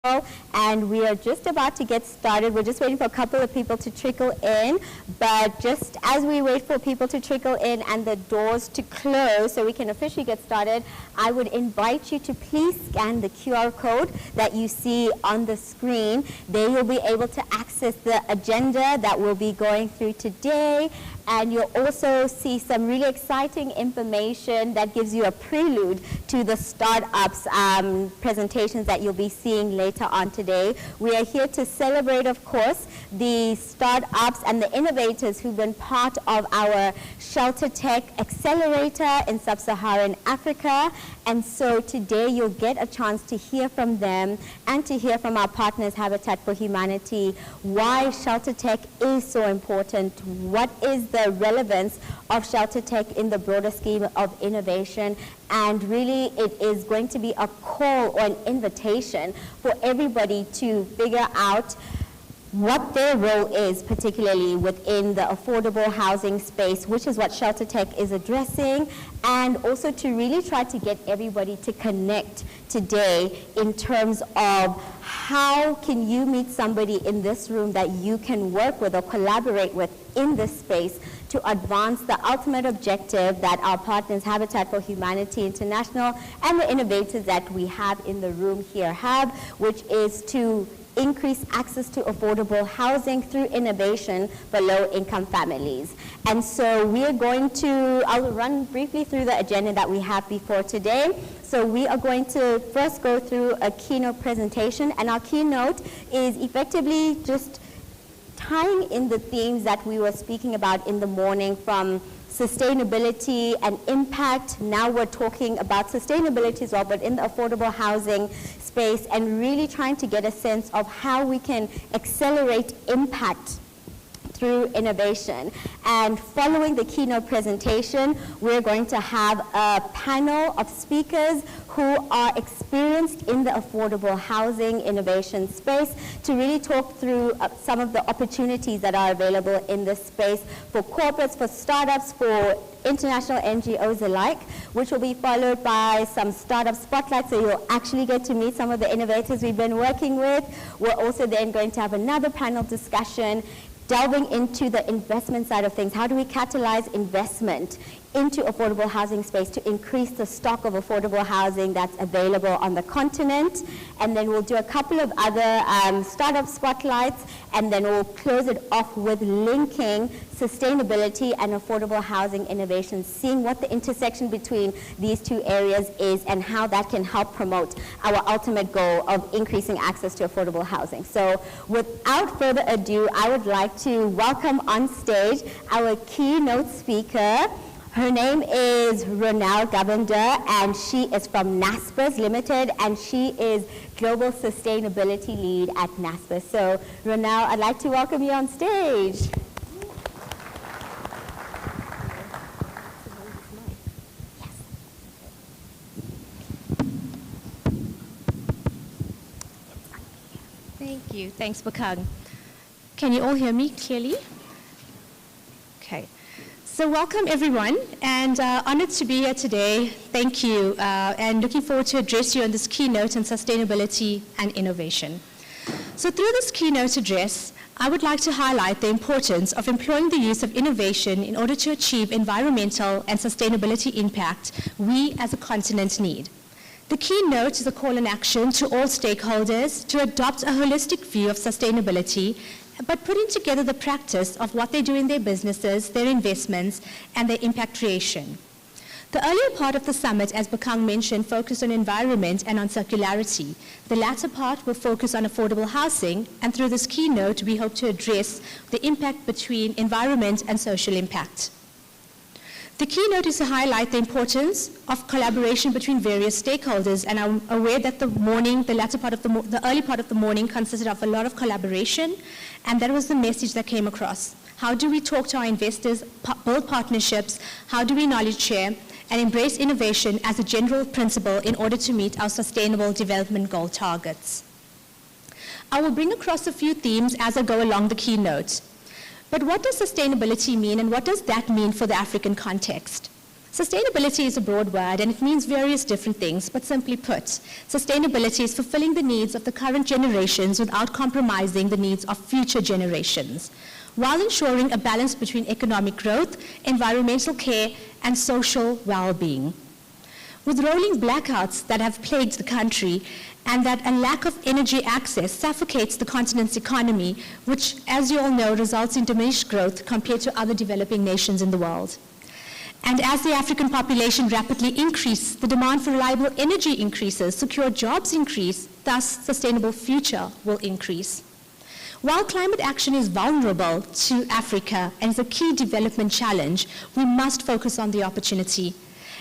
And we are just about to get started. We're just waiting for a couple of people to trickle in, but just as we wait for people to trickle in and the doors to close so we can officially get started, I would invite you to please scan the QR code that you see on the screen. There you'll be able to access the agenda that we'll be going through today, and you'll also see some really exciting information that gives you a prelude to the startups presentations that you'll be seeing later on today. We are here to celebrate, of course, the startups and the innovators who've been part of our ShelterTech Accelerator in Sub-Saharan Africa. And so today you'll get a chance to hear from them and to hear from our partners, Habitat for Humanity, why ShelterTech is so important, what is the relevance of ShelterTech in the broader scheme of innovation, and really it is going to be a call or an invitation for everybody to figure out what their role is, particularly within the affordable housing space, which is what ShelterTech is addressing, and also to really try to get everybody to connect today in terms of how can you meet somebody in this room that you can work with or collaborate with in this space to advance the ultimate objective that our partners, Habitat for Humanity International, and the innovators that we have in the room here have, which is to increase access to affordable housing through innovation for low-income families. And so we are going to, I'll run briefly through the agenda that we have before today. So we are going to first go through a keynote presentation, and our keynote is effectively just tying in the themes that we were speaking about in the morning, from sustainability and impact. Now we're talking about sustainability as well, but in the affordable housing space, and really trying to get a sense of how we can accelerate impact through innovation. And following the keynote presentation, we're going to have a panel of speakers who are experienced in the affordable housing innovation space to really talk through some of the opportunities that are available in this space for corporates, for startups, for international NGOs alike, which will be followed by some startup spotlights, so you'll actually get to meet some of the innovators we've been working with. We're also then going to have another panel discussion delving into the investment side of things. How do we catalyze investment into affordable housing space to increase the stock of affordable housing that's available on the continent? And then we'll do a couple of other startup spotlights, and then we'll close it off with linking sustainability and affordable housing innovation, seeing what the intersection between these two areas is and how that can help promote our ultimate goal of increasing access to affordable housing. So without further ado, I would like to welcome on stage our keynote speaker. Her name is Ronelle Govender, and she is from Naspers Limited, and she is Global Sustainability Lead at Naspers. So Ronelle, I'd like to welcome you on stage. Thank you. Thanks, Bakang. Can you all hear me clearly? Okay. So welcome, everyone, and honored to be here today. Thank you, and looking forward to address you on this keynote on sustainability and innovation. So through this keynote address, I would like to highlight the importance of employing the use of innovation in order to achieve environmental and sustainability impact we as a continent need. The keynote is a call in action to all stakeholders to adopt a holistic view of sustainability, but putting together the practice of what they do in their businesses, their investments, and their impact creation. The earlier part of the summit, as Bakang mentioned, focused on environment and on circularity. The latter part will focus on affordable housing, and through this keynote, we hope to address the impact between environment and social impact. The keynote is to highlight the importance of collaboration between various stakeholders, and I'm aware that the early part of the morning consisted of a lot of collaboration, and that was the message that came across. How do we talk to our investors, build partnerships, how do we knowledge share, and embrace innovation as a general principle in order to meet our sustainable development goal targets? I will bring across a few themes as I go along the keynote. But what does sustainability mean, and what does that mean for the African context? Sustainability is a broad word, and it means various different things, but simply put, sustainability is fulfilling the needs of the current generations without compromising the needs of future generations, while ensuring a balance between economic growth, environmental care, and social well-being. With rolling blackouts that have plagued the country, and that a lack of energy access suffocates the continent's economy, which, as you all know, results in diminished growth compared to other developing nations in the world. And as the African population rapidly increases, the demand for reliable energy increases, secure jobs increase, thus sustainable future will increase. While climate action is vulnerable to Africa and is a key development challenge, we must focus on the opportunity.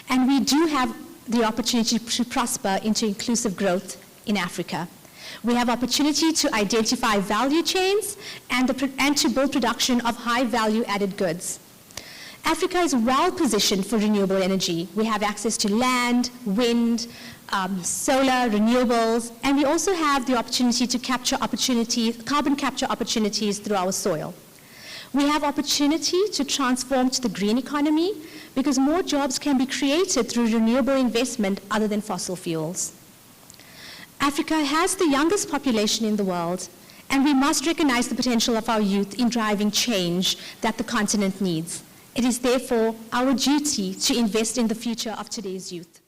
And we do have the opportunity to prosper into inclusive growth in Africa. We have opportunity to identify value chains and to build production of high value added goods. Africa is well positioned for renewable energy. We have access to land, wind, solar, renewables, and we also have the opportunity to capture opportunities, carbon capture opportunities through our soil. We have opportunity to transform to the green economy because more jobs can be created through renewable investment other than fossil fuels. Africa has the youngest population in the world, and we must recognize the potential of our youth in driving change that the continent needs. It is therefore our duty to invest in the future of today's youth.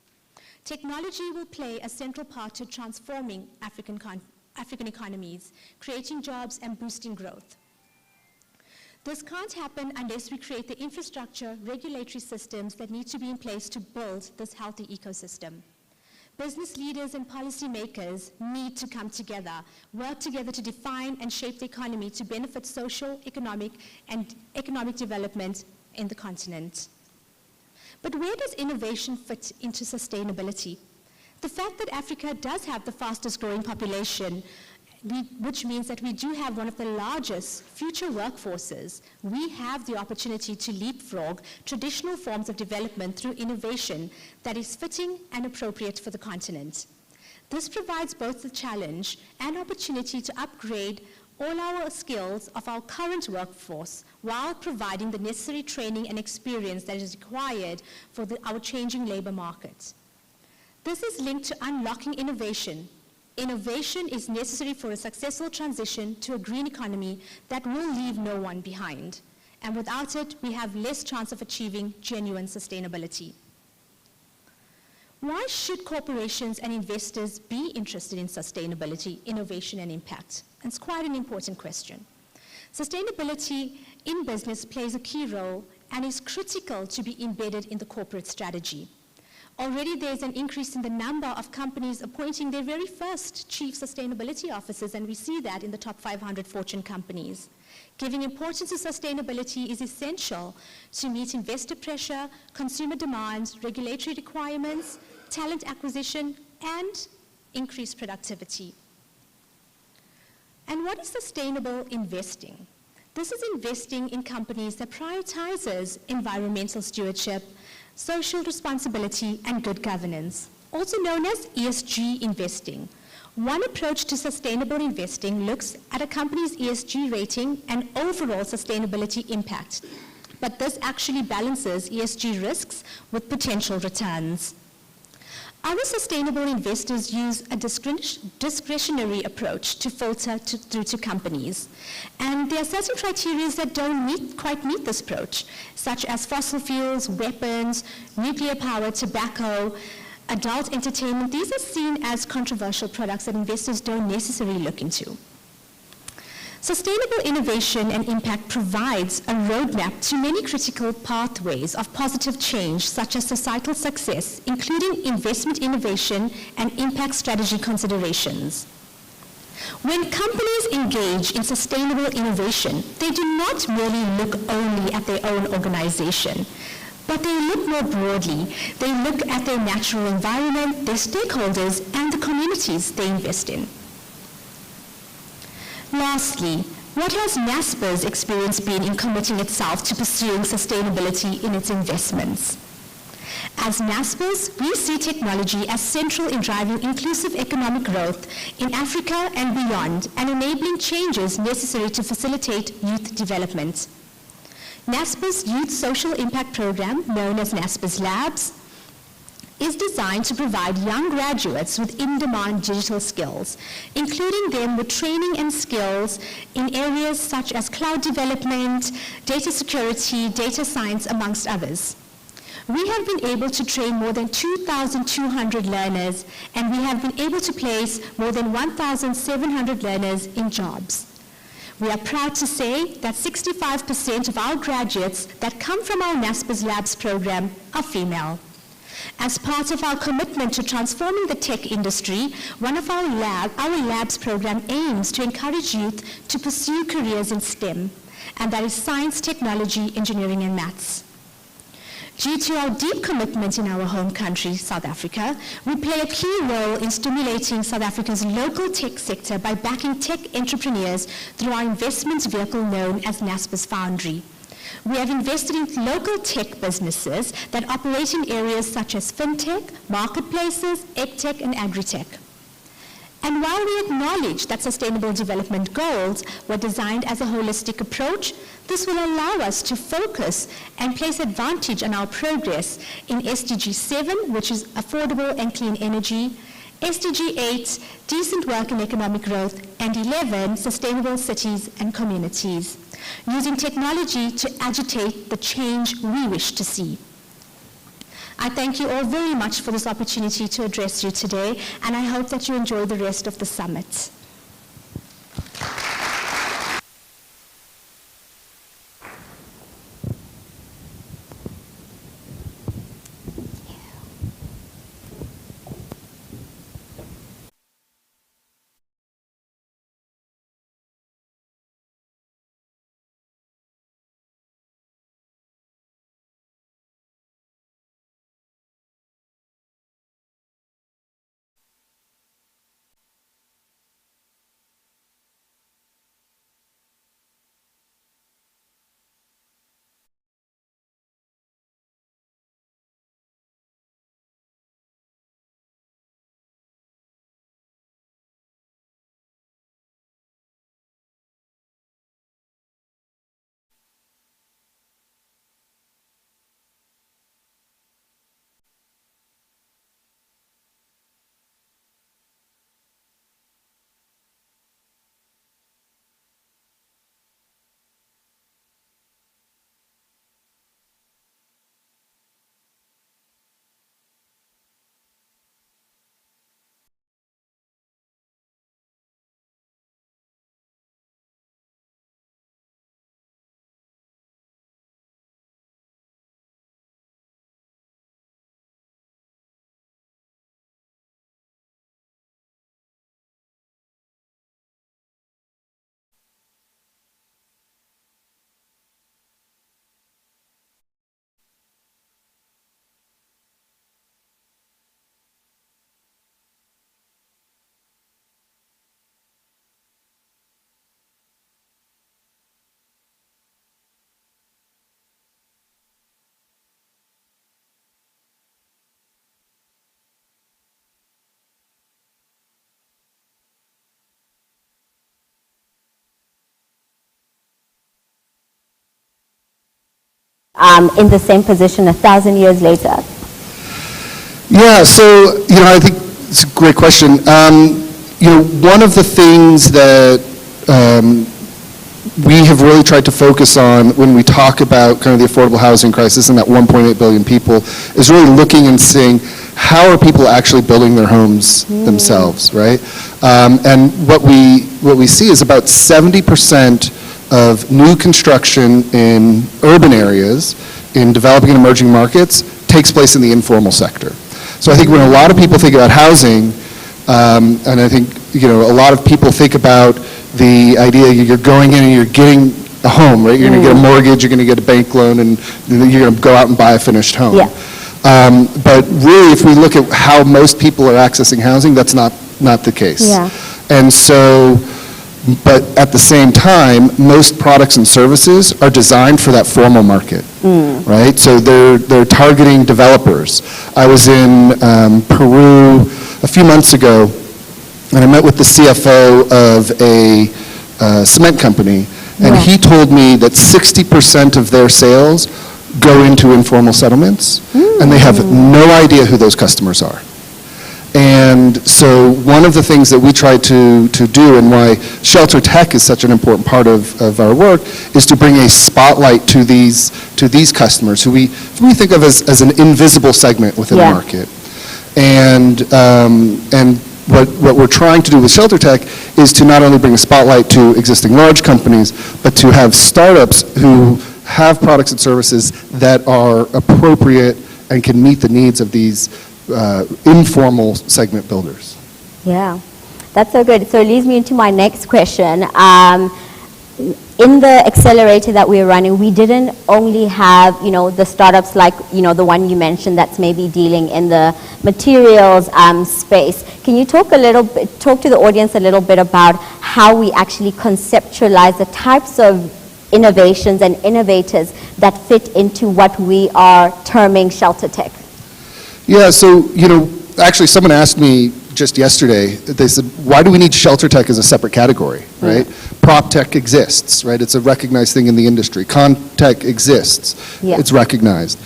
Technology will play a central part to transforming African economies, creating jobs and boosting growth. This can't happen unless we create the infrastructure, regulatory systems that need to be in place to build this healthy ecosystem. Business leaders and policymakers need to come together, work together to define and shape the economy to benefit social, economic development in the continent. But where does innovation fit into sustainability? The fact that Africa does have the fastest growing population, which means that we do have one of the largest future workforces, we have the opportunity to leapfrog traditional forms of development through innovation that is fitting and appropriate for the continent. This provides both the challenge and opportunity to upgrade all our skills of our current workforce while providing the necessary training and experience that is required for our changing labor market. This is linked to unlocking innovation. Innovation is necessary for a successful transition to a green economy that will leave no one behind. And without it, we have less chance of achieving genuine sustainability. Why should corporations and investors be interested in sustainability, innovation, and impact? It's quite an important question. Sustainability in business plays a key role and is critical to be embedded in the corporate strategy. Already there's an increase in the number of companies appointing their very first chief sustainability officers, and we see that in the top 500 Fortune companies. Giving importance to sustainability is essential to meet investor pressure, consumer demands, regulatory requirements, talent acquisition, and increased productivity. And what is sustainable investing? This is investing in companies that prioritizes environmental stewardship, social responsibility, and good governance, also known as ESG investing. One approach to sustainable investing looks at a company's ESG rating and overall sustainability impact, but this actually balances ESG risks with potential returns. Other sustainable investors use a discretionary approach to filter through to companies. And there are certain criteria that don't quite meet this approach, such as fossil fuels, weapons, nuclear power, tobacco, adult entertainment. These are seen as controversial products that investors don't necessarily look into. Sustainable innovation and impact provides a roadmap to many critical pathways of positive change, such as societal success, including investment innovation and impact strategy considerations. When companies engage in sustainable innovation, they do not merely look only at their own organization, but they look more broadly. They look at their natural environment, their stakeholders, and the communities they invest in. Lastly, what has NASPA's experience been in committing itself to pursuing sustainability in its investments? As NASPAs, we see technology as central in driving inclusive economic growth in Africa and beyond, and enabling changes necessary to facilitate youth development. NASPA's Youth Social Impact Program, known as NASPA's Labs, is designed to provide young graduates with in-demand digital skills, including them with training and skills in areas such as cloud development, data security, data science, amongst others. We have been able to train more than 2,200 learners, and we have been able to place more than 1,700 learners in jobs. We are proud to say that 65% of our graduates that come from our NASPA's Labs program are female. As part of our commitment to transforming the tech industry, one of our labs program aims to encourage youth to pursue careers in STEM, and that is science, technology, engineering, and maths. Due to our deep commitment in our home country, South Africa, we play a key role in stimulating South Africa's local tech sector by backing tech entrepreneurs through our investment vehicle known as NASPA's Foundry. We have invested in local tech businesses that operate in areas such as fintech, marketplaces, edtech, and agritech. And while we acknowledge that sustainable development goals were designed as a holistic approach, this will allow us to focus and place advantage on our progress in SDG 7, which is affordable and clean energy, SDG 8, decent work and economic growth, and 11, sustainable cities and communities, using technology to agitate the change we wish to see. I thank you all very much for this opportunity to address you today, and I hope that you enjoy the rest of the summit. In the same position 1,000 years later? Yeah, so, I think it's a great question. One of the things that we have really tried to focus on when we talk about kind of the affordable housing crisis and that 1.8 billion people is really looking and seeing how are people actually building their homes themselves, right? And what we see is about 70% of new construction in urban areas, in developing and emerging markets, takes place in the informal sector. So I think when a lot of people think about housing, and I think a lot of people think about the idea you're going in and you're getting a home, right? You're going to get a mortgage, you're going to get a bank loan, and you're going to go out and buy a finished home. Yeah. But really, if we look at how most people are accessing housing, that's not the case. Yeah. And so, but at the same time, most products and services are designed for that formal market, right? So they're targeting developers. I was in Peru a few months ago, and I met with the CFO of a cement company, And Yeah. he told me that 60% of their sales go into informal settlements, and they have no idea who those customers are. And so one of the things that we try to do, and why ShelterTech is such an important part of our work, is to bring a spotlight to these customers who we think of as an invisible segment within the market. And what we're trying to do with ShelterTech is to not only bring a spotlight to existing large companies, but to have startups who have products and services that are appropriate and can meet the needs of these informal segment builders. Yeah, that's so good. So it leads me into my next question. In the accelerator that we're running, we didn't only have, the startups like, the one you mentioned that's maybe dealing in the materials space. Can you talk to the audience a little bit about how we actually conceptualize the types of innovations and innovators that fit into what we are terming ShelterTech? Yeah, so, actually someone asked me just yesterday, they said, why do we need ShelterTech as a separate category, right? Prop tech exists, right? It's a recognized thing in the industry. Con-tech exists. Yeah. It's recognized.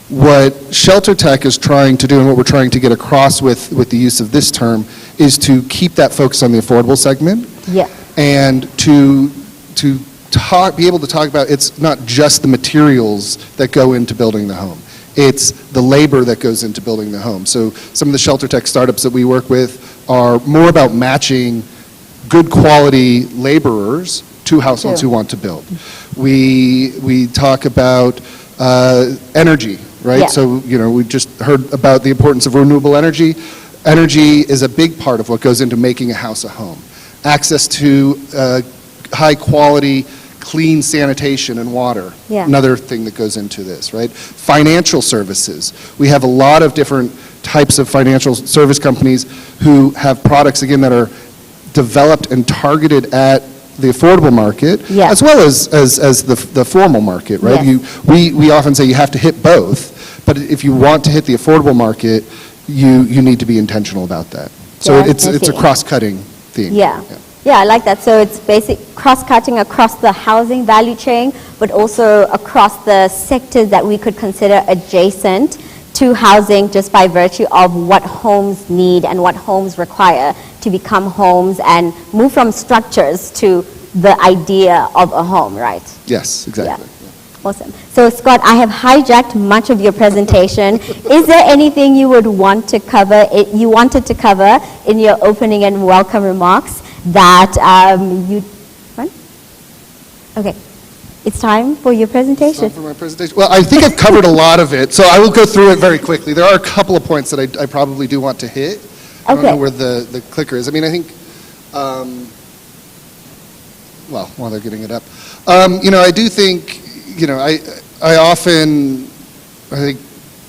What ShelterTech is trying to do, and what we're trying to get across with the use of this term, is to keep that focus on the affordable segment. Yeah. And to be able to talk about, it's not just the materials that go into building the home. It's the labor that goes into building the home. So some of the ShelterTech startups that we work with are more about matching good quality laborers to households who want to build. We talk about energy, right? Yeah. So, we just heard about the importance of renewable energy. Energy is a big part of what goes into making a house a home. Access to high quality, clean sanitation and water, another thing that goes into this, right? Financial services. We have a lot of different types of financial service companies who have products, again, that are developed and targeted at the affordable market, as well as the formal market, right? Yes. We often say you have to hit both, but if you want to hit the affordable market, you need to be intentional about that. So it's a cross-cutting theme. Yeah, I like that. So it's basic cross-cutting across the housing value chain, but also across the sectors that we could consider adjacent to housing, just by virtue of what homes need and what homes require to become homes and move from structures to the idea of a home, right? Yes, exactly. Yeah. Awesome. So Scott, I have hijacked much of your presentation. Is there anything you would want to cover, you wanted to cover in your opening and welcome remarks that Okay, it's time for your presentation. It's time for my presentation. Well, I think I've covered a lot of it, so I will go through it very quickly. There are a couple of points that I probably do want to hit. I don't know where the clicker is. I mean, I think, well, while they're getting it up, I do think, I often, I think,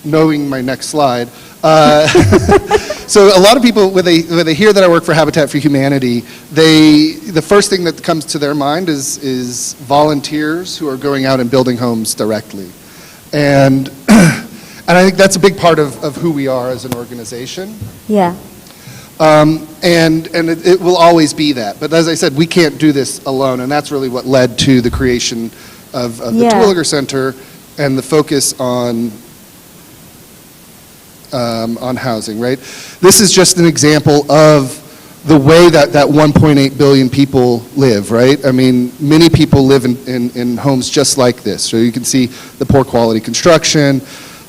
knowing my next slide, so a lot of people, when they hear that I work for Habitat for Humanity, the first thing that comes to their mind is volunteers who are going out and building homes directly. And I think that's a big part of who we are as an organization. Yeah. And it will always be that. But as I said, we can't do this alone, and that's really what led to the creation of the Terwilliger Center and the focus on housing, right? This is just an example of the way that 1.8 billion people live, right? I mean, many people live in homes just like this. So you can see the poor quality construction,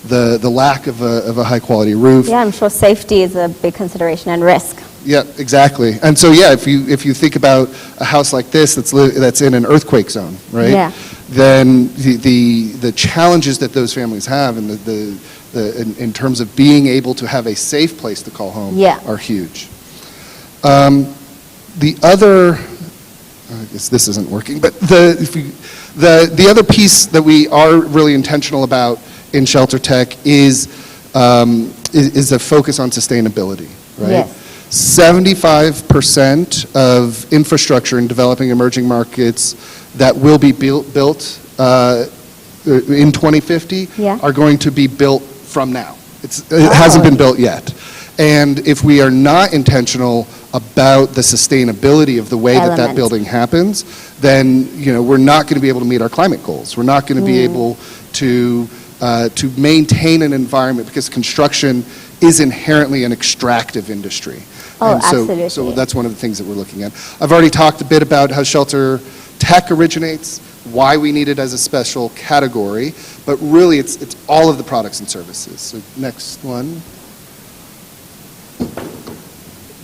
the lack of a high quality roof. Yeah, I'm sure safety is a big consideration and risk. Yeah, exactly. And so, yeah, if you think about a house like this that's in an earthquake zone, right? Yeah. Then the challenges that those families have and in terms of being able to have a safe place to call home are huge. The other, I guess this isn't working, but the other piece that we are really intentional about in ShelterTech is a focus on sustainability, right? Yes. 75% of infrastructure in developing emerging markets that will be built in 2050 are going to be built from now. It hasn't been built yet. And if we are not intentional about the sustainability of the way that building happens, then we're not going to be able to meet our climate goals. We're not going to be able to maintain an environment, because construction is inherently an extractive industry. Oh, and so, absolutely. So that's one of the things that we're looking at. I've already talked a bit about how ShelterTech originates, why we need it as a special category, but really it's all of the products and services. So next one.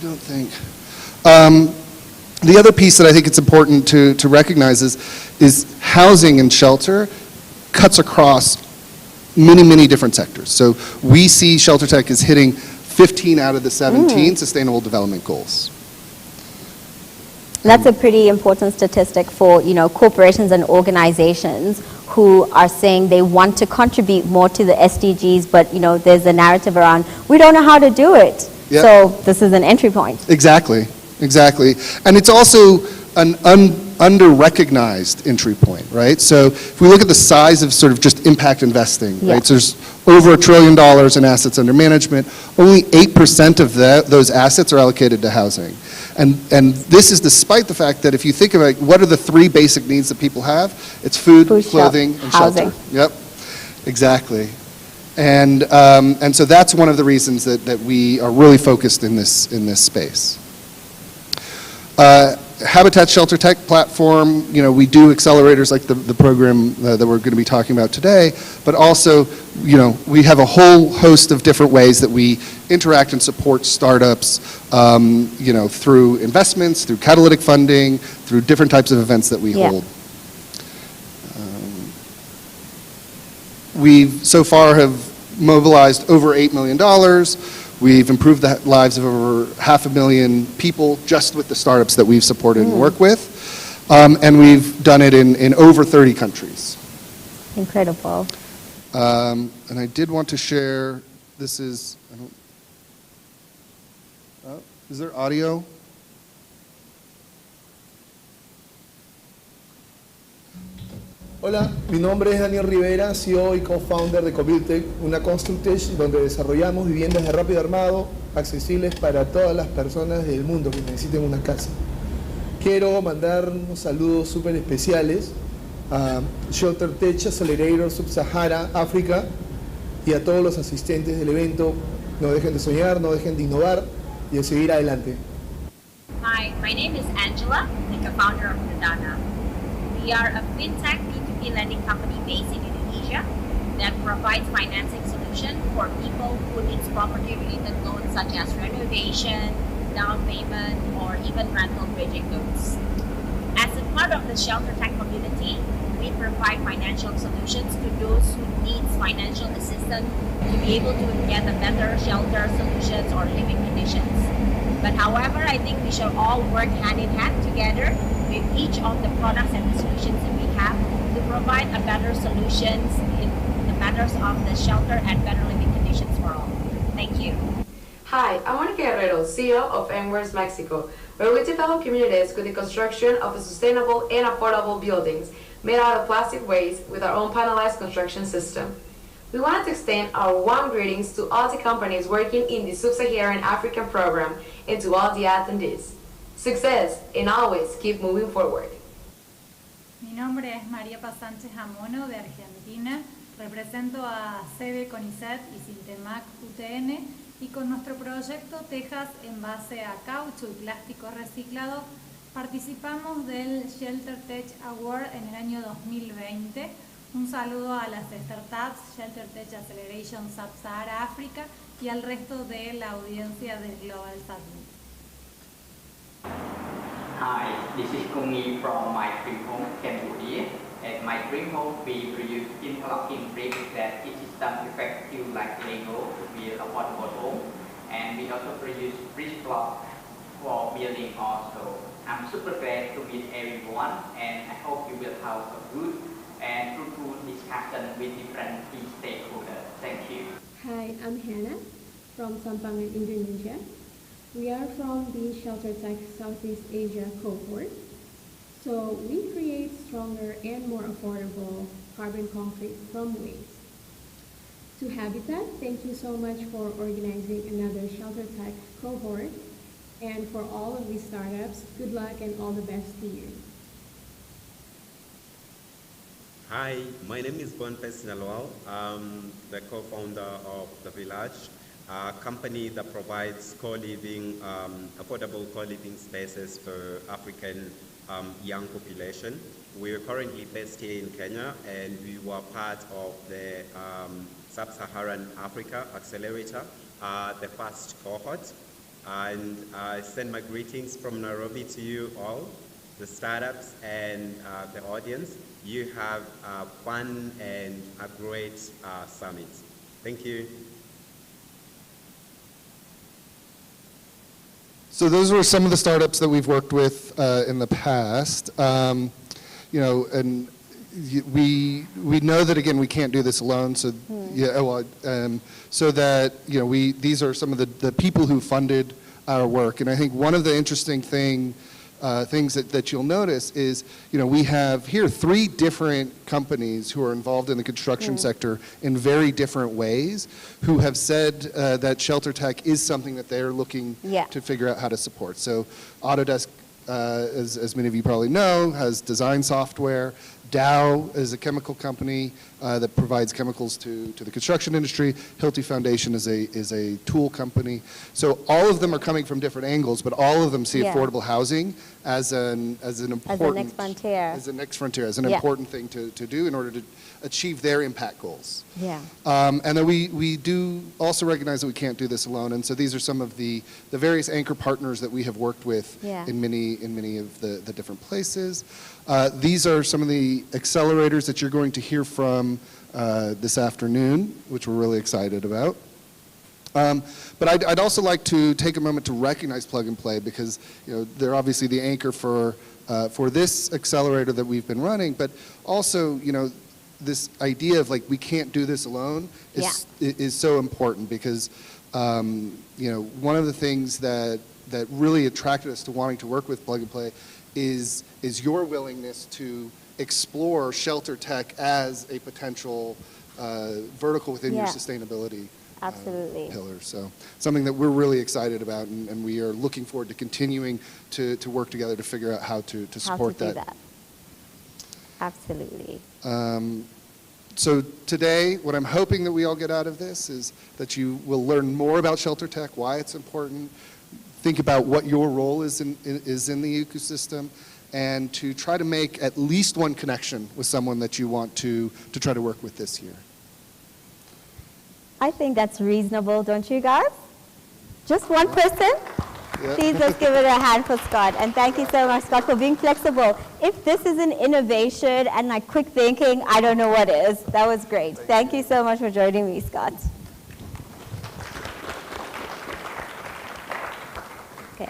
Don't think. The other piece that I think it's important to recognize is housing and shelter cuts across many, many different sectors. So we see ShelterTech as hitting 15 out of the 17 Sustainable Development Goals. That's a pretty important statistic for, corporations and organizations who are saying they want to contribute more to the SDGs, but, there's a narrative around, we don't know how to do it. Yep. So this is an entry point. Exactly. And it's also an under-recognized entry point, right? So if we look at the size of sort of just impact investing, right? So there's over $1 trillion in assets under management. Only 8% of those assets are allocated to housing. And this is despite the fact that if you think about what are the 3 basic needs that people have, it's food, clothing, and housing. Shelter. Yep, exactly. And so that's one of the reasons that we are really focused in this space. Habitat ShelterTech platform, we do accelerators like the program that we're going to be talking about today, but also, we have a whole host of different ways that we interact and support startups, through investments, through catalytic funding, through different types of events that we hold. We so far have mobilized over $8 million. We've improved the lives of over 500,000 people just with the startups that we've supported and worked with. And we've done it in over 30 countries. Incredible. And I did want to share, this is, is there audio? Hola, mi nombre es Daniel Rivera, CEO y co-founder de CoBuildTech, una constructech donde desarrollamos viviendas de rápido armado accesibles para todas las personas del mundo que necesiten una casa. Quiero mandar unos saludos súper especiales a ShelterTech Accelerator Sub-Sahara África y a todos los asistentes del evento. No dejen de soñar, no dejen de innovar y de seguir adelante. Hi, my name is Angela, the co-founder of Pradana. We are a fintech P2P lending company based in Indonesia that provides financing solutions for people who need property-related loans such as renovation, down payment, or even rental bridging loans. As a part of the ShelterTech community, we provide financial solutions to those who need financial assistance to be able to get a better shelter solutions or living conditions. But however, I think we should all work hand in hand together with each of the products and the solutions that we have to provide a better solutions in the matters of the shelter and better living conditions for all. Thank you. Hi, I'm Monica Guerrero, CEO of Enwers Mexico, where we develop communities with the construction of sustainable and affordable buildings made out of plastic waste with our own panelized construction system. We wanted to extend our warm greetings to all the companies working in the Sub-Saharan African program and to all the attendees. Success, and always keep moving forward. Mi nombre es María Paz Sánchez Amono de Argentina. Represento a SEBE, CONICET y Sintemac UTN y con nuestro proyecto Texas en base a caucho y plástico reciclado participamos del ShelterTech Award en el año 2020. Un saludo a las startups ShelterTech Acceleration Sub-Sahara África y al resto de la audiencia del Global Summit. Hi, this is Kungi from my dream home, Cambodia. At my dream home, we produce interlocking bricks that each system effective like Lego to build a portable home. And we also produce bridge blocks for building also. I'm super glad to meet everyone, and I hope you will have a good and fruitful discussion with different key stakeholders. Thank you. Hi, I'm Hannah from Sampang, Indonesia. We are from the ShelterTech Southeast Asia cohort. So we create stronger and more affordable carbon concrete from waste. To Habitat, thank you so much for organizing another ShelterTech cohort. And for all of these startups, good luck and all the best to you. Hi, my name is Boniface Nalwal. I'm the co-founder of The Village, a company that provides co-living, affordable co-living spaces for African young population. We're currently based here in Kenya, and we were part of the Sub-Saharan Africa Accelerator, the first cohort. And I send my greetings from Nairobi to you all, the startups and the audience. You have fun and a great summit. Thank you. So those were some of the startups that we've worked with in the past. You know, and we know that, again, we can't do this alone. So yeah, well, so that, you know, these are some of the people who funded our work. And I think one of the interesting things that you'll notice is, you know, we have here 3 different companies who are involved in the construction sector in very different ways, who have said that ShelterTech is something that they're looking to figure out how to support. So Autodesk, as many of you probably know, has design software. Dow is a chemical company that provides chemicals to the construction industry. Hilti Foundation is a tool company. So all of them are coming from different angles, but all of them see affordable housing as an important, as the next frontier, as an important thing to do in order to achieve their impact goals. And then we do also recognize that we can't do this alone, and so these are some of the various anchor partners that we have worked with in many of the different places. These are some of the accelerators that you're going to hear from this afternoon, which we're really excited about. But I'd also like to take a moment to recognize Plug and Play, because, you know, they're obviously the anchor for this accelerator that we've been running, but also, you know, this idea of, like, we can't do this alone is so important, because you know, one of the things that really attracted us to wanting to work with Plug and Play is your willingness to explore ShelterTech as a potential vertical within your sustainability pillar. So something that we're really excited about, and we are looking forward to continuing to work together to figure out how to support that. Absolutely. So today, what I'm hoping that we all get out of this is that you will learn more about ShelterTech, why it's important, think about what your role is in the ecosystem, and to try to make at least one connection with someone that you want to try to work with this year. I think that's reasonable, don't you guys? Just one person? Please let's give it a hand for Scott. And thank you so much, Scott, for being flexible. If this is an innovation and like quick thinking, I don't know what is. That was great. Thank you so much for joining me, Scott. Okay,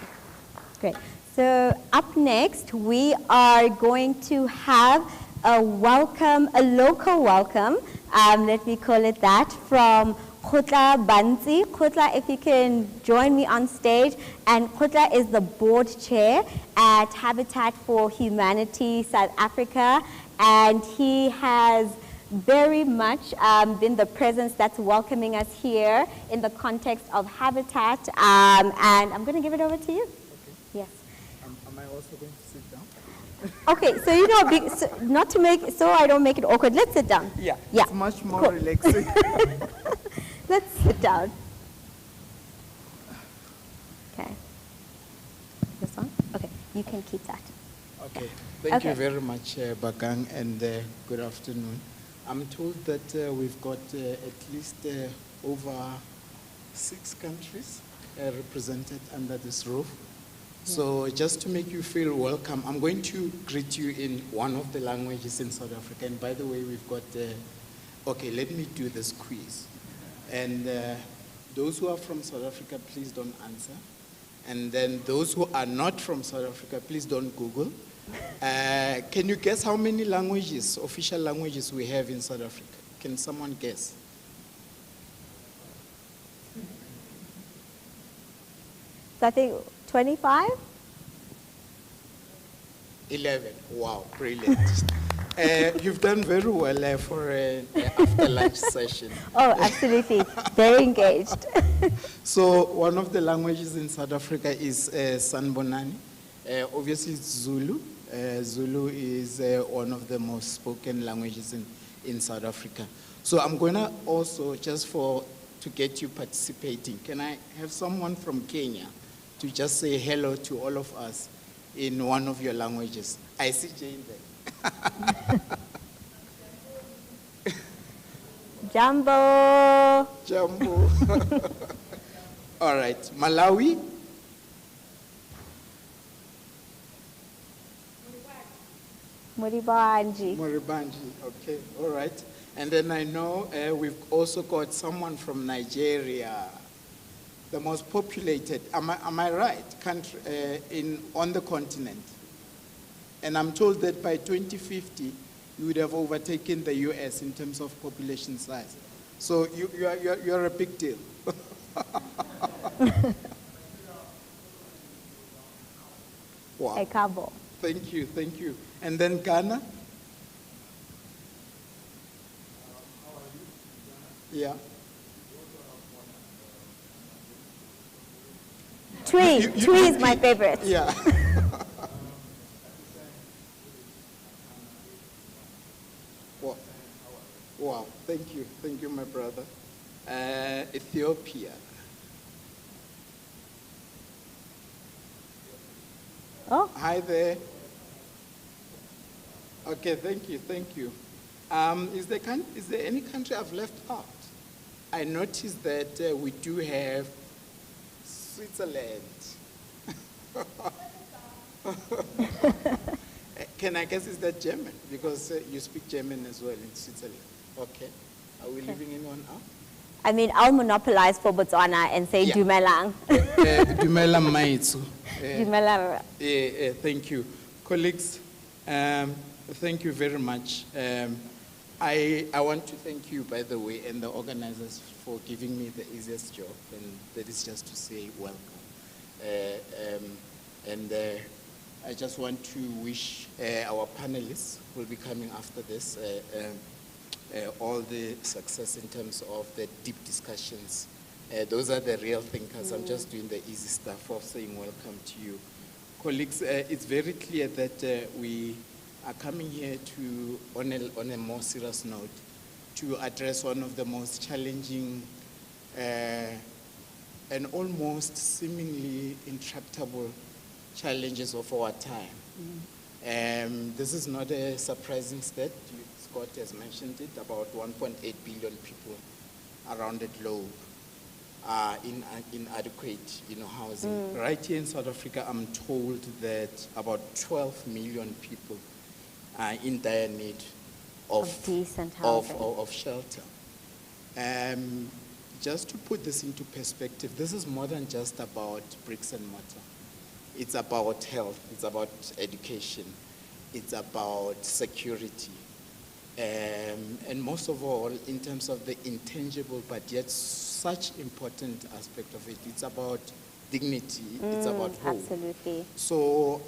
great. So up next, we are going to have a welcome, a local welcome, let me call it that, from Khotla Banzi. Khotla, if you can join me on stage. And Khotla is the board chair at Habitat for Humanity South Africa. And he has very much been the presence that's welcoming us here in the context of Habitat. And I'm going to give it over to you. Okay. Yes. Am I also going to sit down? Okay, so you know, so not to make, so I don't make it awkward, let's sit down. Yeah, it's much more relaxing. Let's sit down. Okay. This one? Okay, you can keep that. Okay, thank you very much, Bakang, and good afternoon. I'm told that we've got at least over 6 countries represented under this roof. So just to make you feel welcome, I'm going to greet you in one of the languages in South Africa. And by the way, we've got, okay, let me do this quiz. And those who are from South Africa, please don't answer. And then those who are not from South Africa, please don't Google. Can you guess how many languages, official languages we have in South Africa? Can someone guess? So I think 25? 11. Wow, brilliant. You've done very well for an after-lunch session. Oh, absolutely. Very engaged. So one of the languages in South Africa is Sanbonani. Obviously, it's Zulu. Zulu is one of the most spoken languages in South Africa. So I'm going to also, just to get you participating, can I have someone from Kenya to just say hello to all of us in one of your languages? I see Jane there. Jambo. Jambo. All right, Malawi. Muribanji. Muribanji, okay, all right. And then I know we've also got someone from Nigeria, the most populated, am I right, country on the continent. And I'm told that by 2050, you would have overtaken the US in terms of population size. So you're a big deal. Wow. Ekabo. Thank you, thank you. And then Ghana? Yeah. Twi is my favorite. Yeah. Wow, thank you, my brother. Ethiopia. Oh. Hi there. Okay, thank you. Is there any country I've left out? I noticed that we do have Switzerland. Can I guess is that German? Because you speak German as well in Switzerland. Okay. Are we leaving anyone out? I mean, I'll monopolize for Botswana and say Dumelang. Dumelang maitsu. Dumelang. Thank you. Colleagues, thank you very much. I want to thank you, by the way, and the organizers for giving me the easiest job, and that is just to say welcome. I just want to wish our panelists who will be coming after this all the success in terms of the deep discussions. Those are the real thinkers. I'm just doing the easy stuff of saying welcome to you. Colleagues, it's very clear that we are coming here to, on a more serious note, to address one of the most challenging and almost seemingly intractable challenges of our time. This is not a surprising stat. Scott has mentioned it, about 1.8 billion people around the globe are inadequate housing. Right here in South Africa, I'm told that about 12 million people are in dire need of decent housing, of shelter. Just to put this into perspective, this is more than just about bricks and mortar. It's about health, it's about education, it's about security. And most of all, in terms of the intangible but yet such important aspect of it, it's about dignity, it's about hope. Absolutely. So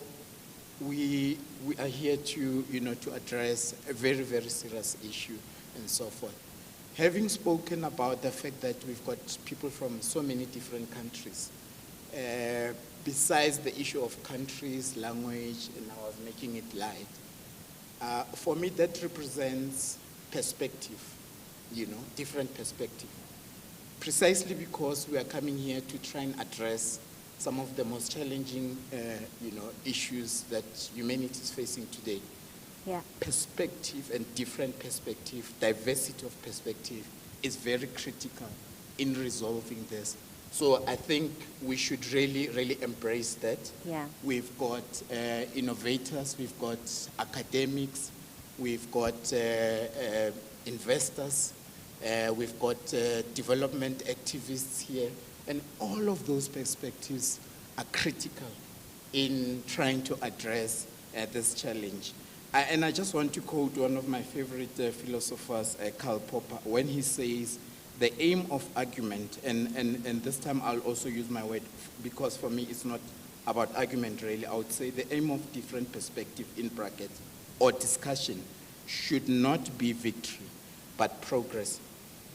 we are here to, to address a very, very serious issue and so forth. Having spoken about the fact that we've got people from so many different countries, besides the issue of countries, language, and I was making it light, for me that represents perspective, different perspective. Precisely because we are coming here to try and address some of the most challenging, issues that humanity is facing today. Yeah. Perspective and different perspective, diversity of perspective is very critical in resolving this. So I think we should really, really embrace that. Yeah. We've got innovators, we've got academics, we've got investors, we've got development activists here, and all of those perspectives are critical in trying to address this challenge. And I just want to quote one of my favorite philosophers, Karl Popper, when he says, the aim of argument, and this time I'll also use my word, because for me it's not about argument really, I would say the aim of different perspective, in brackets, or discussion, should not be victory, but progress.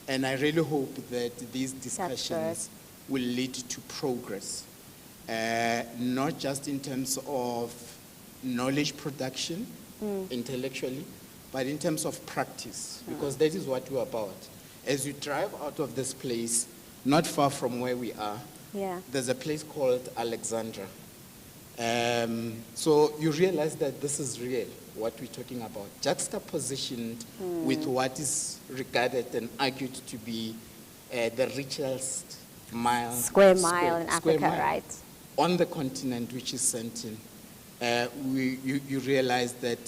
And I really hope that these discussions will lead to progress, not just in terms of knowledge production intellectually, but in terms of practice, because that is what we're about. As you drive out of this place, not far from where we are, there's a place called Alexandra. So you realize that this is real, what we're talking about, juxtapositioned with what is regarded and argued to be the richest square mile in Africa, right? On the continent, which is Sentin. You realize that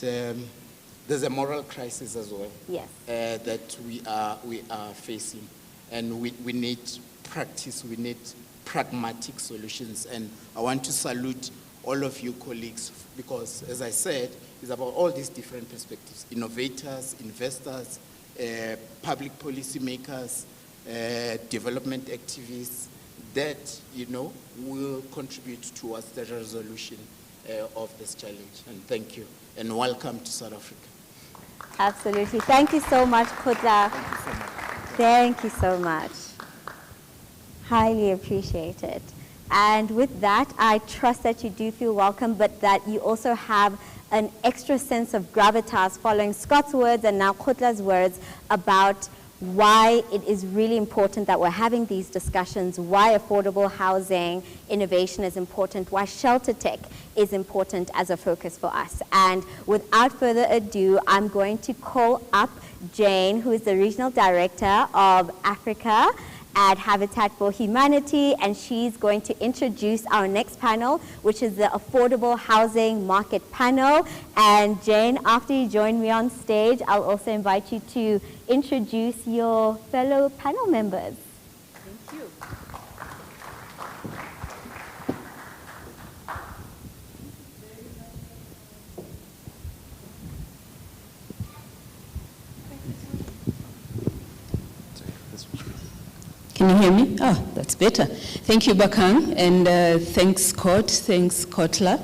there's a moral crisis as well. Yes. That we are facing, and we need practice. We need pragmatic solutions. And I want to salute all of you colleagues, because, as I said, it's about all these different perspectives: innovators, investors, public policy makers, development activists, that, you know, will contribute towards the resolution of this challenge. And thank you, and welcome to South Africa. Absolutely. Thank you so much, Khutla. Thank you so much. Highly appreciate it. And with that, I trust that you do feel welcome, but that you also have an extra sense of gravitas following Scott's words and now Khutla's words about why it is really important that we're having these discussions, why affordable housing innovation is important, why ShelterTech is important as a focus for us. And without further ado, I'm going to call up Jane, who is the Regional Director of Africa at Habitat for Humanity, and she's going to introduce our next panel, which is the Affordable Housing Market Panel. And Jane, after you join me on stage, I'll also invite you to introduce your fellow panel members. Thank you. Can you hear me? Oh, that's better. Thank you, Bakang, and thanks, Scott. Thanks, Kotla.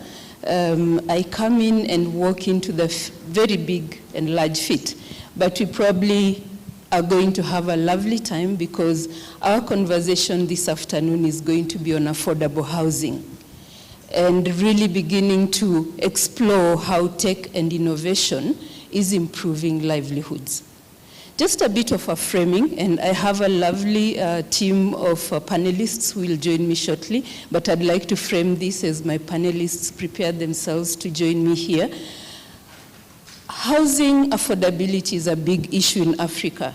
I come in and walk into the very big and large fit, but we probably are going to have a lovely time because our conversation this afternoon is going to be on affordable housing and really beginning to explore how tech and innovation is improving livelihoods. Just a bit of a framing, and I have a lovely team of panelists who will join me shortly, but I'd like to frame this as my panelists prepare themselves to join me here. Housing affordability is a big issue in Africa,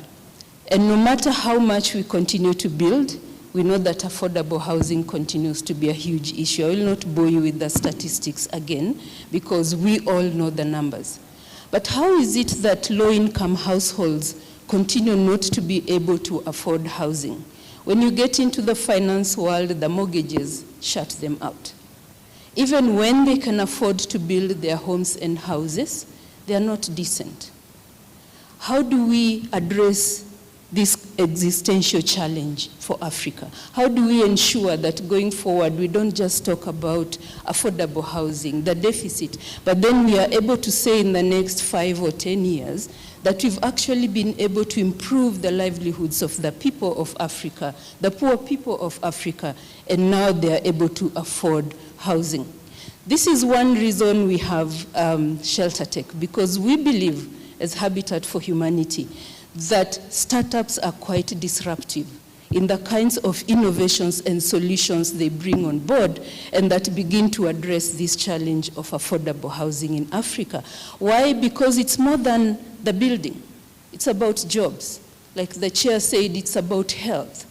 and no matter how much we continue to build, we know that affordable housing continues to be a huge issue. I will not bore you with the statistics again, because we all know the numbers. But how is it that low-income households continue not to be able to afford housing? When you get into the finance world, the mortgages shut them out. Even when they can afford to build their homes and houses, they are not decent. How do we address this existential challenge for Africa? How do we ensure that going forward we don't just talk about affordable housing, the deficit, but then we are able to say in the next 5 or 10 years that we've actually been able to improve the livelihoods of the people of Africa, the poor people of Africa, and now they are able to afford housing. This is one reason we have ShelterTech, because we believe as Habitat for Humanity that startups are quite disruptive in the kinds of innovations and solutions they bring on board, and that begin to address this challenge of affordable housing in Africa. Why? Because it's more than the building. It's about jobs. Like the chair said, it's about health.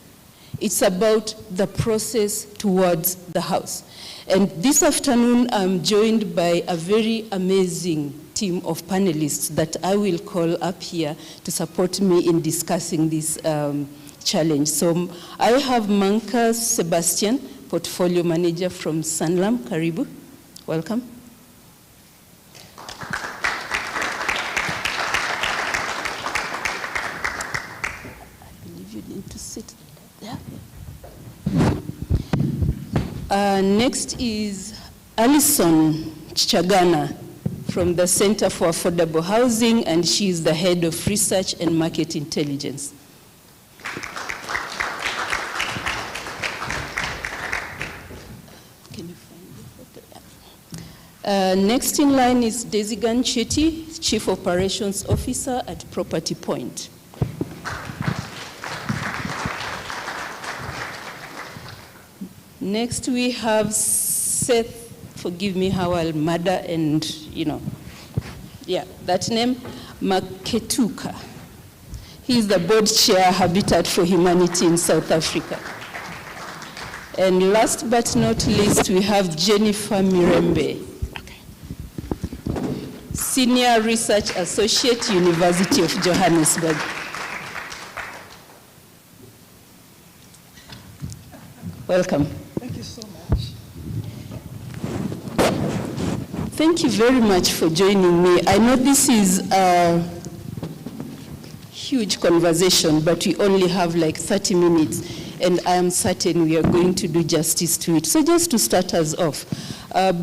It's about the process towards the house. And this afternoon, I'm joined by a very amazing team of panelists that I will call up here to support me in discussing this challenge. So I have Manka Sebastian, Portfolio Manager from Sanlam. Karibu. Welcome. I believe you need to sit there. Next is Alison Chagana from the Center for Affordable Housing, and she is the Head of Research and Market Intelligence. Next in line is Desigan Chetty, Chief Operations Officer at Property Point. Next we have Seth, forgive me how I'll murder and, that name, Maketuka. He is the board chair, Habitat for Humanity in South Africa. And last but not least, we have Jennifer Mirembe, Senior Research Associate, University of Johannesburg. Welcome. Thank you so much. Thank you very much for joining me. I know this is a huge conversation, but we only have like 30 minutes, and I am certain we are going to do justice to it. So just to start us off,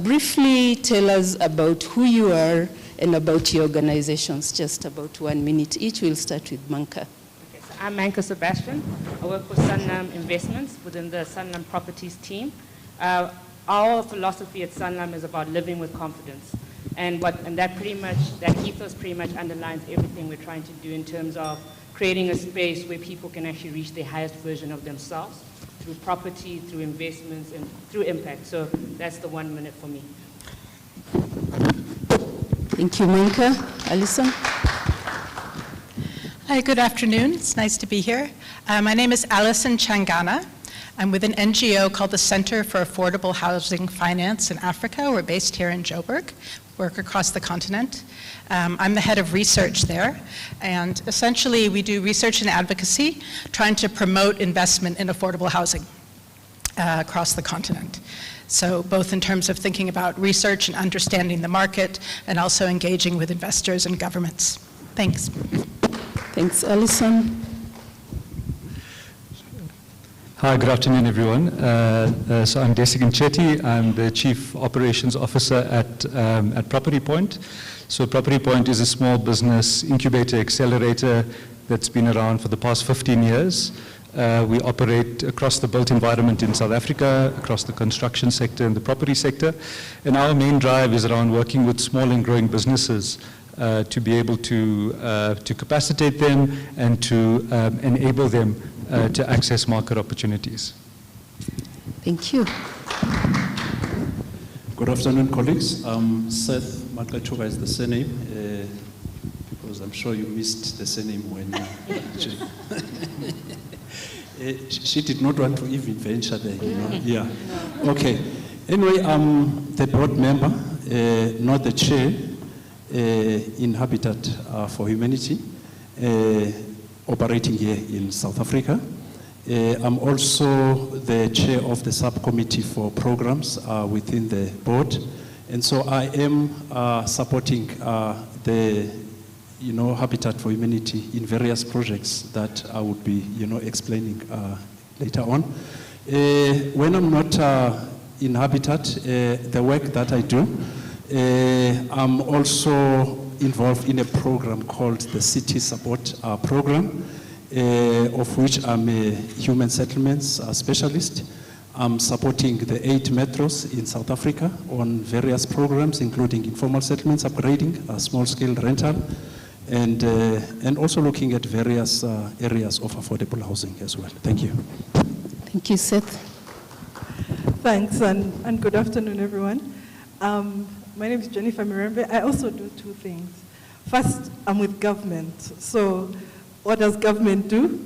briefly tell us about who you are and about your organizations, just about 1 minute each. We'll start with Manka. Okay, so I'm Manka Sebastian. I work for Sanlam Investments within the Sanlam Properties team. Our philosophy at Sanlam is about living with confidence. And that ethos pretty much underlines everything we're trying to do in terms of creating a space where people can actually reach their highest version of themselves through property, through investments, and through impact. So that's the 1 minute for me. Thank you, Manka. Alison? Hi, good afternoon. It's nice to be here. My name is Alison Changana. I'm with an NGO called the Center for Affordable Housing Finance in Africa. We're based here in Joburg, work across the continent. I'm the head of research there, and essentially we do research and advocacy, trying to promote investment in affordable housing across the continent. So both in terms of thinking about research and understanding the market, and also engaging with investors and governments. Thanks. Thanks, Alison. Hi, good afternoon, everyone. So I'm Desigan Chetty. I'm the Chief Operations Officer at Property Point. So Property Point is a small business incubator accelerator that's been around for the past 15 years. We operate across the built environment in South Africa, across the construction sector and the property sector. And our main drive is around working with small and growing businesses to be able to capacitate them and to enable them to access market opportunities. Thank you. Good afternoon, colleagues. Seth Maketuka is the surname, because I'm sure you missed the surname when she did not want to even venture there, you know. Yeah. Okay. Anyway, I'm the board member, not the chair, in Habitat for Humanity, operating here in South Africa. I'm also the chair of the subcommittee for programs within the board. And so I am supporting the Habitat for Humanity in various projects that I would be, explaining later on. When I'm not in Habitat, the work that I do, I'm also involved in a program called the City Support Program, of which I'm a human settlements specialist. I'm supporting the 8 metros in South Africa on various programs, including informal settlements, upgrading, small-scale rental, and also looking at various areas of affordable housing as well. Thank you. Thank you, Seth. Thanks, and good afternoon, everyone. My name is Jennifer Mirembe. I also do 2 things. First, I'm with government. So what does government do?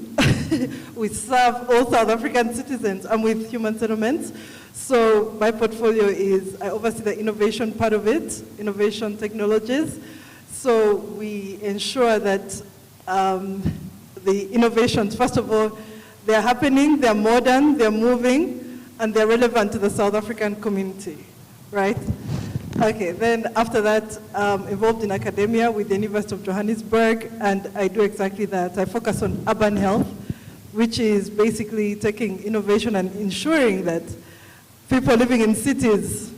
We serve all South African citizens. I'm with human settlements. So my portfolio is, I oversee the innovation part of it, innovation technologies. So we ensure that the innovations, first of all, they're happening, they're modern, they're moving, and they're relevant to the South African community, right? Okay, then after that, involved in academia with the University of Johannesburg, and I do exactly that. I focus on urban health, which is basically taking innovation and ensuring that people living in cities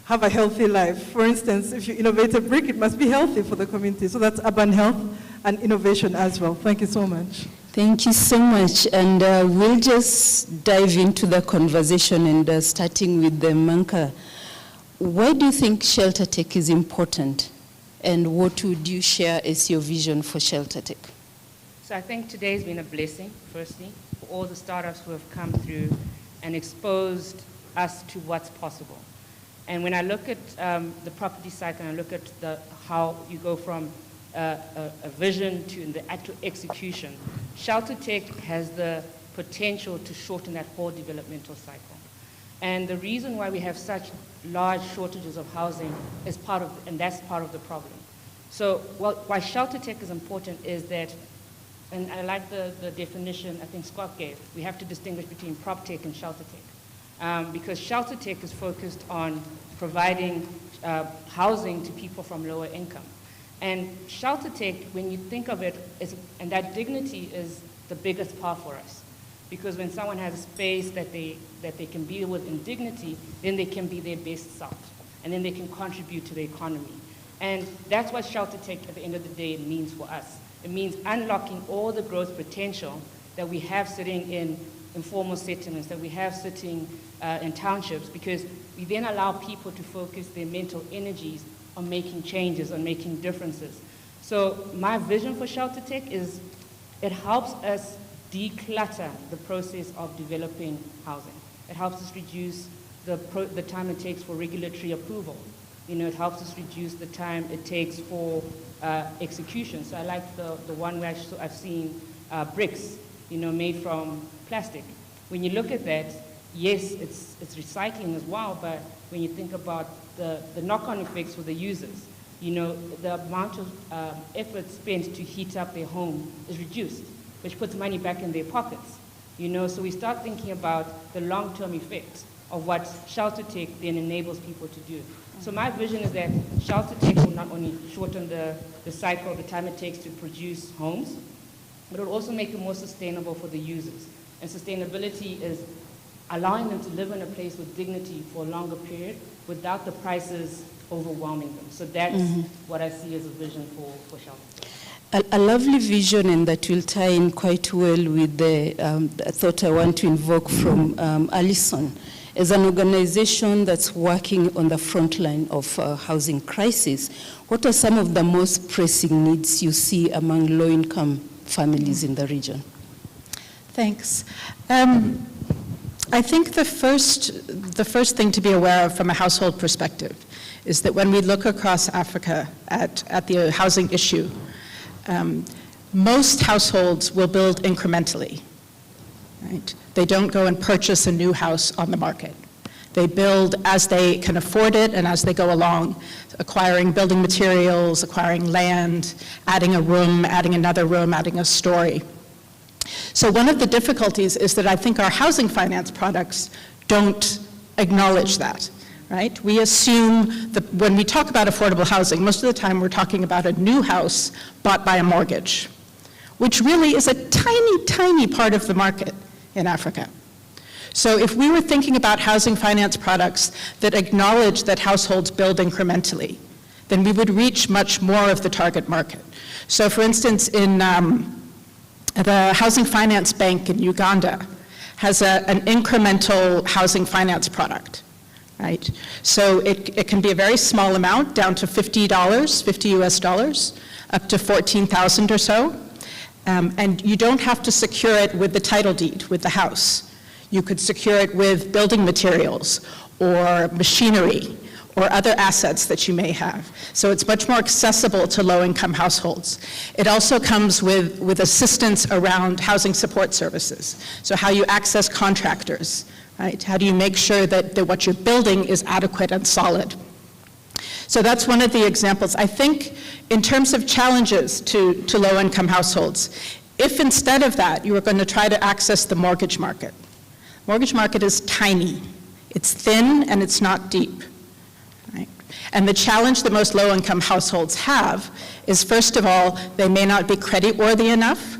have a healthy life. For instance, if you innovate a brick, it must be healthy for the community. So that's urban health and innovation as well. Thank you so much. Thank you so much. And we'll just dive into the conversation, and starting with the Manka. Why do you think ShelterTech is important? And what would you share as your vision for ShelterTech? So I think today's been a blessing, firstly, for all the startups who have come through and exposed us to what's possible. And when I look at the property cycle and I look at how you go from a vision to the actual execution, ShelterTech has the potential to shorten that whole developmental cycle. And the reason why we have such large shortages of housing is and that's part of the problem. So why ShelterTech is important is that, and I like the definition I think Scott gave, we have to distinguish between PropTech and ShelterTech. Because ShelterTech is focused on providing housing to people from lower income. And ShelterTech, when you think of it, and that dignity is the biggest part for us. Because when someone has a space that they can be with in dignity, then they can be their best self. And then they can contribute to the economy. And that's what ShelterTech at the end of the day means for us. It means unlocking all the growth potential that we have sitting in informal settlements, that we have sitting in townships, because we then allow people to focus their mental energies on making changes, on making differences. So my vision for ShelterTech is it helps us declutter the process of developing housing. It helps us reduce the time it takes for regulatory approval. It helps us reduce the time it takes for execution. So I like the one where I've seen bricks, made from plastic. When you look at that, yes, it's recycling as well, but when you think about the knock-on effects for the users, the amount of effort spent to heat up their home is reduced, which puts money back in their pockets. So we start thinking about the long-term effects of what ShelterTech then enables people to do. So my vision is that ShelterTech will not only shorten the cycle, the time it takes to produce homes, but it will also make it more sustainable for the users. And sustainability is allowing them to live in a place with dignity for a longer period without the prices overwhelming them. So that's what I see as a vision for ShelterTech. A lovely vision, and that will tie in quite well with the thought I want to invoke from Alison. As an organization that's working on the front line of housing crisis, what are some of the most pressing needs you see among low-income families in the region? Thanks. I think the first thing to be aware of from a household perspective is that when we look across Africa at the housing issue, most households will build incrementally, right? They don't go and purchase a new house on the market. They build as they can afford it and as they go along, acquiring building materials, acquiring land, adding a room, adding another room, adding a story. So one of the difficulties is that I think our housing finance products don't acknowledge that, right? We assume that when we talk about affordable housing, most of the time we're talking about a new house bought by a mortgage, which really is a tiny, tiny part of the market in Africa. So if we were thinking about housing finance products that acknowledge that households build incrementally, then we would reach much more of the target market. So for instance, in the Housing Finance Bank in Uganda has an incremental housing finance product, right? So it can be a very small amount, down to $50, 50 US dollars, up to 14,000 or so. And you don't have to secure it with the title deed, with the house. You could secure it with building materials or machinery or other assets that you may have. So it's much more accessible to low-income households. It also comes with assistance around housing support services. So how you access contractors, right? How do you make sure that what you're building is adequate and solid? So that's one of the examples. I think in terms of challenges to low-income households, if instead of that you were going to try to access the mortgage market is tiny. It's thin and it's not deep. Right? And the challenge that most low-income households have is, first of all, they may not be credit-worthy enough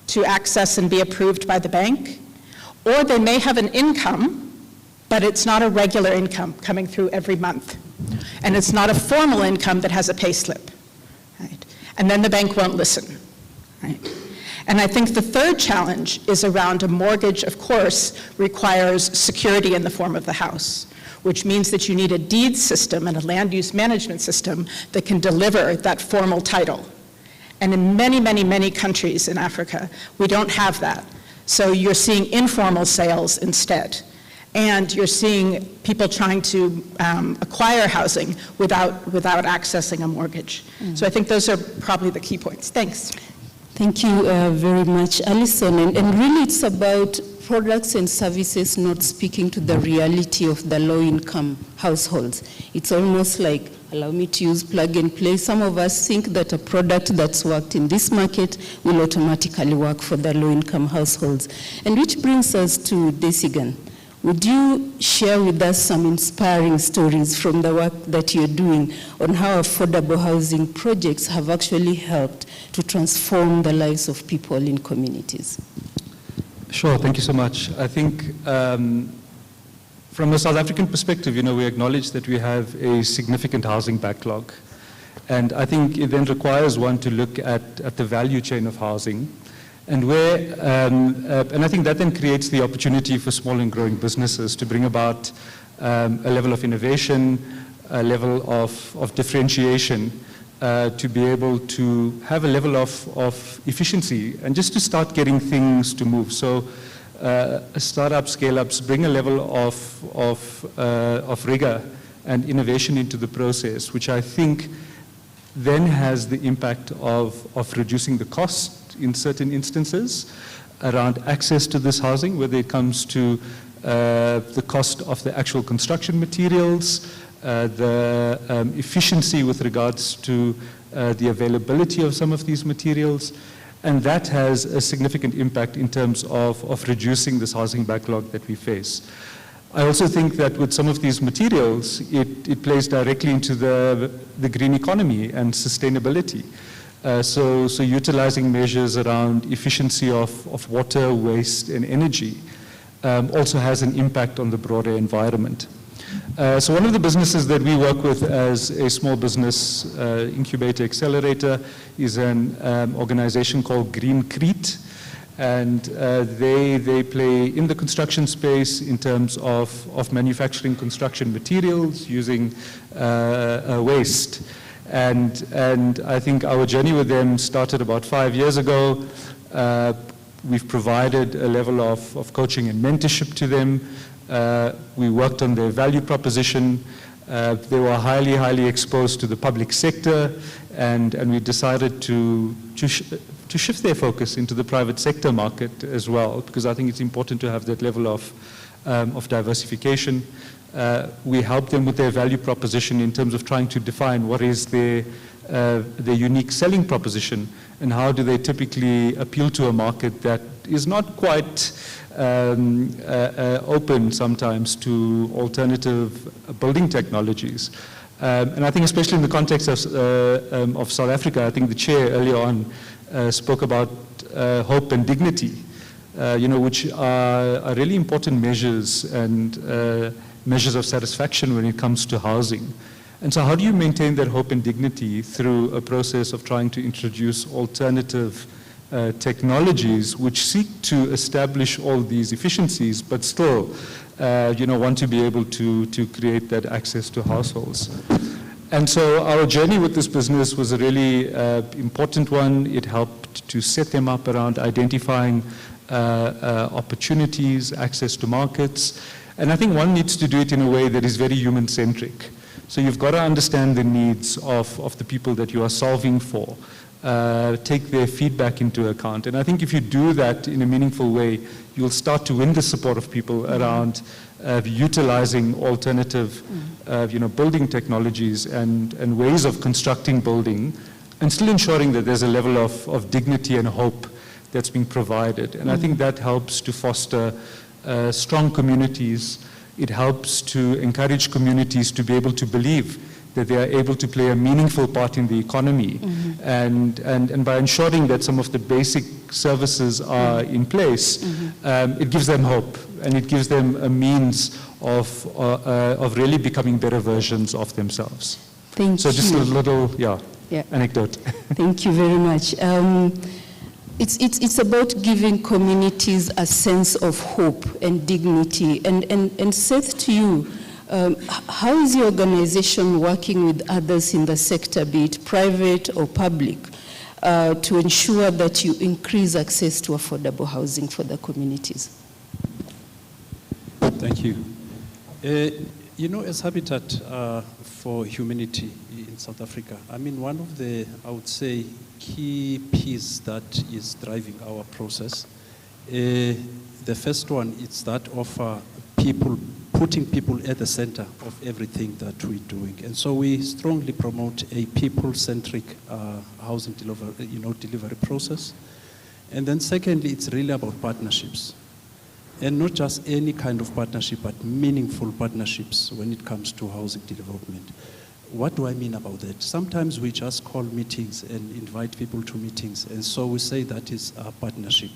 to access and be approved by the bank, or they may have an income, but it's not a regular income coming through every month. And it's not a formal income that has a pay slip. Right? And then the bank won't listen. Right? And I think the third challenge is around a mortgage, of course, requires security in the form of the house, which means that you need a deed system and a land use management system that can deliver that formal title. And in many, many, many countries in Africa, we don't have that. So you're seeing informal sales instead. And you're seeing people trying to acquire housing without accessing a mortgage. So I think those are probably the key points. Thanks. Thank you very much, Alison. And really it's about products and services not speaking to the reality of the low-income households. It's almost like, allow me to use plug and play. Some of us think that a product that's worked in this market will automatically work for the low-income households. And which brings us to Desigan. Would you share with us some inspiring stories from the work that you're doing on how affordable housing projects have actually helped to transform the lives of people in communities? Sure, thank you so much. I think from a South African perspective, we acknowledge that we have a significant housing backlog. And I think it then requires one to look at the value chain of housing. And and I think that then creates the opportunity for small and growing businesses to bring about a level of innovation, a level of differentiation, to be able to have a level of efficiency and just to start getting things to move. So startups, scale-ups bring a level of rigor and innovation into the process, which I think then has the impact of reducing the cost in certain instances around access to this housing, whether it comes to the cost of the actual construction materials, the efficiency with regards to the availability of some of these materials, and that has a significant impact in terms of reducing this housing backlog that we face. I also think that with some of these materials, it plays directly into the green economy and sustainability. So utilizing measures around efficiency of water, waste, and energy also has an impact on the broader environment. So one of the businesses that we work with as a small business incubator accelerator is an organization called Green Crete. And they play in the construction space in terms of manufacturing construction materials using waste. And I think our journey with them started about 5 years ago. We've provided a level of coaching and mentorship to them. We worked on their value proposition. They were highly, highly exposed to the public sector, and we decided to shift their focus into the private sector market as well, because I think it's important to have that level of diversification. We help them with their value proposition in terms of trying to define what is their unique selling proposition and how do they typically appeal to a market that is not quite open sometimes to alternative building technologies. And I think especially in the context of South Africa, I think the chair earlier on spoke about hope and dignity, which are really important measures and measures of satisfaction when it comes to housing. And so how do you maintain that hope and dignity through a process of trying to introduce alternative technologies which seek to establish all these efficiencies, but still want to be able to create that access to households? And so our journey with this business was a really important one. It helped to set them up around identifying opportunities, access to markets. And I think one needs to do it in a way that is very human-centric. So you've got to understand the needs of the people that you are solving for. Take their feedback into account. And I think if you do that in a meaningful way, you'll start to win the support of people around utilizing alternative building technologies and ways of constructing building, and still ensuring that there's a level of dignity and hope that's being provided. And I think that helps to foster strong communities. It helps to encourage communities to be able to believe that they are able to play a meaningful part in the economy. And by ensuring that some of the basic services are in place, it gives them hope, and it gives them a means of really becoming better versions of themselves. Thank you. So just a little, anecdote. Thank you very much. It's about giving communities a sense of hope and dignity. And Seth, to you, How is your organization working with others in the sector, be it private or public, to ensure that you increase access to affordable housing for the communities? Thank you. You know, as Habitat for Humanity in South Africa, I mean, one of the, I would say, key pieces that is driving our process, the first one is that of putting people at the center of everything that we're doing. And so we strongly promote a people-centric housing delivery process. And then secondly, it's really about partnerships. And not just any kind of partnership, but meaningful partnerships when it comes to housing development. What do I mean about that? Sometimes we just call meetings and invite people to meetings, and so we say that is a partnership.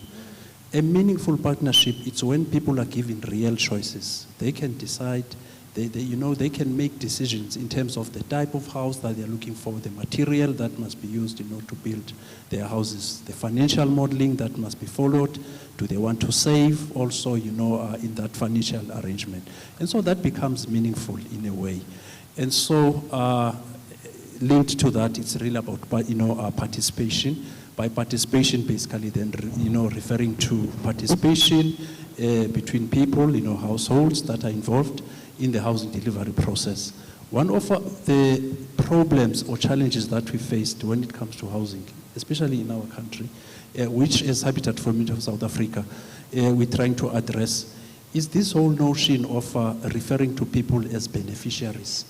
A meaningful partnership, it's when people are given real choices. They can decide, they can make decisions in terms of the type of house that they're looking for, the material that must be used, to build their houses, the financial modeling that must be followed. Do they want to save also, in that financial arrangement? And so that becomes meaningful in a way. And so linked to that, it's really about, participation. By participation, basically, then, referring to participation between people, households that are involved in the housing delivery process. One of the problems or challenges that we faced when it comes to housing, especially in our country, which as Habitat for Humanity of South Africa, we're trying to address, is this whole notion of referring to people as beneficiaries.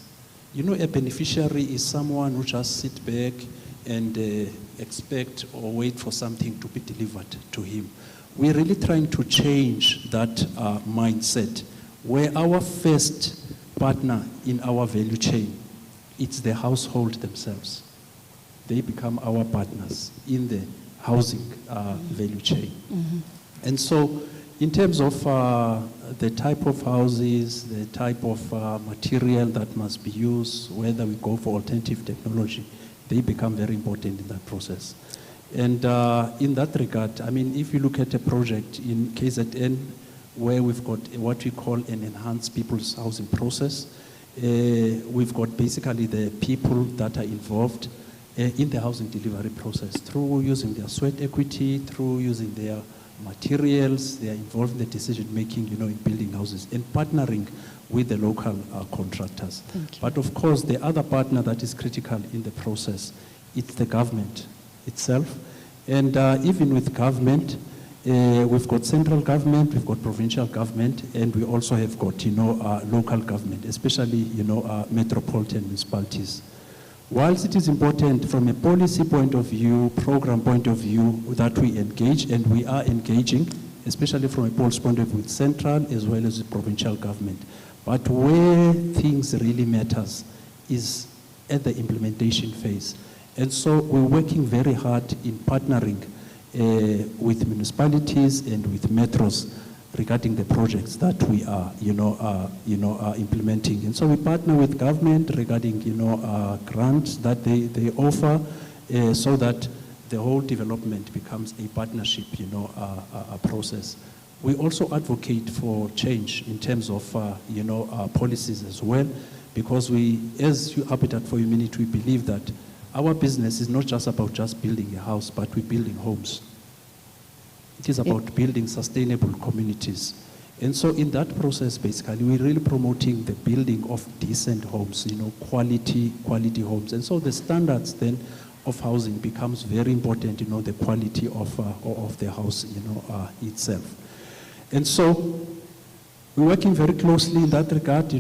A beneficiary is someone who just sit back and expect or wait for something to be delivered to him. We're really trying to change that mindset, where our first partner in our value chain, it's the household themselves. They become our partners in the housing value chain. Mm-hmm. And so in terms of the type of houses, the type of material that must be used, whether we go for alternative technology, they become very important in that process. And in that regard, I mean, if you look at a project in KZN where we've got what we call an enhanced people's housing process, we've got basically the people that are involved in the housing delivery process through using their sweat equity, through using their materials, they are involved in the decision making, in building houses and partnering with the local contractors. But of course, the other partner that is critical in the process, it's the government itself. And even with government, we've got central government, we've got provincial government, and we also have got, local government, especially, metropolitan municipalities. Whilst it is important from a policy point of view, program point of view, that we engage, and we are engaging, especially from a policy point of view, with central as well as the provincial government. But where things really matters is at the implementation phase. And so we're working very hard in partnering with municipalities and with metros regarding the projects that we are, implementing. And so we partner with government regarding, grants that they offer so that the whole development becomes a partnership, a process. We also advocate for change in terms of, policies as well, because we, as Habitat for Humanity, we believe that our business is not just about just building a house, but we're building homes. It is about building sustainable communities. And so in that process, basically, we're really promoting the building of decent homes, quality homes. And so the standards then of housing becomes very important, the quality of the house, itself. And so we're working very closely in that regard,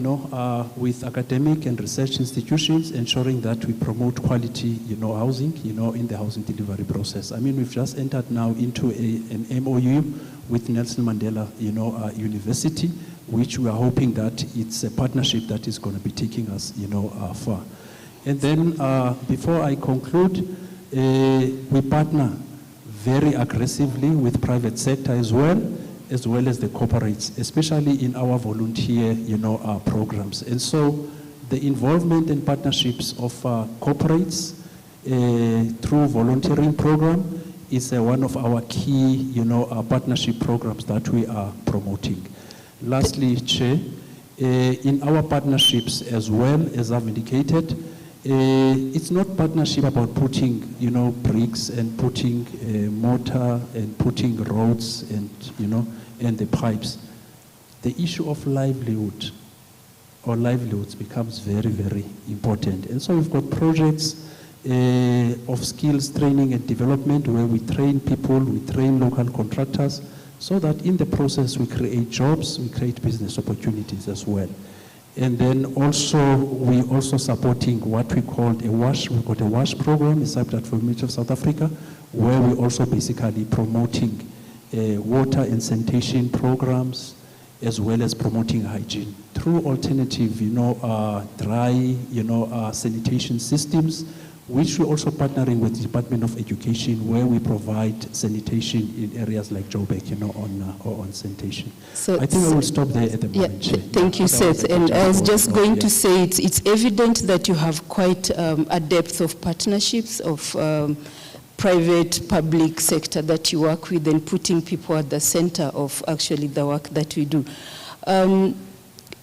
with academic and research institutions, ensuring that we promote quality, housing, in the housing delivery process. I mean, we've just entered now into an MOU with Nelson Mandela, University, which we are hoping that it's a partnership that is going to be taking us, far. And then before I conclude, we partner very aggressively with private sector as well as the corporates, especially in our volunteer, programs. And so the involvement and partnerships of corporates through volunteering program is one of our key, partnership programs that we are promoting. Lastly, Chair, In our partnerships as well, as I've indicated, it's not partnership about putting, bricks and putting mortar and putting roads and, and the pipes. The issue of livelihood or livelihoods becomes very, very important. And so we've got projects of skills training and development where we train people, we train local contractors, so that in the process we create jobs, we create business opportunities as well. And then also, we also supporting what we call a WASH. We've got a WASH program, it's up for Ministry of South Africa, where we also basically promoting water and sanitation programs, as well as promoting hygiene through alternative, dry, sanitation systems, which we're also partnering with the Department of Education, where we provide sanitation in areas like Joburg, on sanitation. So I think I will stop there at the moment. Thank you, Seth. And I was just going to say, it's evident that you have quite a depth of partnerships of private, public sector that you work with, and putting people at the center of actually the work that we do.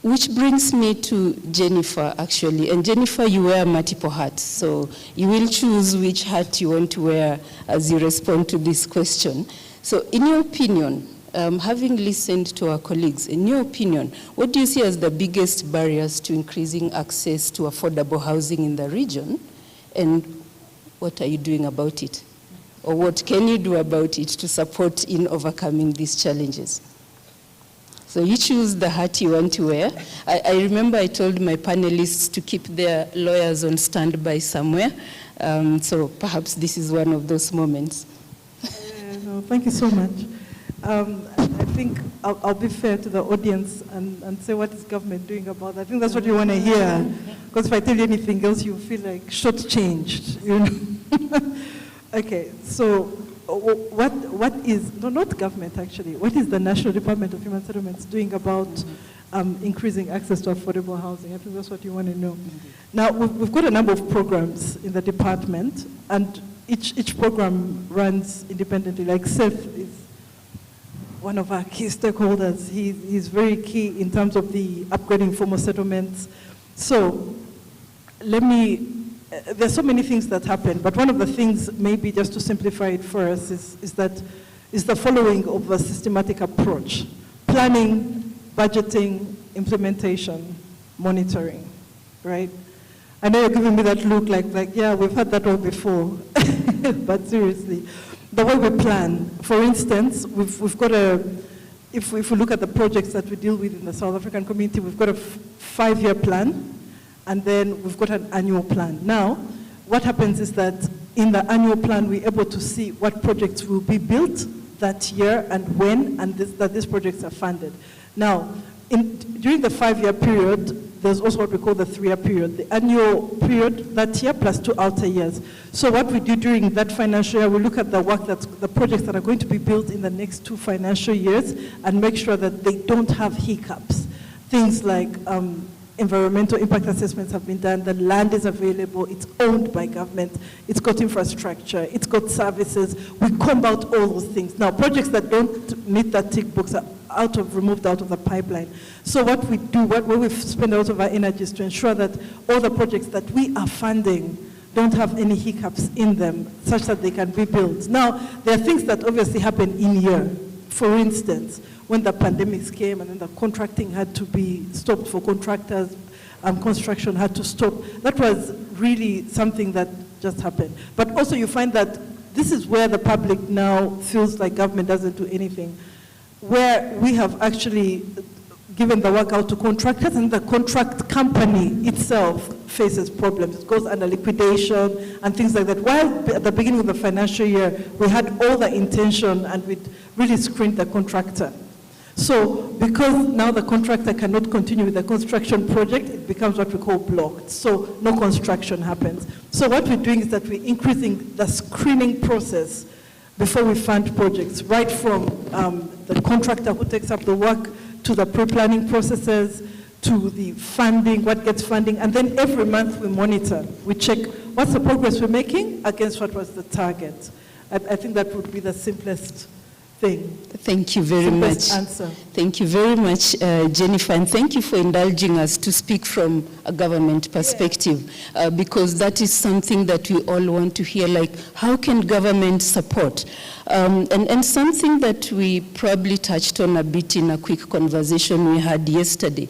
Which brings me to Jennifer, actually. And Jennifer, you wear multiple hats, so you will choose which hat you want to wear as you respond to this question. So in your opinion, having listened to our colleagues, in your opinion, what do you see as the biggest barriers to increasing access to affordable housing in the region? And what are you doing about it? Or what can you do about it to support in overcoming these challenges? So you choose the hat you want to wear. I remember I told my panelists to keep their lawyers on standby somewhere. So perhaps this is one of those moments. No, thank you so much. I think I'll be fair to the audience and say, what is government doing about that? I think that's what you want to hear. Because if I tell you anything else, you feel like shortchanged. Okay, so what is, no, not government actually, what is the National Department of Human Settlements doing about increasing access to affordable housing? I think that's what you want to know. Now, we've got a number of programs in the department, and each program runs independently. Like Seth is one of our key stakeholders. He's very key in terms of the upgrading formal settlements. So there's so many things that happen, but one of the things, maybe just to simplify it for us, is the following of a systematic approach: planning, budgeting, implementation, monitoring, right? I know you're giving me that look like yeah, we've had that all before, but seriously, the way we plan, for instance, we've got if we look at the projects that we deal with in the South African community, we've got a 5-year plan, and then we've got an annual plan. Now, what happens is that in the annual plan, we're able to see what projects will be built that year and when, and that these projects are funded. Now, during the 5-year period, there's also what we call the 3-year period, the annual period that year plus 2 outer years. So what we do during that financial year, we look at the projects that are going to be built in the next 2 financial years and make sure that they don't have hiccups. Things like environmental impact assessments have been done, the land is available, it's owned by government, it's got infrastructure, it's got services. We comb out all those things. Now, projects that don't meet that tick box are removed out of the pipeline. So what we do, where we spend a lot of our energy is to ensure that all the projects that we are funding don't have any hiccups in them, such that they can be built. Now, there are things that obviously happen in year. For instance, when the pandemics came and then the contracting had to be stopped for contractors, construction had to stop. That was really something that just happened. But also you find that this is where the public now feels like government doesn't do anything, where we have actually given the work out to contractors, and the contract company itself faces problems. It goes under liquidation and things like that. While at the beginning of the financial year, we had all the intention and we'd really screened the contractor. So because now the contractor cannot continue with the construction project, it becomes what we call blocked. So no construction happens. So what we're doing is that we're increasing the screening process before we fund projects, right from the contractor who takes up the work to the pre-planning processes, to the funding, what gets funding, and then every month we monitor. We check what's the progress we're making against what was the target. I think that would be the simplest thing. Thank you very much. Answer. Thank you very much, Jennifer, and thank you for indulging us to speak from a government perspective, because that is something that we all want to hear, like how can government support? And something that we probably touched on a bit in a quick conversation we had yesterday.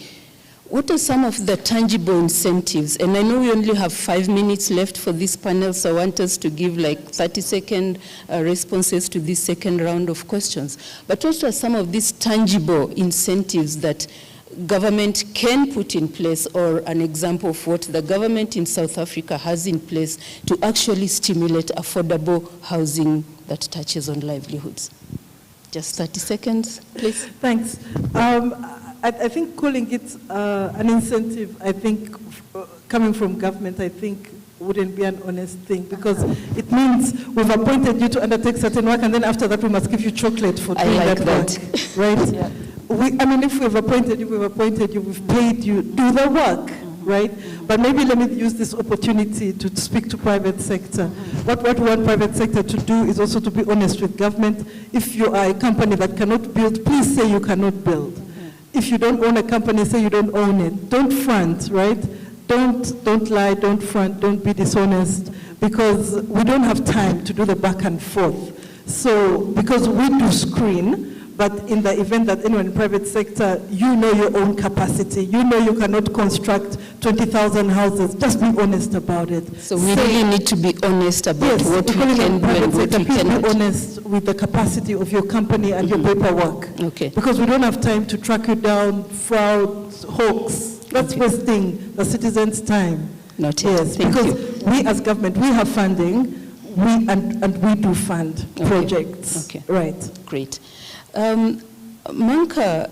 What are some of the tangible incentives? And I know we only have 5 minutes left for this panel, so I want us to give like 30-second responses to this second round of questions. But what are some of these tangible incentives that government can put in place, or an example of what the government in South Africa has in place to actually stimulate affordable housing that touches on livelihoods? Just 30 seconds, please. Thanks. I think calling it an incentive, I think, coming from government, I think wouldn't be an honest thing, because it means we've appointed you to undertake certain work, and then after that we must give you chocolate for doing that work, right? Yeah. I mean, if we've appointed you, we've paid you, do the work, right? But maybe let me use this opportunity to speak to private sector. What we want private sector to do is also to be honest with government. If you are a company that cannot build, please say you cannot build. If you don't own a company, say you don't own it. Don't front, right? Don't lie, don't front, don't be dishonest, because we don't have time to do the back and forth. So, because we do screen, but in the event that anyone in private sector, you know your own capacity, you know you cannot construct 20,000 houses, just be honest about it. So we really need to be honest about what we can do and what we cannot. Be honest with the capacity of your company and your paperwork. Okay. Because we don't have time to track you down, fraud, hoax. That's wasting the citizens' time. Not yet. Yes, because we as government, we have funding, and we do fund projects. Okay. Right. Great. Manka,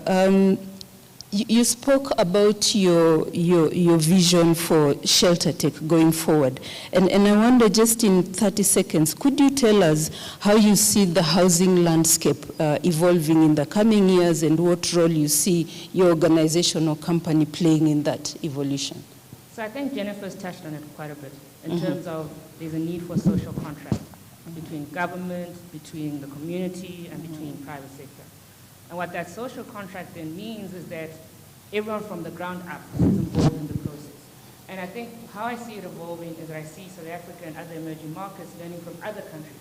you spoke about your vision for ShelterTech going forward. And I wonder, just in 30 seconds, could you tell us how you see the housing landscape evolving in the coming years, and what role you see your organization or company playing in that evolution? So I think Jennifer's touched on it quite a bit in terms of there's a need for social contract between government, between the community, and between private sector. And what that social contract then means is that everyone from the ground up is involved in the process. And I think how I see it evolving is that I see South Africa and other emerging markets learning from other countries.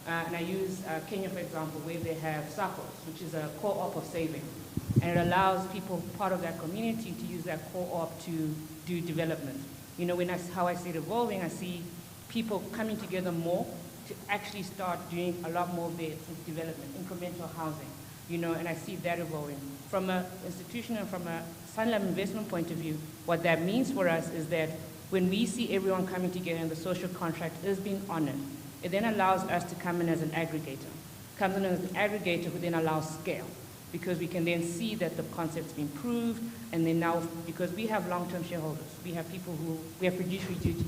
And I use Kenya, for example, where they have SACCOs, which is a co-op of saving. And it allows people, part of that community, to use that co-op to do development. You know, how I see it evolving, I see people coming together more to actually start doing a lot more of their development, incremental housing, you know, and I see that evolving. From an institution and from a Sanlam investment point of view, what that means for us is that when we see everyone coming together and the social contract is being honored, it then allows us to come in as an aggregator. Comes in as an aggregator who then allows scale, because we can then see that the concept's been proved, and then now, because we have long-term shareholders, we have people we have fiduciary duty,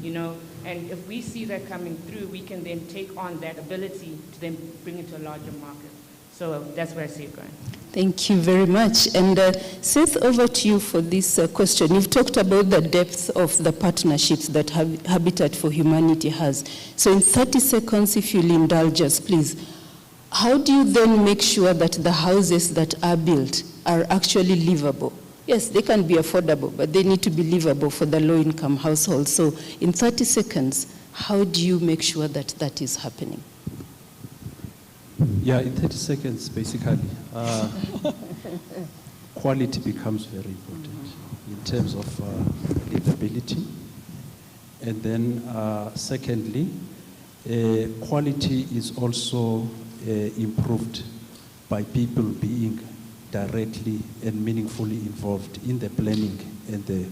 you know, and if we see that coming through, we can then take on that ability to then bring it to a larger market. So that's where I see it going. Thank you very much. And Seth, over to you for this question. You've talked about the depth of the partnerships that Habitat for Humanity has. So in 30 seconds, if you'll indulge us, please, how do you then make sure that the houses that are built are actually livable? Yes, they can be affordable, but they need to be livable for the low-income households. So in 30 seconds, how do you make sure that that is happening? Yeah, in 30 seconds, basically, quality becomes very important in terms of livability. And then secondly, quality is also improved by people being directly and meaningfully involved in the planning and the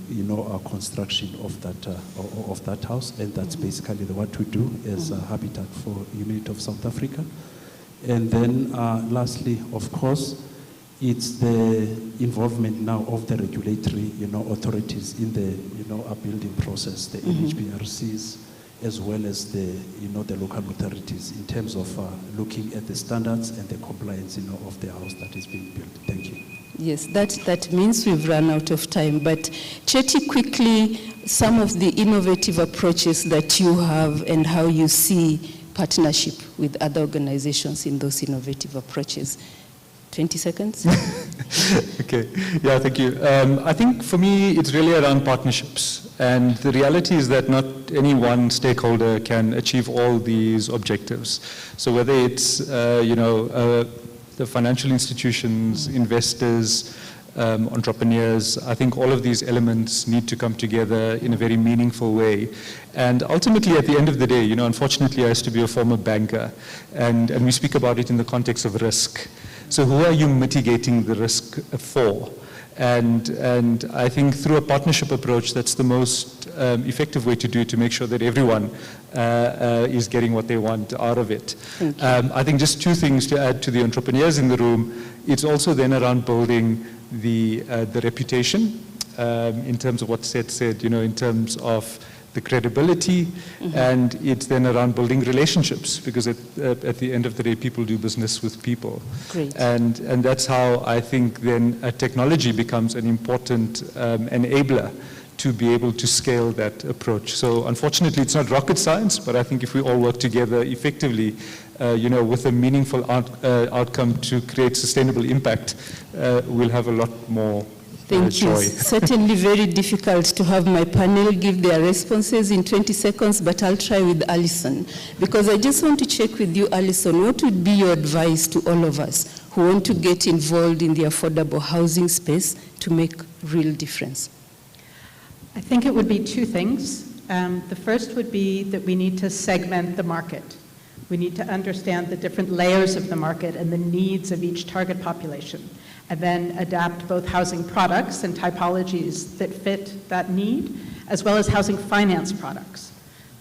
construction of that house, and that's basically what we do as Habitat for Humanity of South Africa. And then lastly, of course, it's the involvement now of the regulatory authorities in the building process, the NHBRCs, as well as the the local authorities in terms of looking at the standards and the compliance of the house that is being built. Thank you. Yes, that means we've run out of time. But Chetty, quickly, some of the innovative approaches that you have and how you see partnership with other organizations in those innovative approaches. 20 seconds? Okay, yeah, thank you. I think for me, it's really around partnerships. And the reality is that not any one stakeholder can achieve all these objectives. So whether it's, the financial institutions, investors, entrepreneurs, I think all of these elements need to come together in a very meaningful way. And ultimately, at the end of the day, unfortunately, I used to be a former banker, and we speak about it in the context of risk. So who are you mitigating the risk for? And I think through a partnership approach, that's the most effective way to do it, to make sure that everyone is getting what they want out of it. I think just two things to add to the entrepreneurs in the room. It's also then around building the reputation in terms of what Seth said, in terms of the credibility, and it's then around building relationships, because at the end of the day, people do business with people. Great. And that's how I think then technology becomes an important enabler to be able to scale that approach. So unfortunately, it's not rocket science, but I think if we all work together effectively, with a meaningful outcome to create sustainable impact, we'll have a lot more Thank you. Certainly very difficult to have my panel give their responses in 20 seconds, but I'll try with Alison. Because I just want to check with you, Alison, what would be your advice to all of us who want to get involved in the affordable housing space to make real difference? I think it would be two things. The first would be that we need to segment the market. We need to understand the different layers of the market and the needs of each target population, and then adapt both housing products and typologies that fit that need, as well as housing finance products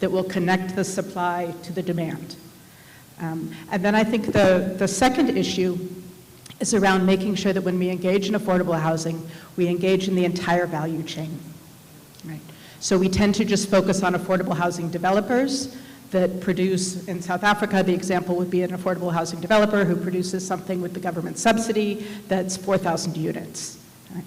that will connect the supply to the demand. And then I think the second issue is around making sure that when we engage in affordable housing, we engage in the entire value chain. Right? So we tend to just focus on affordable housing developers that produce, in South Africa, the example would be an affordable housing developer who produces something with the government subsidy that's 4,000 units. Right?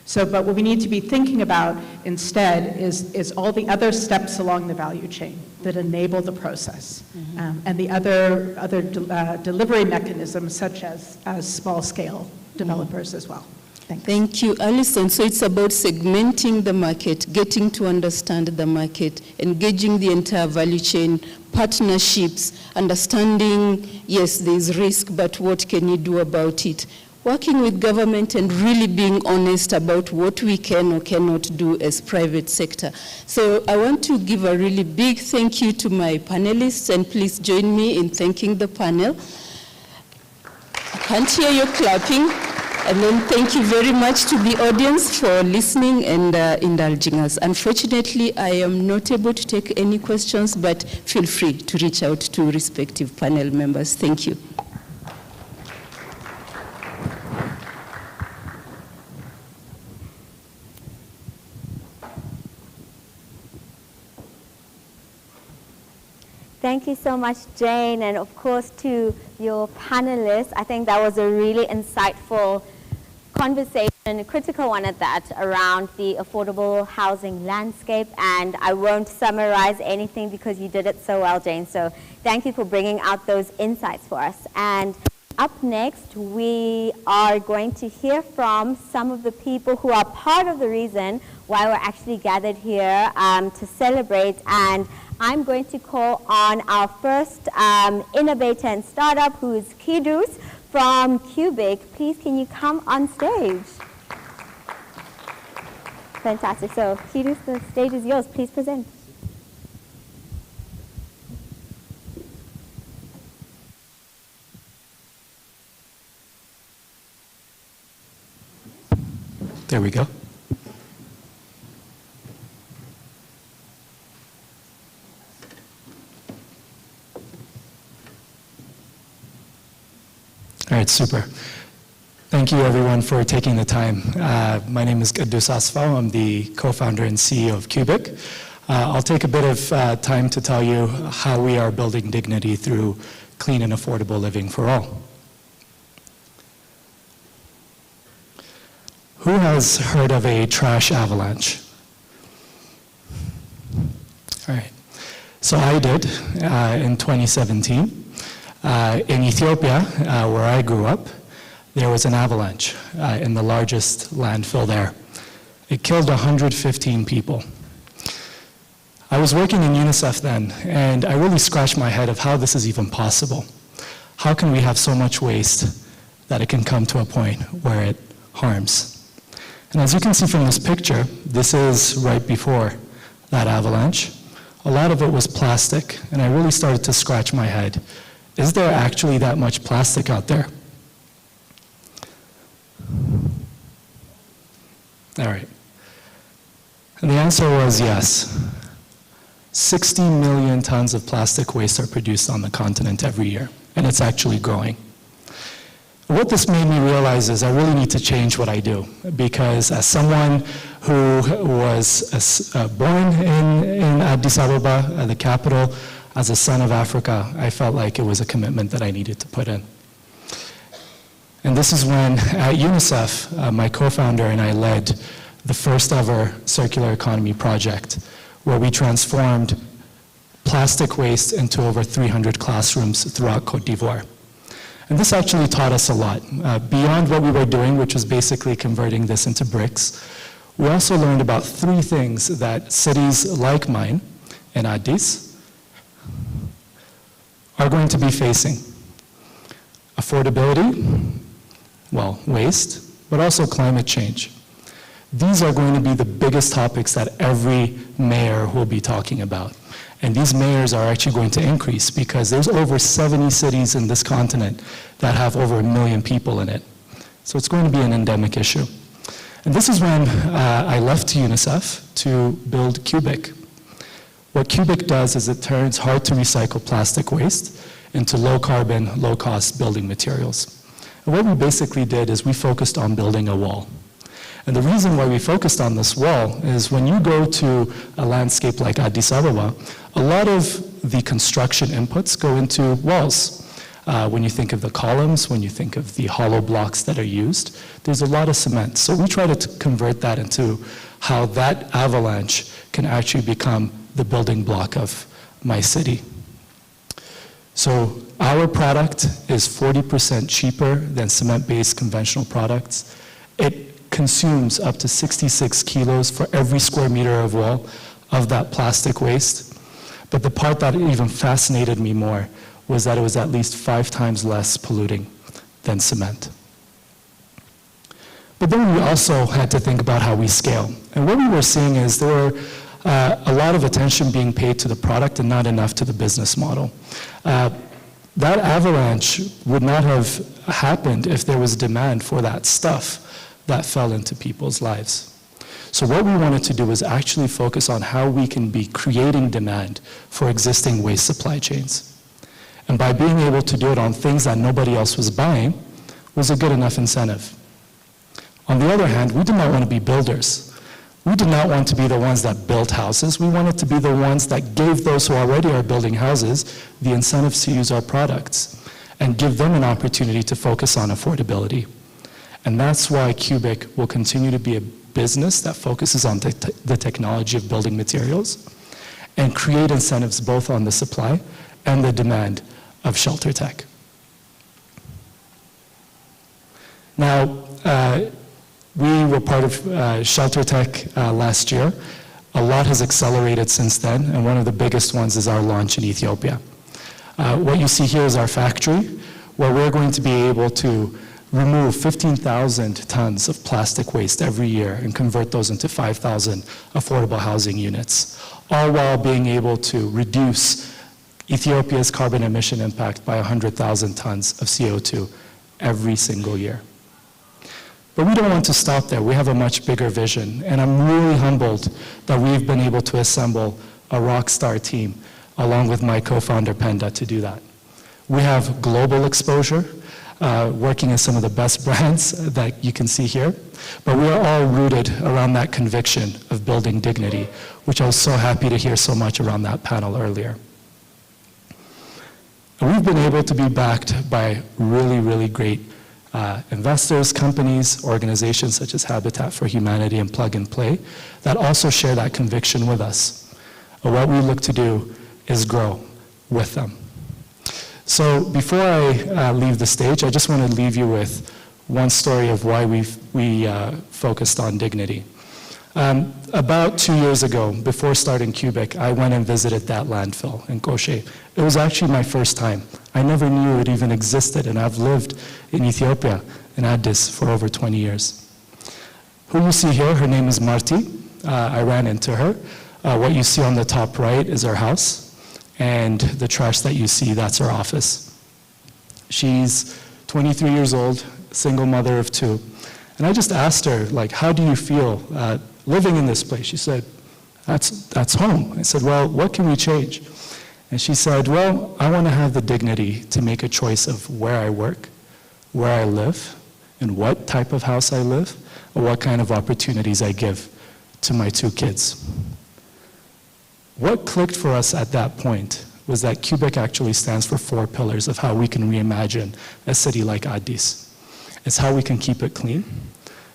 So, but what we need to be thinking about instead is all the other steps along the value chain that enable the process, and the other delivery mechanisms such as small-scale developers as well. Thank you, Alison. So it's about segmenting the market, getting to understand the market, engaging the entire value chain, partnerships, understanding, yes, there's risk, but what can you do about it? Working with government and really being honest about what we can or cannot do as private sector. So I want to give a really big thank you to my panelists, and please join me in thanking the panel. I can't hear you clapping. And then thank you very much to the audience for listening and indulging us. Unfortunately, I am not able to take any questions, but feel free to reach out to respective panel members. Thank you. Thank you so much, Jane, and of course to your panelists. I think that was a really insightful conversation, a critical one at that, around the affordable housing landscape. And I won't summarize anything because you did it so well, Jane. So thank you for bringing out those insights for us. And up next, we are going to hear from some of the people who are part of the reason why we're actually gathered here to celebrate. And I'm going to call on our first innovator and startup, who is Kidus from Cubic. Please, can you come on stage? Fantastic. So, Kidus, the stage is yours. Please present. There we go. All right, super. Thank you everyone for taking the time. My name is Kidus Asfaw. I'm the co-founder and CEO of Cubic. I'll take a bit of time to tell you how we are building dignity through clean and affordable living for all. Who has heard of a trash avalanche? All right. So I did in 2017. In Ethiopia, where I grew up, there was an avalanche in the largest landfill there. It killed 115 people. I was working in UNICEF then, and I really scratched my head of how this is even possible. How can we have so much waste that it can come to a point where it harms? And as you can see from this picture, this is right before that avalanche. A lot of it was plastic, and I really started to scratch my head. Is there actually that much plastic out there? All right. And the answer was yes. 60 million tons of plastic waste are produced on the continent every year, and it's actually growing. What this made me realize is I really need to change what I do, because as someone who was born in Addis Ababa, the capital, as a son of Africa, I felt like it was a commitment that I needed to put in. And this is when, at UNICEF, my co-founder and I led the first ever circular economy project, where we transformed plastic waste into over 300 classrooms throughout Côte d'Ivoire. And this actually taught us a lot. Beyond what we were doing, which was basically converting this into bricks, we also learned about 3 things that cities like mine in Addis are going to be facing. Affordability, well, waste, but also climate change. These are going to be the biggest topics that every mayor will be talking about. And these mayors are actually going to increase because there's over 70 cities in this continent that have over 1 million people in it. So it's going to be an endemic issue. And this is when I left UNICEF to build Cubic. What Cubic does is it turns hard to recycle plastic waste into low carbon, low cost building materials. And what we basically did is we focused on building a wall. And the reason why we focused on this wall is when you go to a landscape like Addis Ababa, a lot of the construction inputs go into walls. When you think of the columns, when you think of the hollow blocks that are used, there's a lot of cement. So we try to convert that into how that avalanche can actually become the building block of my city. So our product is 40% cheaper than cement-based conventional products. It consumes up to 66 kilos for every square meter of wall of that plastic waste. But the part that even fascinated me more was that it was at least 5 times less polluting than cement. But then we also had to think about how we scale. And what we were seeing is there were a lot of attention being paid to the product and not enough to the business model. That avalanche would not have happened if there was demand for that stuff that fell into people's lives. So what we wanted to do was actually focus on how we can be creating demand for existing waste supply chains. And by being able to do it on things that nobody else was buying was a good enough incentive. On the other hand, we did not want to be builders. We did not want to be the ones that built houses. We wanted to be the ones that gave those who already are building houses the incentives to use our products and give them an opportunity to focus on affordability. And that's why Cubic will continue to be a business that focuses on the technology of building materials and create incentives both on the supply and the demand of ShelterTech. Now, we were part of ShelterTech last year. A lot has accelerated since then, and one of the biggest ones is our launch in Ethiopia. What you see here is our factory, where we're going to be able to remove 15,000 tons of plastic waste every year and convert those into 5,000 affordable housing units, all while being able to reduce Ethiopia's carbon emission impact by 100,000 tons of CO2 every single year. But we don't want to stop there. We have a much bigger vision, and I'm really humbled that we've been able to assemble a rock star team along with my co-founder Penda to do that. We have global exposure, working in some of the best brands that you can see here, but we are all rooted around that conviction of building dignity, which I was so happy to hear so much around that panel earlier. And we've been able to be backed by really, really great investors, companies, organizations such as Habitat for Humanity and Plug and Play that also share that conviction with us. And what we look to do is grow with them. So before I leave the stage, I just want to leave you with one story of why we focused on dignity. About 2 years ago, before starting Cubic, I went and visited that landfill in Koshe. It was actually my first time. I never knew it even existed, and I've lived in Ethiopia, in Addis, for over 20 years. Who you see here, her name is Marti. I ran into her. What you see on the top right is her house, and the trash that you see, that's her office. She's 23 years old, single mother of 2. And I just asked her, like, how do you feel living in this place? She said, that's home. I said, well, what can we change? And she said, well, I want to have the dignity to make a choice of where I work, where I live, and what type of house I live, or what kind of opportunities I give to my 2 kids. What clicked for us at that point was that Cubic actually stands for 4 pillars of how we can reimagine a city like Addis. It's how we can keep it clean.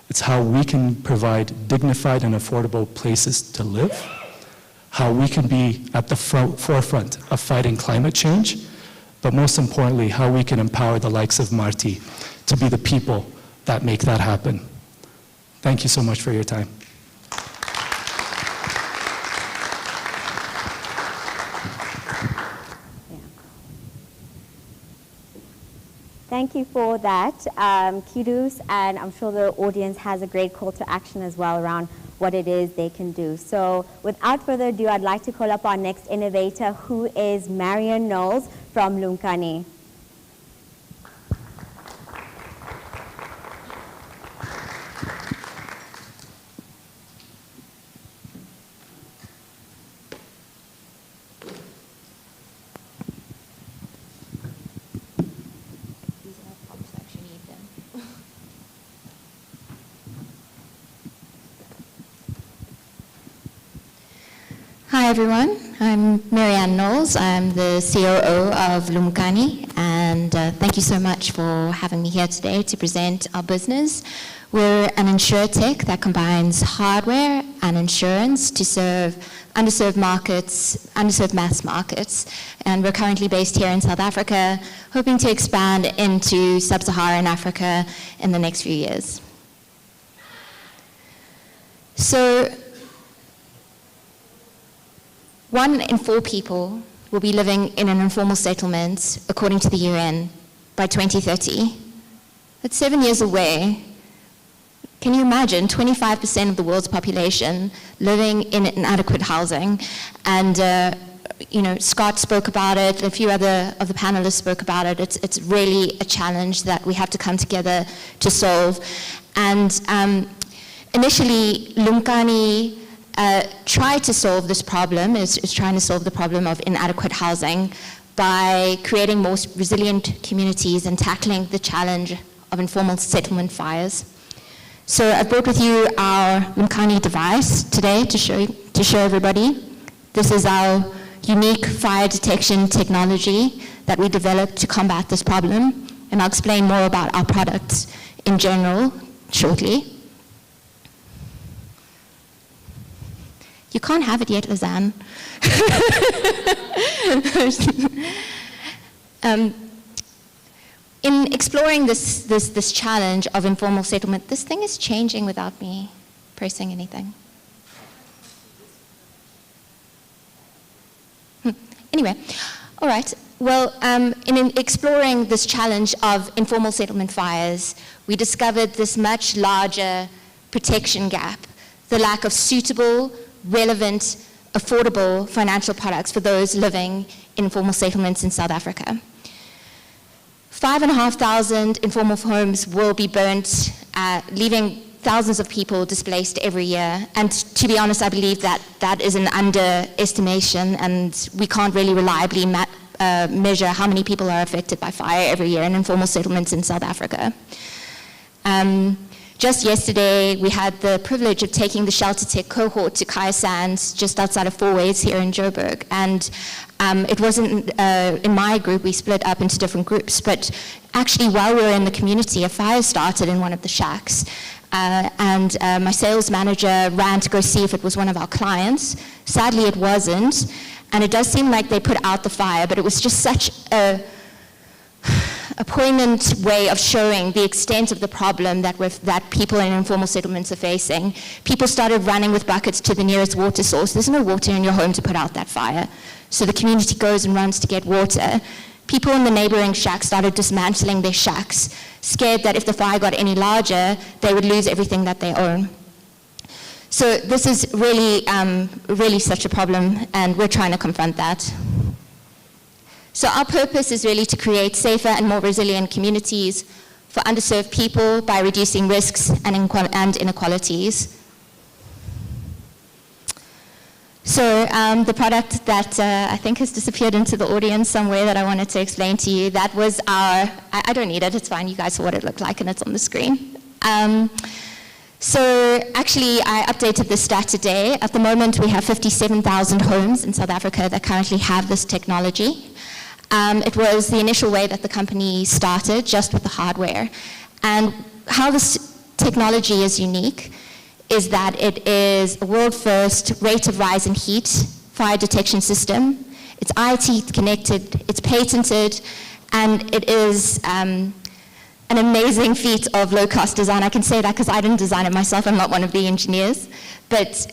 It's how we can provide dignified and affordable places to live, how we can be at the forefront of fighting climate change, but most importantly, how we can empower the likes of Marti to be the people that make that happen. Thank you so much for your time. Thank you for that, Kidus, and I'm sure the audience has a great call to action as well around what it is they can do. So without further ado, I'd like to call up our next innovator, who is Marion Knowles from Lumkani. Hi everyone, I'm Marianne Knowles. I'm the COO of Lumkani, and thank you so much for having me here today to present our business. We're an insurtech that combines hardware and insurance to serve underserved markets, underserved mass markets, and we're currently based here in South Africa, hoping to expand into sub-Saharan Africa in the next few years. So, 1 in 4 people will be living in an informal settlement, according to the UN, by 2030. That's 7 years away. Can you imagine 25% of the world's population living in inadequate housing? And Scott spoke about it, a few other of the panelists spoke about it. It's really a challenge that we have to come together to solve. And initially, Lumkani tried to solve this problem, is trying to solve the problem of inadequate housing by creating more resilient communities and tackling the challenge of informal settlement fires. So I've brought with you our Lumkani device today to show everybody. This is our unique fire detection technology that we developed to combat this problem, and I'll explain more about our products in general shortly. You can't have it yet, Lizanne. In exploring this challenge of informal settlement, this thing is changing without me pressing anything. Anyway, all right. Well, in exploring this challenge of informal settlement fires, we discovered this much larger protection gap, the lack of suitable, relevant, affordable financial products for those living in informal settlements in South Africa. 5,500 informal homes will be burnt, leaving thousands of people displaced every year. And to be honest, I believe that that is an underestimation, and we can't really reliably measure how many people are affected by fire every year in informal settlements in South Africa. Just yesterday, we had the privilege of taking the ShelterTech cohort to Kaya Sands, just outside of Fourways here in Joburg. And it wasn't in my group, we split up into different groups. But actually, while we were in the community, a fire started in one of the shacks. And my sales manager ran to go see if it was one of our clients. Sadly, it wasn't. And it does seem like they put out the fire, but it was just such a poignant way of showing the extent of the problem that people in informal settlements are facing. People started running with buckets to the nearest water source. There's no water in your home to put out that fire. So the community goes and runs to get water. People in the neighboring shacks started dismantling their shacks, scared that if the fire got any larger, they would lose everything that they own. So this is really, really such a problem, and we're trying to confront that. So our purpose is really to create safer and more resilient communities for underserved people by reducing risks and inequalities. So the product that I think has disappeared into the audience somewhere that I wanted to explain to you, that was our, I don't need it, it's fine, you guys saw what it looked like and it's on the screen. So actually I updated this stat today. At the moment we have 57,000 homes in South Africa that currently have this technology. It was the initial way that the company started, just with the hardware. And how this technology is unique is that it is a world-first rate of rise in heat fire detection system. It's IoT connected, it's patented, and it is an amazing feat of low-cost design. I can say that because I didn't design it myself, I'm not one of the engineers. But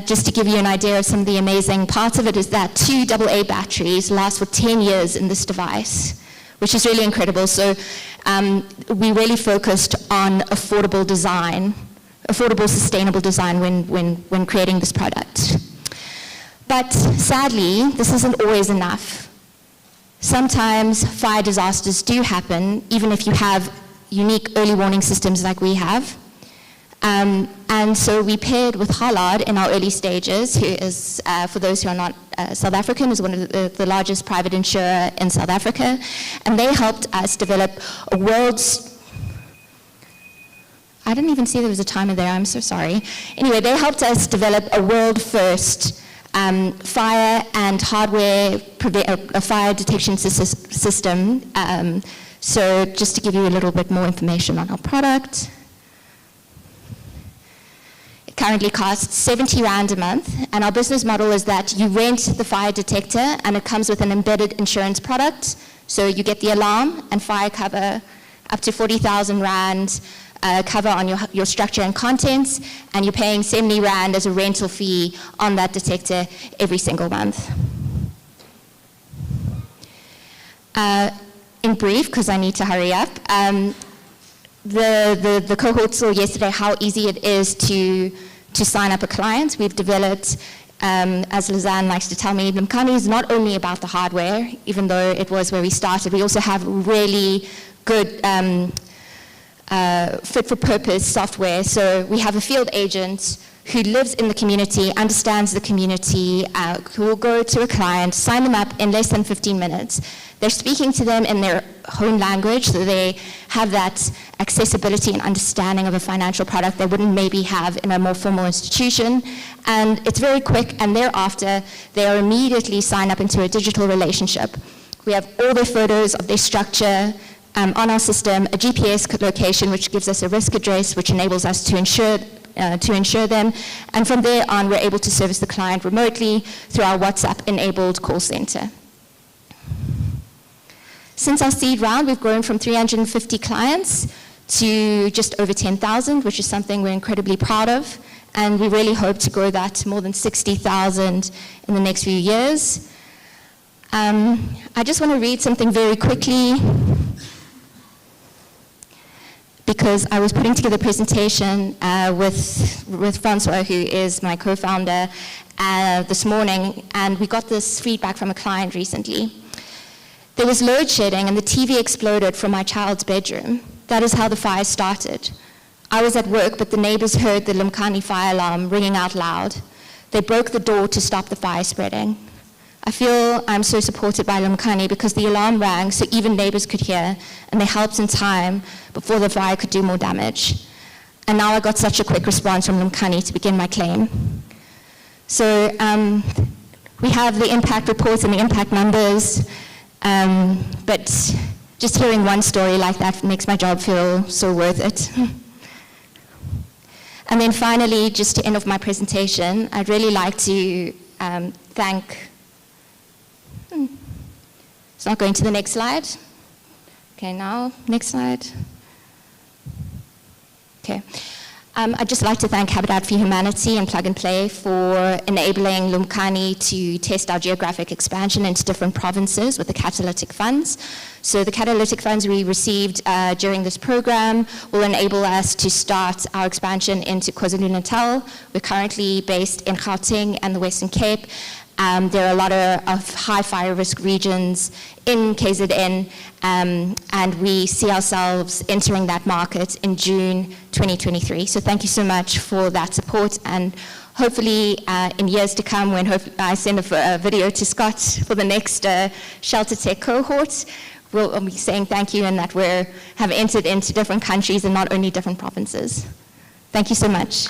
just to give you an idea of some of the amazing parts of it is that 2 AA batteries last for 10 years in this device, which is really incredible. So we really focused on affordable design, affordable, sustainable design when creating this product. But sadly, this isn't always enough. Sometimes fire disasters do happen, even if you have unique early warning systems like we have. And so we paired with Hollard in our early stages, who is, for those who are not South African, is one of the largest private insurer in South Africa. And they helped us develop a world's, I didn't even see there was a timer there, I'm so sorry. Anyway, they helped us develop a world-first fire and hardware fire detection system. So just to give you a little bit more information on our product. It currently costs 70 Rand a month, and our business model is that you rent the fire detector and it comes with an embedded insurance product. So you get the alarm and fire cover, up to 40,000 Rand cover on your structure and contents, and you're paying 70 Rand as a rental fee on that detector every single month. In brief, because I need to hurry up, the cohort saw yesterday how easy it is to sign up a client. We've developed, as Lizanne likes to tell me, Lumkani is not only about the hardware, even though it was where we started. We also have really good fit-for-purpose software. So we have a field agent who lives in the community, understands the community, who will go to a client, sign them up in less than 15 minutes. They're speaking to them in their own language, so they have that accessibility and understanding of a financial product they wouldn't maybe have in a more formal institution. And it's very quick, and thereafter, they are immediately signed up into a digital relationship. We have all their photos of their structure, on our system, a GPS location which gives us a risk address which enables us to insure them, and from there on we're able to service the client remotely through our WhatsApp-enabled call center. Since our seed round, we've grown from 350 clients to just over 10,000, which is something we're incredibly proud of, and we really hope to grow that to more than 60,000 in the next few years. I just want to read something very quickly, because I was putting together a presentation with Francois, who is my co-founder, this morning, and we got this feedback from a client recently. There was load shedding and the TV exploded from my child's bedroom. That is how the fire started. I was at work, but the neighbors heard the Lumkani fire alarm ringing out loud. They broke the door to stop the fire spreading. I feel I'm so supported by Lumkani because the alarm rang so even neighbors could hear, and they helped in time before the fire could do more damage. And now I got such a quick response from Lumkani to begin my claim. So we have the impact reports and the impact numbers, but just hearing one story like that makes my job feel so worth it. And then finally, just to end off my presentation, I'd really like to thank, it's not going to the next slide. Okay, now, next slide. Okay. I'd just like to thank Habitat for Humanity and Plug and Play for enabling Lumkani to test our geographic expansion into different provinces with the catalytic funds. So the catalytic funds we received during this program will enable us to start our expansion into KwaZulu-Natal. We're currently based in Gauteng and the Western Cape. There are a lot of high fire risk regions in KZN, and we see ourselves entering that market in June 2023. So thank you so much for that support, and hopefully in years to come, when I send a video to Scott for the next ShelterTech cohort, we'll be saying thank you and that we have entered into different countries and not only different provinces. Thank you so much.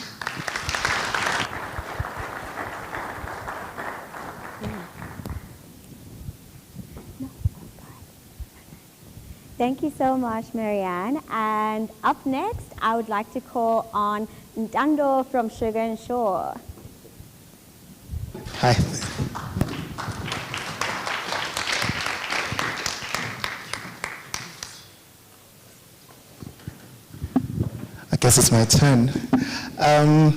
Thank you so much, Marianne. And up next, I would like to call on Ntando from Sugar and Shore. Hi. I guess it's my turn. I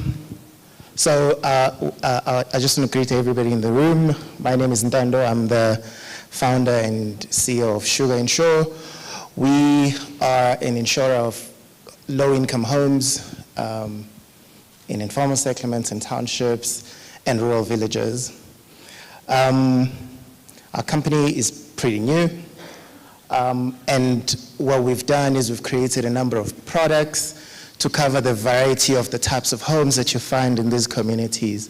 just want to greet everybody in the room. My name is Ntando. I'm the founder and CEO of Sugar and Shore. We are an insurer of low-income homes in informal settlements and townships and rural villages. Our company is pretty new, and what we've done is we've created a number of products to cover the variety of the types of homes that you find in these communities.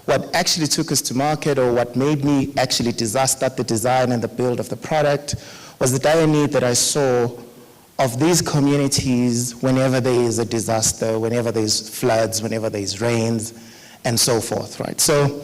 What actually took us to market, or what made me actually start the design and the build of the product, was the dire need that I saw of these communities whenever there is a disaster, whenever there's floods, whenever there's rains, and so forth, right? So,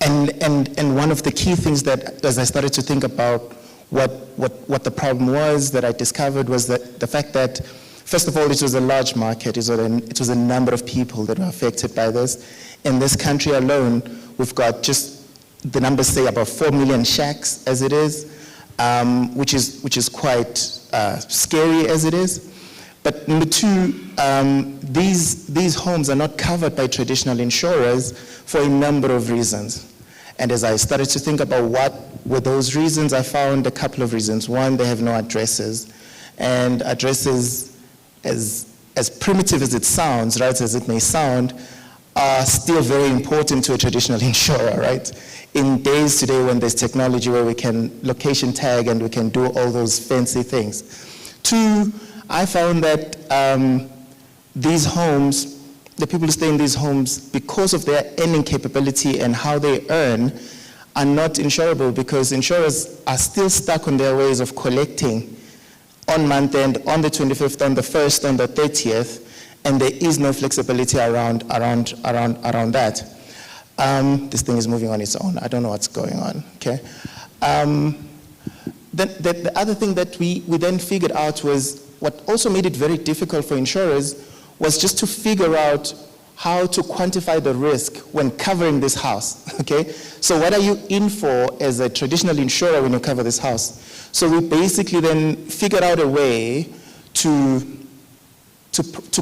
and one of the key things that, as I started to think about what the problem was, that I discovered was that the fact that, first of all, it was a large market. It was a number of people that were affected by this. In this country alone, we've got just, the numbers say about 4 million shacks as it is, which is quite scary as it is. But number two, these homes are not covered by traditional insurers for a number of reasons. And as I started to think about what were those reasons, I found a couple of reasons. One, they have no addresses. And addresses, as primitive as it sounds, right, as it may sound, are still very important to a traditional insurer, right? In days today when there's technology where we can location tag and we can do all those fancy things. Two, I found that these homes, the people who stay in these homes, because of their earning capability and how they earn, are not insurable, because insurers are still stuck on their ways of collecting on month end, on the 25th, on the 1st, on the 30th, and there is no flexibility around that. This thing is moving on its own. I don't know what's going on, okay? The other thing that we then figured out was, what also made it very difficult for insurers was just to figure out how to quantify the risk when covering this house, okay? So what are you in for as a traditional insurer when you cover this house? So we basically then figured out a way to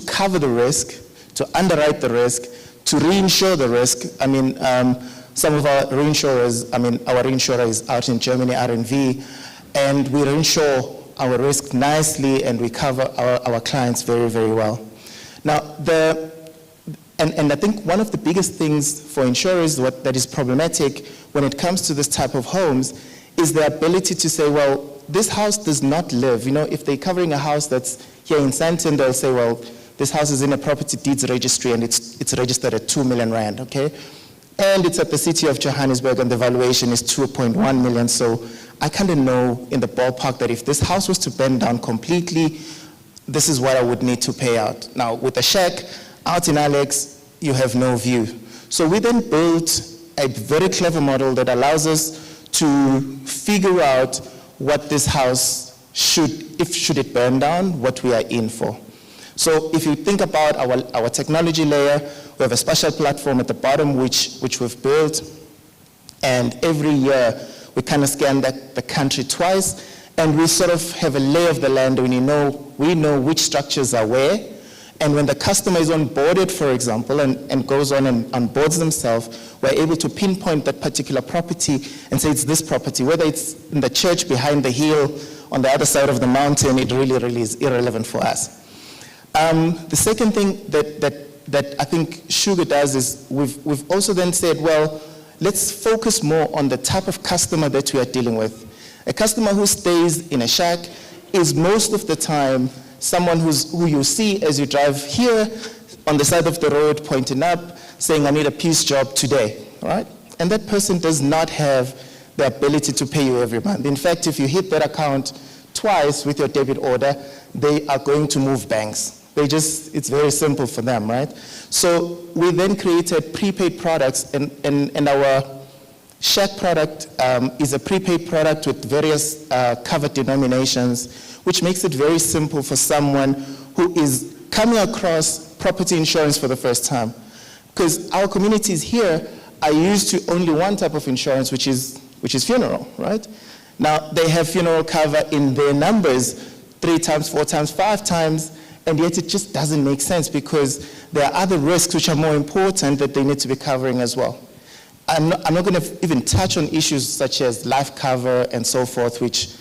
cover the risk, to underwrite the risk, to reinsure the risk. I mean, some of our reinsurers, our reinsurer is out in Germany, R&V, and we reinsure our risk nicely, and we cover our clients very, very well. Now, and I think one of the biggest things for insurers that is problematic when it comes to this type of homes is the ability to say, well, this house does not live. You know, if they're covering a house that's here in Sandton, they'll say, well, this house is in a property deeds registry and it's registered at 2 million rand, okay? And it's at the city of Johannesburg and the valuation is 2.1 million. So I kind of know in the ballpark that if this house was to burn down completely, this is what I would need to pay out. Now, with a shack out in Alex, you have no view. So we then built a very clever model that allows us to figure out what this house should it burn down, what we are in for. So if you think about our technology layer, we have a special platform at the bottom which we've built, and every year we kind of scan the country twice, And we sort of have a lay of the land when we know which structures are where. And when the customer is onboarded, for example, and goes on and onboards themselves, we're able to pinpoint that particular property and say it's this property. Whether it's in the church behind the hill, on the other side of the mountain, it really, really is irrelevant for us. The second thing that I think Sugar does is we've also then said, well, let's focus more on the type of customer that we are dealing with. A customer who stays in a shack is most of the time someone who you see as you drive here on the side of the road pointing up, saying, I need a piece job today, all right? And that person does not have the ability to pay you every month. In fact, if you hit that account twice with your debit order, they are going to move banks. It's very simple for them, right? So we then created prepaid products, and our shack product is a prepaid product with various covered denominations, which makes it very simple for someone who is coming across property insurance for the first time. Because our communities here are used to only one type of insurance, which is funeral, right? Now, they have funeral cover in their numbers 3 times, 4 times, 5 times, and yet it just doesn't make sense because there are other risks which are more important that they need to be covering as well. I'm not going to even touch on issues such as life cover and so forth, which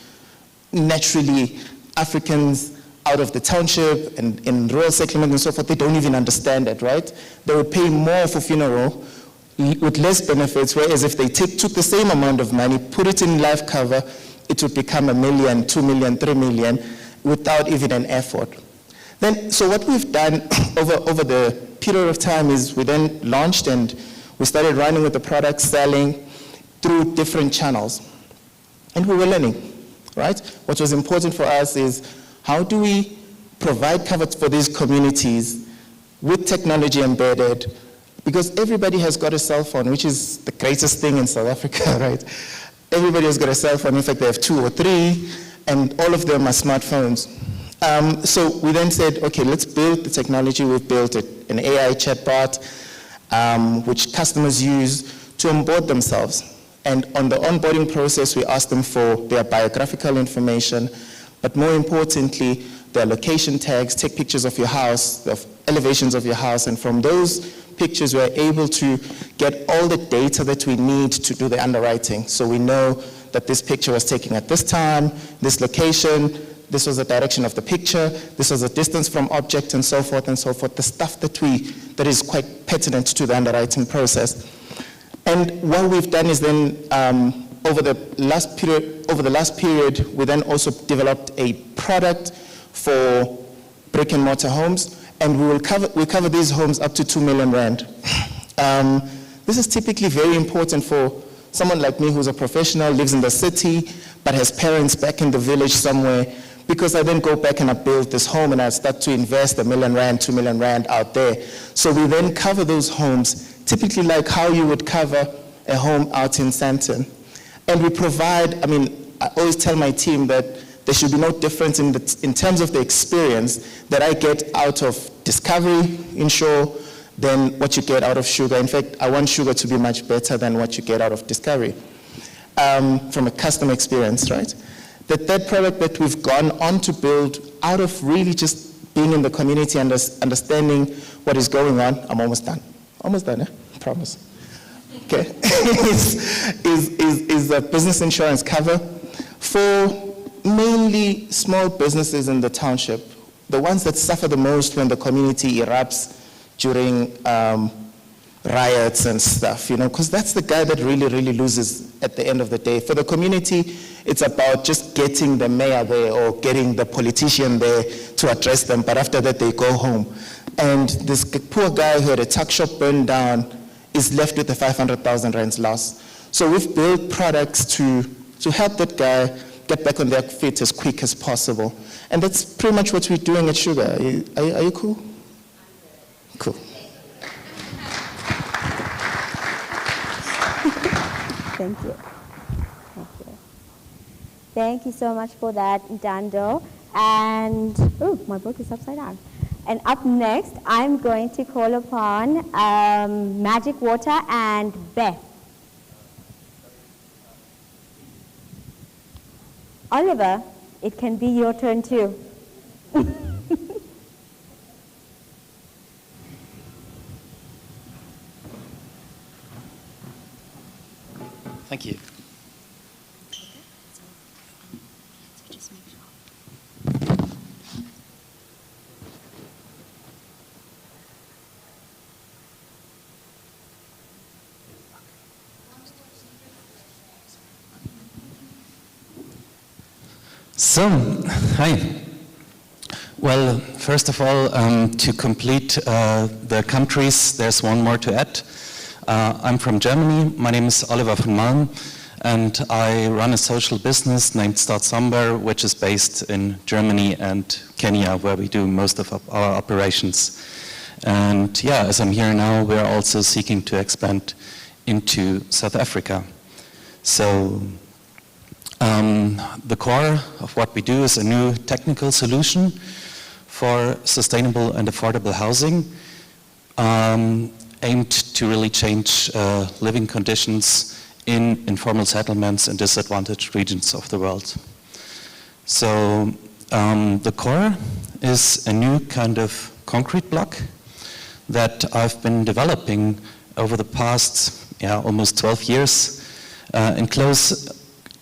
naturally Africans out of the township and in rural settlement and so forth, they don't even understand it, right? They would pay more for funeral with less benefits, whereas if they took the same amount of money, put it in life cover, it would become $1 million, $2 million, $3 million without even an effort. Then, so what we've done over the period of time is we then launched and we started running with the product, selling through different channels. And we were learning, right? What was important for us is how do we provide cover for these communities with technology embedded, because everybody has got a cell phone, which is the greatest thing in South Africa, right? Everybody has got a cell phone. In fact, they have 2 or 3, and all of them are smartphones. So we then said, okay, let's build the technology. We've built an AI chatbot, which customers use to onboard themselves. And on the onboarding process, we ask them for their biographical information, but more importantly, their location tags, take pictures of your house, the elevations of your house, and from those pictures, we're able to get all the data that we need to do the underwriting. So we know that this picture was taken at this time, this location, this was the direction of the picture, this was the distance from object, and so forth, the stuff that is quite pertinent to the underwriting process. And what we've done is then, over the last period, we then also developed a product for brick and mortar homes, and we cover these homes up to 2 million rand. This is typically very important for someone like me who's a professional, lives in the city, but has parents back in the village somewhere, because I then go back and I build this home and I start to invest 1 million rand, 2 million rand out there. So we then cover those homes, typically like how you would cover a home out in Sandton. And we provide, I always tell my team that there should be no difference in terms of the experience that I get out of Discovery Insure than what you get out of Sugar. In fact, I want Sugar to be much better than what you get out of Discovery from a customer experience, right? The third product that we've gone on to build out of really just being in the community and understanding what is going on. I'm almost done. Almost done, eh? Promise. Okay. is a business insurance cover for mainly small businesses in the township, the ones that suffer the most when the community erupts during riots and stuff, because that's the guy that really, really loses at the end of the day. For the community, it's about just getting the mayor there or getting the politician there to address them, but after that, they go home. And this poor guy who had a tuck shop burned down is left with a 500,000 rands loss. So we've built products to help that guy get back on their feet as quick as possible. And that's pretty much what we're doing at Sugar. Are you cool? Cool. Thank you. Thank you. Thank you so much for that, Dando. And, oh, my book is upside down. And up next, I'm going to call upon Magic Water and Beth. Oliver, it can be your turn too. Thank you. So, hi. Well, first of all, to complete the countries, there's one more to add. I'm from Germany. My name is Oliver von Malm, and I run a social business named Start Somewhere, which is based in Germany and Kenya, where we do most of our operations. And yeah, as I'm here now, we're also seeking to expand into South Africa. So the core of what we do is a new technical solution for sustainable and affordable housing, aimed to really change living conditions in informal settlements in disadvantaged regions of the world. So the core is a new kind of concrete block that I've been developing over the past almost 12 years in close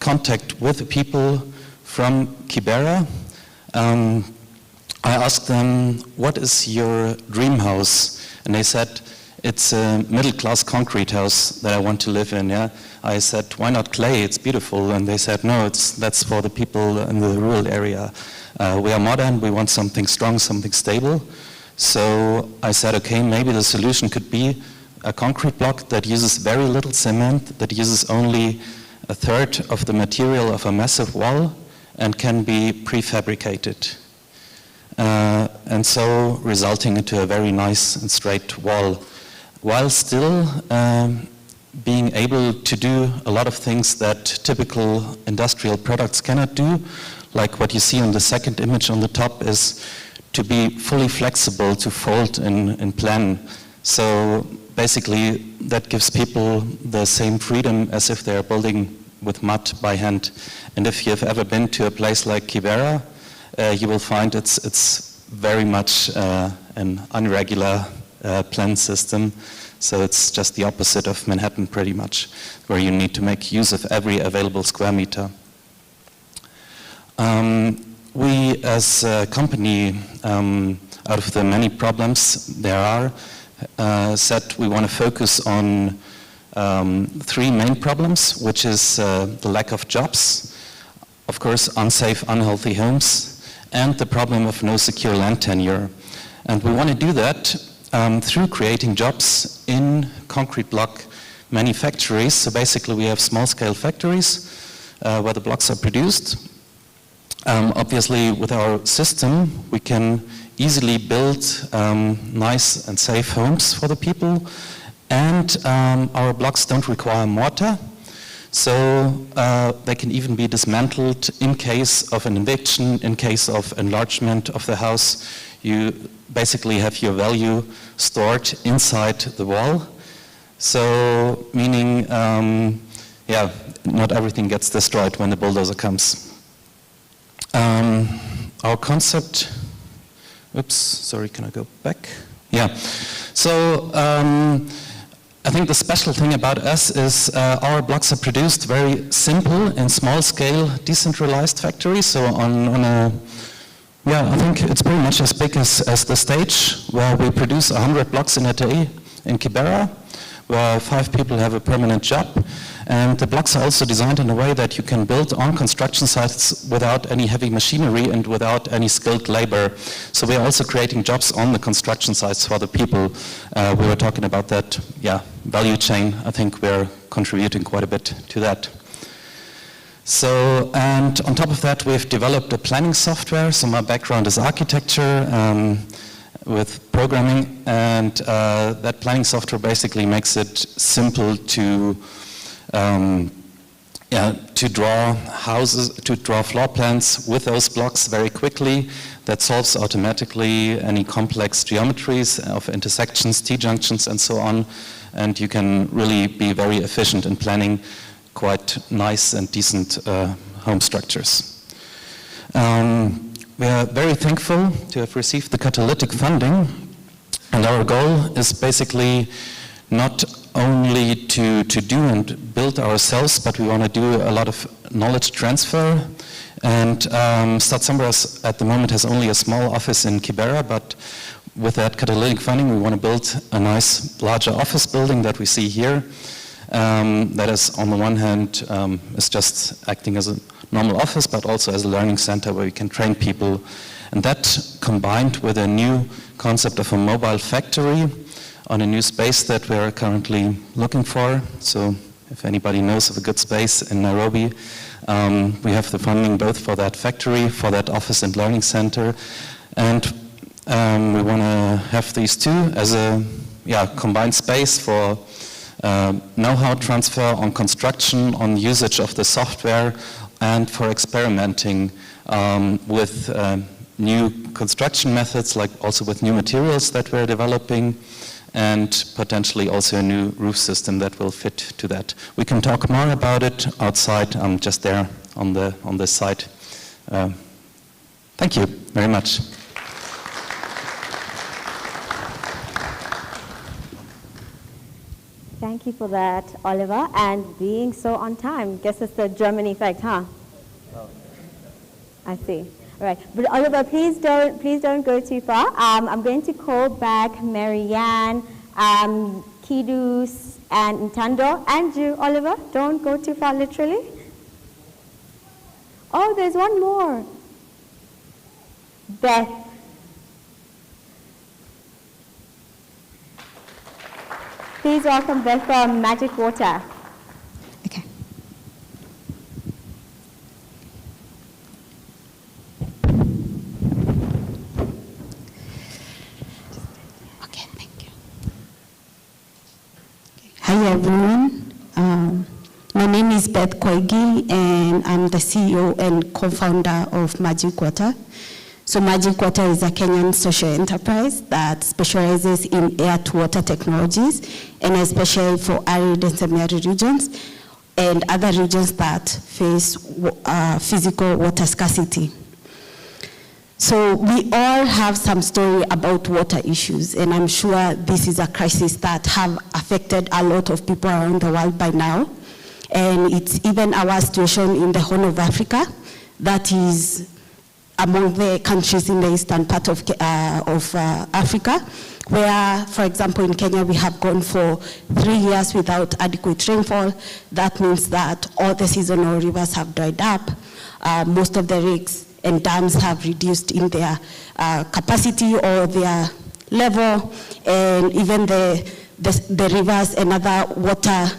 contact with the people from Kibera. I asked them, what is your dream house? And they said, it's a middle-class concrete house that I want to live in. Yeah, I said, why not clay? It's beautiful. And they said, no, that's for the people in the rural area. We are modern, we want something strong, something stable. So I said, okay, maybe the solution could be a concrete block that uses very little cement, that uses only a third of the material of a massive wall and can be prefabricated. And so resulting into a very nice and straight wall, while still being able to do a lot of things that typical industrial products cannot do, like what you see on the second image on the top is to be fully flexible, to fold in plan. So basically that gives people the same freedom as if they're building with mud by hand. And if you've ever been to a place like Kibera, you will find it's very much an irregular plan system. So it's just the opposite of Manhattan pretty much, where you need to make use of every available square meter. We as a company, out of the many problems there are, said we want to focus on three main problems, which is the lack of jobs, of course unsafe, unhealthy homes, and the problem of no secure land tenure. And we want to do that through creating jobs in concrete block manufactories. So basically we have small-scale factories where the blocks are produced. Obviously with our system we can easily build nice and safe homes for the people, and our blocks don't require mortar, so they can even be dismantled in case of an eviction, in case of enlargement of the house. You basically have your value stored inside the wall, so meaning not everything gets destroyed when the bulldozer comes. Our concept, oops, sorry, can I go back? Yeah, so I think the special thing about us is our blocks are produced very simple in small scale decentralized factories. So on a, I think it's pretty much as big as the stage, where we produce 100 blocks in a day in Kibera, where 5 people have a permanent job. And the blocks are also designed in a way that you can build on construction sites without any heavy machinery and without any skilled labor. So we are also creating jobs on the construction sites for the people. We were talking about that, value chain. I think we're contributing quite a bit to that. So, and on top of that, we've developed a planning software. So my background is architecture with programming, and that planning software basically makes it simple to draw houses, to draw floor plans with those blocks very quickly. That solves automatically any complex geometries of intersections, T-junctions, and so on. And you can really be very efficient in planning quite nice and decent home structures. We are very thankful to have received the catalytic funding, and our goal is basically not only to do and build ourselves, but we want to do a lot of knowledge transfer. And Start Sambras at the moment has only a small office in Kibera, but with that catalytic funding, we want to build a nice, larger office building that we see here. That is, on the one hand, is just acting as a normal office, but also as a learning center where we can train people. And that combined with a new concept of a mobile factory on a new space that we're currently looking for. So if anybody knows of a good space in Nairobi, we have the funding both for that factory, for that office and learning center. And we want to have these two as a combined space for know-how transfer on construction, on usage of the software, and for experimenting with new construction methods, like also with new materials that we're developing, and potentially also a new roof system that will fit to that. We can talk more about it outside. I'm just there on the side. Thank you very much. Thank you for that, Oliver, and being so on time. Guess it's the German effect, huh? I see. All right, but Oliver, please don't go too far. I'm going to call back Marianne, Kidus, and Ntando, and you, Oliver. Don't go too far, literally. Oh, there's one more. Beth. Please welcome Beth from Magic Water. Okay. Okay, thank you. Hi everyone. My name is Beth Koigi, and I'm the CEO and co-founder of Magic Water. So Magic Water is a Kenyan social enterprise that specializes in air-to-water technologies, and especially for arid and semi-arid regions and other regions that face physical water scarcity. So we all have some story about water issues, and I'm sure this is a crisis that have affected a lot of people around the world by now. And it's even our situation in the Horn of Africa that is among the countries in the eastern part of Africa, where, for example, in Kenya, we have gone for 3 years without adequate rainfall. That means that all the seasonal rivers have dried up. Most of the lakes and dams have reduced in their capacity or their level, and even the rivers and other water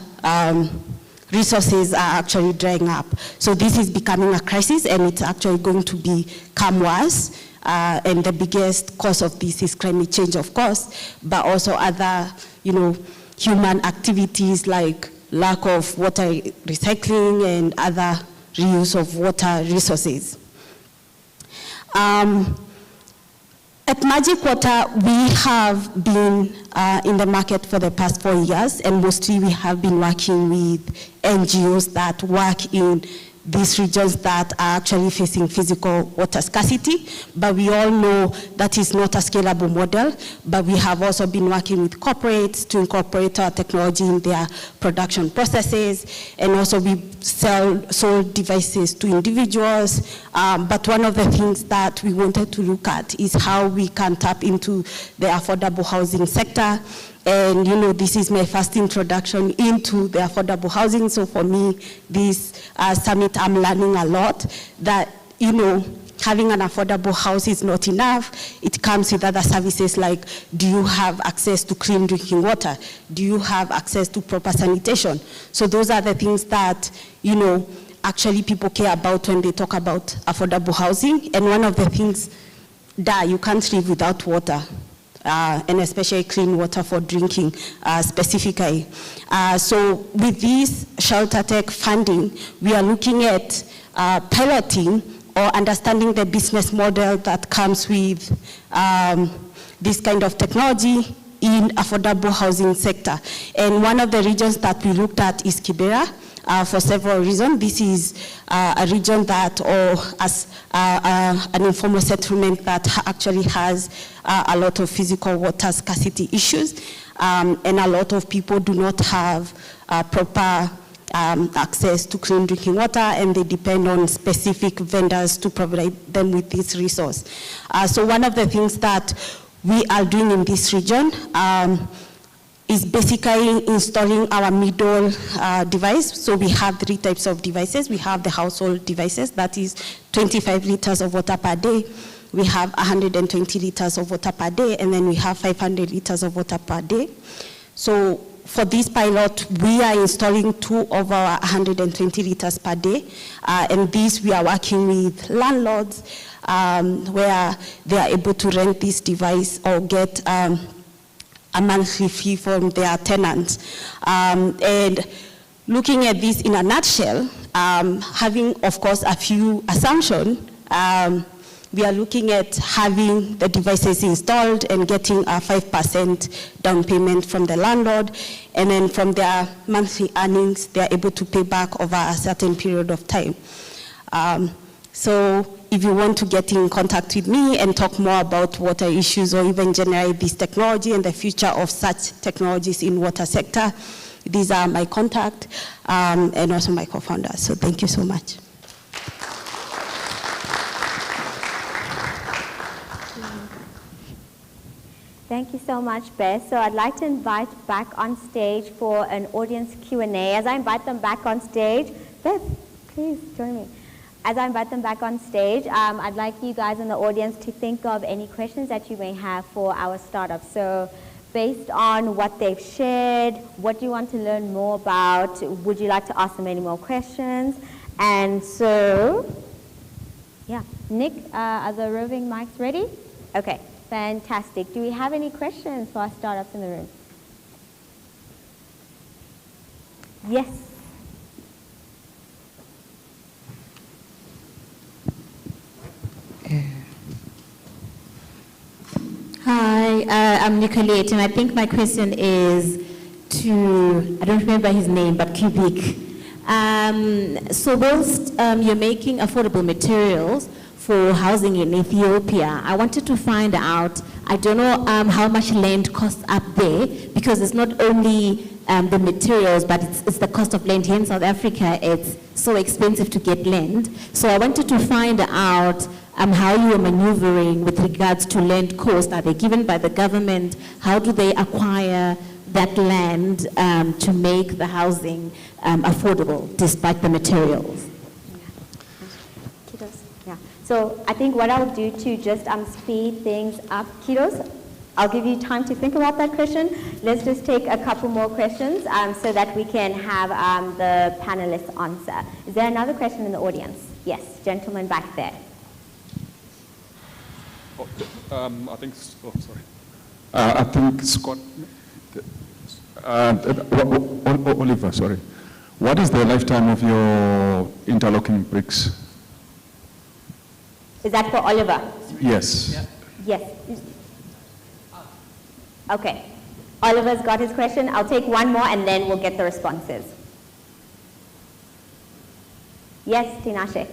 resources are actually drying up. So this is becoming a crisis, and it's actually going to become worse. And the biggest cause of this is climate change, of course, but also other, human activities like lack of water recycling and other reuse of water resources. At Magic Water, we have been in the market for the past 4 years, and mostly we have been working with NGOs that work in these regions that are actually facing physical water scarcity. But we all know that is not a scalable model, but we have also been working with corporates to incorporate our technology in their production processes, and also we sold devices to individuals. But one of the things that we wanted to look at is how we can tap into the affordable housing sector. And this is my first introduction into the affordable housing. So for me, this summit, I'm learning a lot that, having an affordable house is not enough. It comes with other services like, do you have access to clean drinking water? Do you have access to proper sanitation? So those are the things that, actually people care about when they talk about affordable housing. And one of the things that you can't live without water. And especially clean water for drinking specifically. So with this ShelterTech funding, we are looking at piloting or understanding the business model that comes with this kind of technology in affordable housing sector. And one of the regions that we looked at is Kibera. for several reasons. This is a region that, or as an informal settlement that actually has a lot of physical water scarcity issues, and a lot of people do not have proper access to clean drinking water, and they depend on specific vendors to provide them with this resource. So one of the things that we are doing in this region is basically installing our middle device. So we have 3 types of devices. We have the household devices, that is 25 liters of water per day. We have 120 liters of water per day, and then we have 500 liters of water per day. So for this pilot, we are installing 2 of our 120 liters per day, and this we are working with landlords where they are able to rent this device or get a monthly fee from their tenants. And looking at this in a nutshell, having, of course, a few assumptions, we are looking at having the devices installed and getting a 5% down payment from the landlord, and then from their monthly earnings, they are able to pay back over a certain period of time. So if you want to get in contact with me and talk more about water issues, or even generate this technology and the future of such technologies in water sector, these are my contact and also my co-founders. So thank you so much. Thank you so much, Beth. So I'd like to invite back on stage for an audience Q&A. As I invite them back on stage, Beth, please join me. As I invite them back on stage, I'd like you guys in the audience to think of any questions that you may have for our startup. So based on what they've shared, what do you want to learn more about? Would you like to ask them any more questions? And so, yeah, Nick, are the roving mics ready? Okay. Fantastic. Do we have any questions for our startups in the room? Yes. Hi, I'm Nicolette, and I think my question is to, I don't remember his name, but Cubic. So whilst you're making affordable materials for housing in Ethiopia, I wanted to find out, I don't know how much land costs up there, because it's not only the materials, but it's the cost of land. Here in South Africa, it's so expensive to get land. So I wanted to find out how you are maneuvering with regards to land cost. Are they given by the government? How do they acquire that land to make the housing affordable despite the materials? So I think what I'll do to just speed things up, kiddos, I'll give you time to think about that question. Let's just take a couple more questions so that we can have the panelists answer. Is there another question in the audience? Yes, gentleman back there. I think, oh, sorry. I think Scott, Oliver, sorry. What is the lifetime of your interlocking bricks? Is that for Oliver? Yes. Yeah. Yes. Okay. Oliver's got his question. I'll take one more and then we'll get the responses. Yes, Tinashe.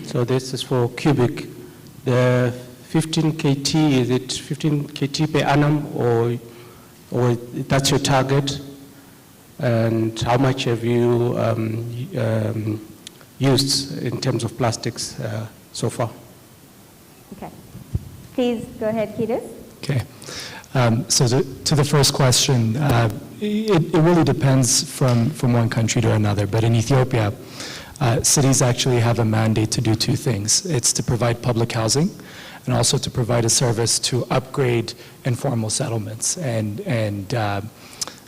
So this is for Cubic. The 15 KT, is it 15 KT per annum, or that's your target? And how much have you used in terms of plastics so far? Okay. Please go ahead, Kiedis. Okay. So to the first question, it really depends from one country to another. But in Ethiopia, cities actually have a mandate to do 2 things. It's to provide public housing and also to provide a service to upgrade informal settlements and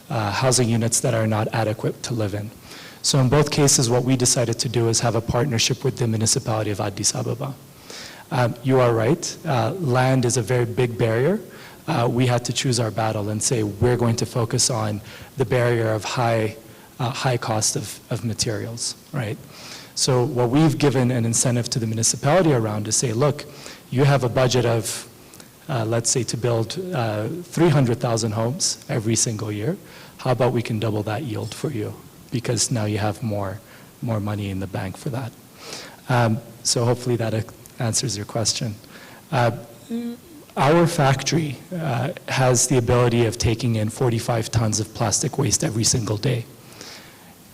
housing units that are not adequate to live in. So in both cases, what we decided to do is have a partnership with the municipality of Addis Ababa. You are right, land is a very big barrier. We had to choose our battle and say we're going to focus on the barrier of high cost of materials, right? So what we've given an incentive to the municipality around to say, look, you have a budget of, let's say, to build 300,000 homes every single year. how about we can double that yield for you? Because now you have more money in the bank for that. So hopefully that answers your question. Our factory has the ability of taking in 45 tons of plastic waste every single day.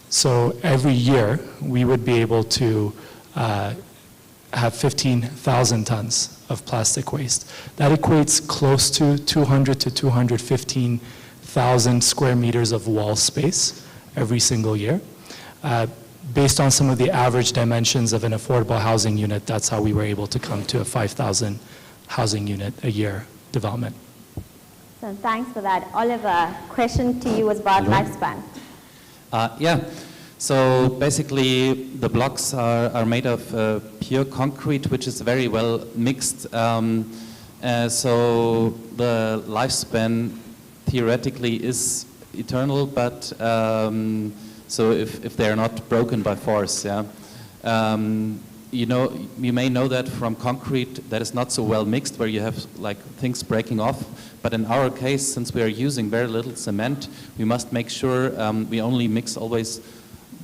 So every year, we would be able to have 15,000 tons of plastic waste. That equates close to 200 to 215,000 square meters of wall space every single year. Based on some of the average dimensions of an affordable housing unit, that's how we were able to come to a 5,000 housing unit a year development. So thanks for that. Oliver, question to you was about lifespan. Yeah, so basically the blocks are made of pure concrete, which is very well mixed. So the lifespan theoretically is eternal, but so if they're not broken by force, yeah. You may know that from concrete that is not so well mixed, where you have like things breaking off. But in our case, since we are using very little cement, we must make sure we only mix always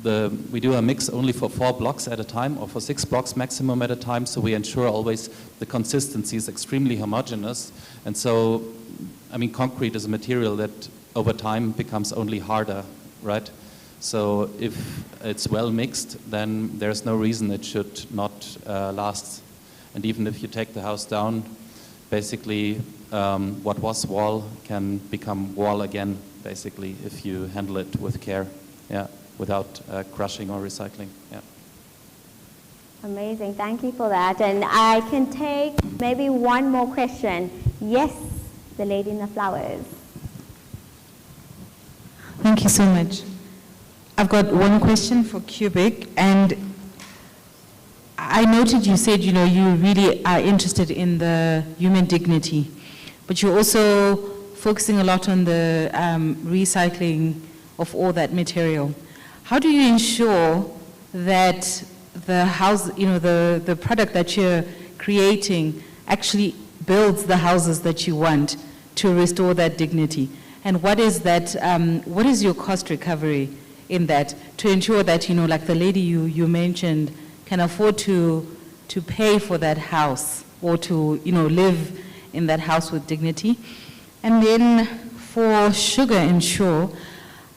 we do a mix only for 4 blocks at a time, or for 6 blocks maximum at a time. So we ensure always the consistency is extremely homogeneous. And so, I mean, concrete is a material that over time becomes only harder, right? So if it's well mixed, then there's no reason it should not last. And even if you take the house down, basically what was wall can become wall again, basically, if you handle it with care, yeah, without crushing or recycling, yeah. Amazing, thank you for that. And I can take maybe one more question. Yes, the lady in the flowers. Thank you so much. I've got one question for Cubic, and I noted you said, you really are interested in the human dignity, but you're also focusing a lot on the recycling of all that material. How do you ensure that the house, the product that you're creating actually builds the houses that you want to restore that dignity? And what is that, what is your cost recovery in that, to ensure that, like the lady you mentioned, can afford to pay for that house, or to, live in that house with dignity? And then for Sugar Insure,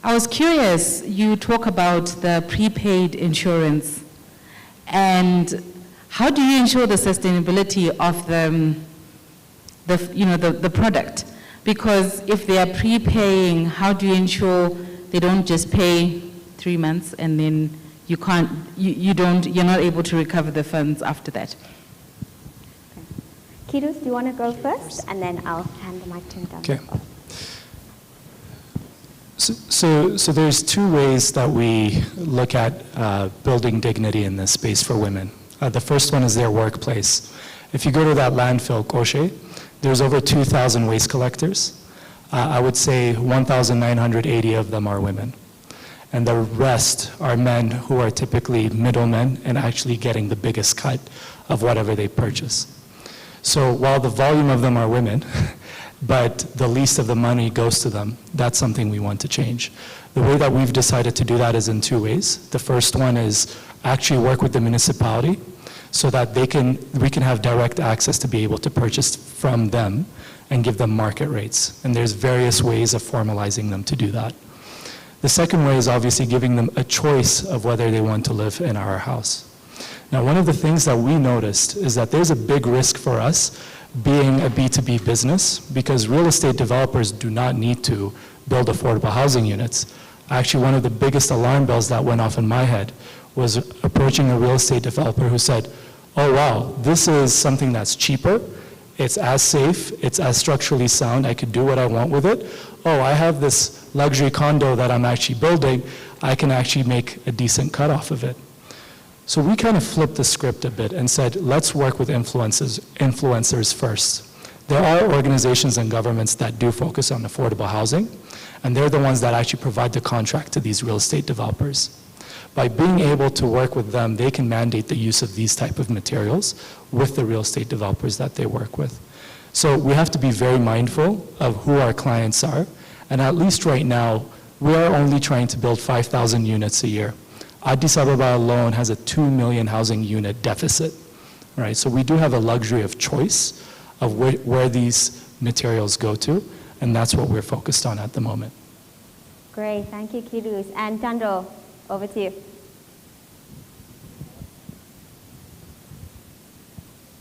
I was curious, you talk about the prepaid insurance, and how do you ensure the sustainability of the product? Because if they are prepaying, how do you ensure they don't just pay 3 months and then you're not able to recover the funds after that? Kidus, do you want to go first? And then I'll hand the mic to him down. Okay. So there's 2 ways that we look at building dignity in this space for women. The first one is their workplace. If you go to that landfill, Koshe, there's over 2,000 waste collectors. I would say 1,980 of them are women. And the rest are men who are typically middlemen and actually getting the biggest cut of whatever they purchase. So while the volume of them are women, but the least of the money goes to them, that's something we want to change. The way that we've decided to do that is in 2 ways. The first one is actually work with the municipality so that we can have direct access to be able to purchase from them and give them market rates. And there's various ways of formalizing them to do that. The second way is obviously giving them a choice of whether they want to live in our house. Now, one of the things that we noticed is that there's a big risk for us being a B2B business, because real estate developers do not need to build affordable housing units. Actually, one of the biggest alarm bells that went off in my head was approaching a real estate developer who said, oh wow, this is something that's cheaper, it's as safe, it's as structurally sound, I could do what I want with it. Oh, I have this luxury condo that I'm actually building, I can actually make a decent cut off of it. So we kind of flipped the script a bit and said, let's work with influencers first. There are organizations and governments that do focus on affordable housing, and they're the ones that actually provide the contract to these real estate developers. By being able to work with them, they can mandate the use of these type of materials with the real estate developers that they work with. So we have to be very mindful of who our clients are, and at least right now, we are only trying to build 5,000 units a year. Addis Ababa alone has a 2 million housing unit deficit, right? So we do have a luxury of choice of where these materials go to, and that's what we're focused on at the moment. Great, thank you, Kidus. And Tando, over to you.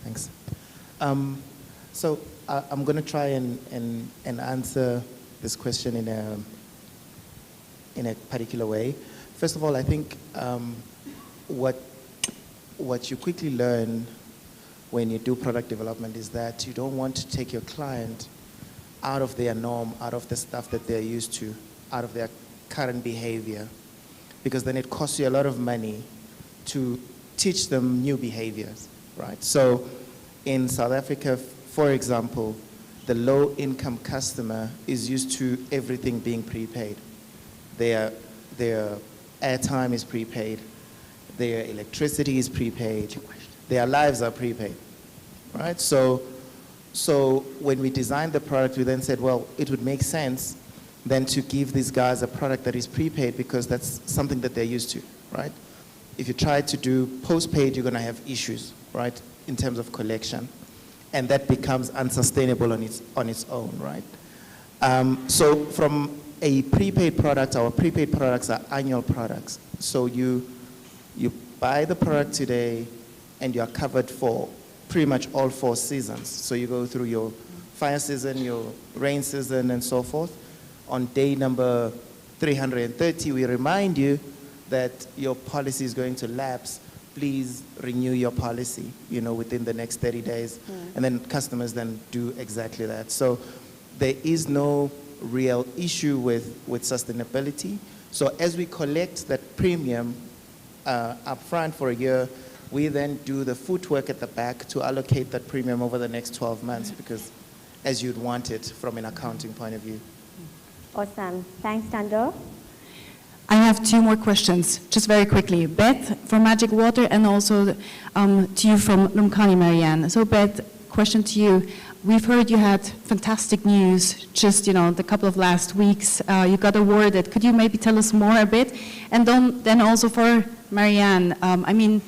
Thanks. So I'm going to try and answer this question in a particular way. First of all, I think what you quickly learn when you do product development is that you don't want to take your client out of their norm, out of the stuff that they're used to, out of their current behavior, because then it costs you a lot of money to teach them new behaviors, right? So in South Africa, for example, the low-income customer is used to everything being prepaid. Their airtime is prepaid, their electricity is prepaid, their lives are prepaid, right? So when we designed the product, we then said, well, it would make sense then to give these guys a product that is prepaid because that's something that they're used to, right? If you try to do postpaid, you're gonna have issues, right, in terms of collection. And that becomes unsustainable on its own, right? So from a prepaid product, our prepaid products are annual products. So you buy the product today and you're covered for pretty much all 4 seasons. So you go through your fire season, your rain season, and so forth. On day number 330, we remind you that your policy is going to lapse. Please renew your policy, within the next 30 days. And then customers then do exactly that. So there is no real issue with sustainability. So as we collect that premium upfront for a year, we then do the footwork at the back to allocate that premium over the next 12 months because as you'd want it from an accounting point of view. Awesome. Thanks, Tando. I have 2 more questions, just very quickly. Beth from Magic Water and also to you from Lumkani, Marianne. So Beth, question to you. We've heard you had fantastic news just, the couple of last weeks. You got awarded. Could you maybe tell us more a bit? And then also for Marianne, I mean,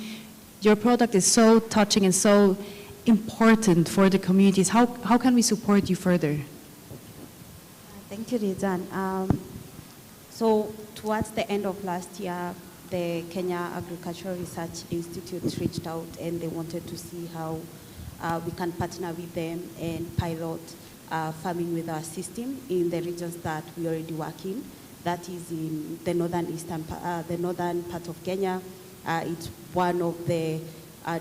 your product is so touching and so important for the communities. How can we support you further? Thank you, Rizan. So towards the end of last year, the Kenya Agricultural Research Institute reached out and they wanted to see how we can partner with them and pilot farming with our system in the regions that we already work in. That is in the northern part of Kenya. It's one of the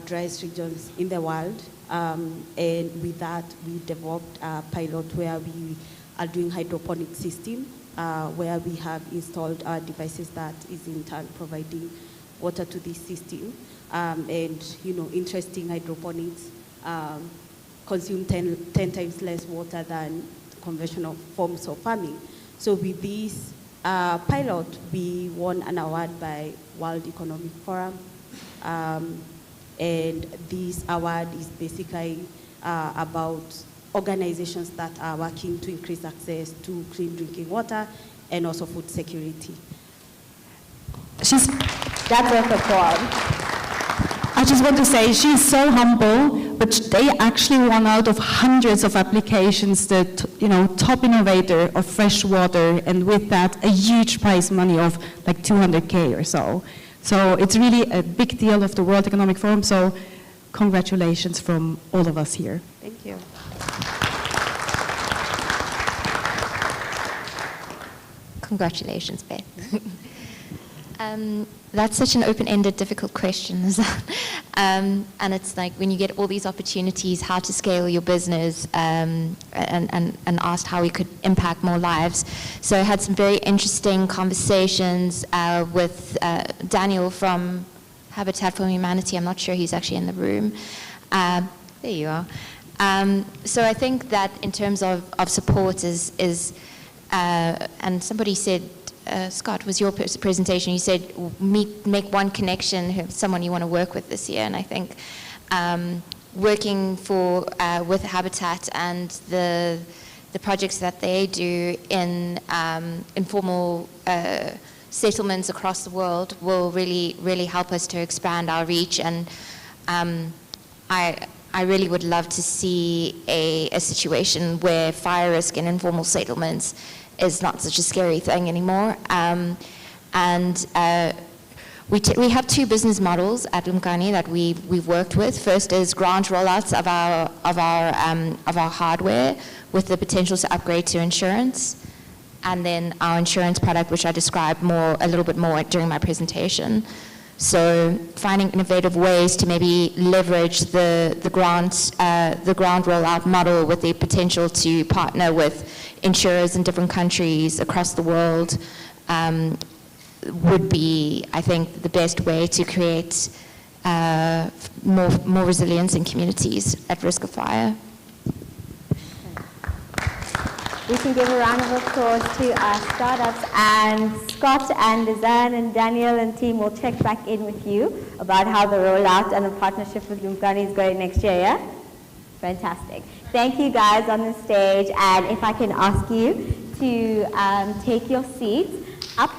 driest regions in the world. And with that, we developed a pilot where we are doing hydroponic system, where we have installed devices that is in turn providing water to this system. And, interesting hydroponics consume 10 times less water than conventional forms of farming. So with this pilot, we won an award by World Economic Forum. And this award is basically about organizations that are working to increase access to clean drinking water and also food security. That's worth applause. I just want to say she's so humble, but they actually won out of hundreds of applications the top innovator of fresh water, and with that a huge prize money of like 200K or so. So it's really a big deal of the World Economic Forum. So congratulations from all of us here. Thank you. Congratulations, Beth. That's such an open-ended, difficult question. And it's like when you get all these opportunities, how to scale your business, and asked how we could impact more lives. So I had some very interesting conversations with Daniel from Habitat for Humanity. I'm not sure he's actually in the room. There you are. So I think that in terms of support and somebody said, Scott, was your presentation, you said make one connection, someone you want to work with this year. And I think working with Habitat and the the projects that they do in informal settlements across the world will really, really help us to expand our reach. And I really would love to see a situation where fire risk in informal settlements is not such a scary thing anymore. We have two business models at Lumkani that we've worked with. First is grant rollouts of our hardware with the potential to upgrade to insurance, and then our insurance product, which I described a little bit more during my presentation. So finding innovative ways to maybe leverage the grant rollout model with the potential to partner with insurers in different countries across the world would be, I think, the best way to create more resilience in communities at risk of fire. We can give a round of applause to our startups, and Scott and Lizanne and Daniel and team will check back in with you about how the rollout and the partnership with Lumkani is going next year, yeah? Fantastic. Thank you guys on the stage, and if I can ask you to take your seats. Up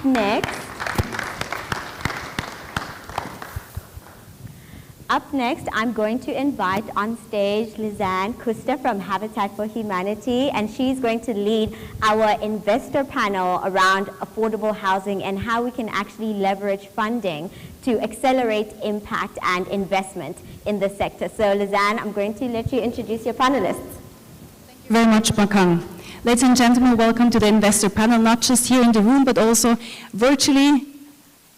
next, I'm going to invite on stage Lizanne Kuster from Habitat for Humanity, and she's going to lead our investor panel around affordable housing and how we can actually leverage funding to accelerate impact and investment in the sector. So Lizanne, I'm going to let you introduce your panelists. Thank you very much, Bakang. Ladies and gentlemen, welcome to the investor panel, not just here in the room, but also virtually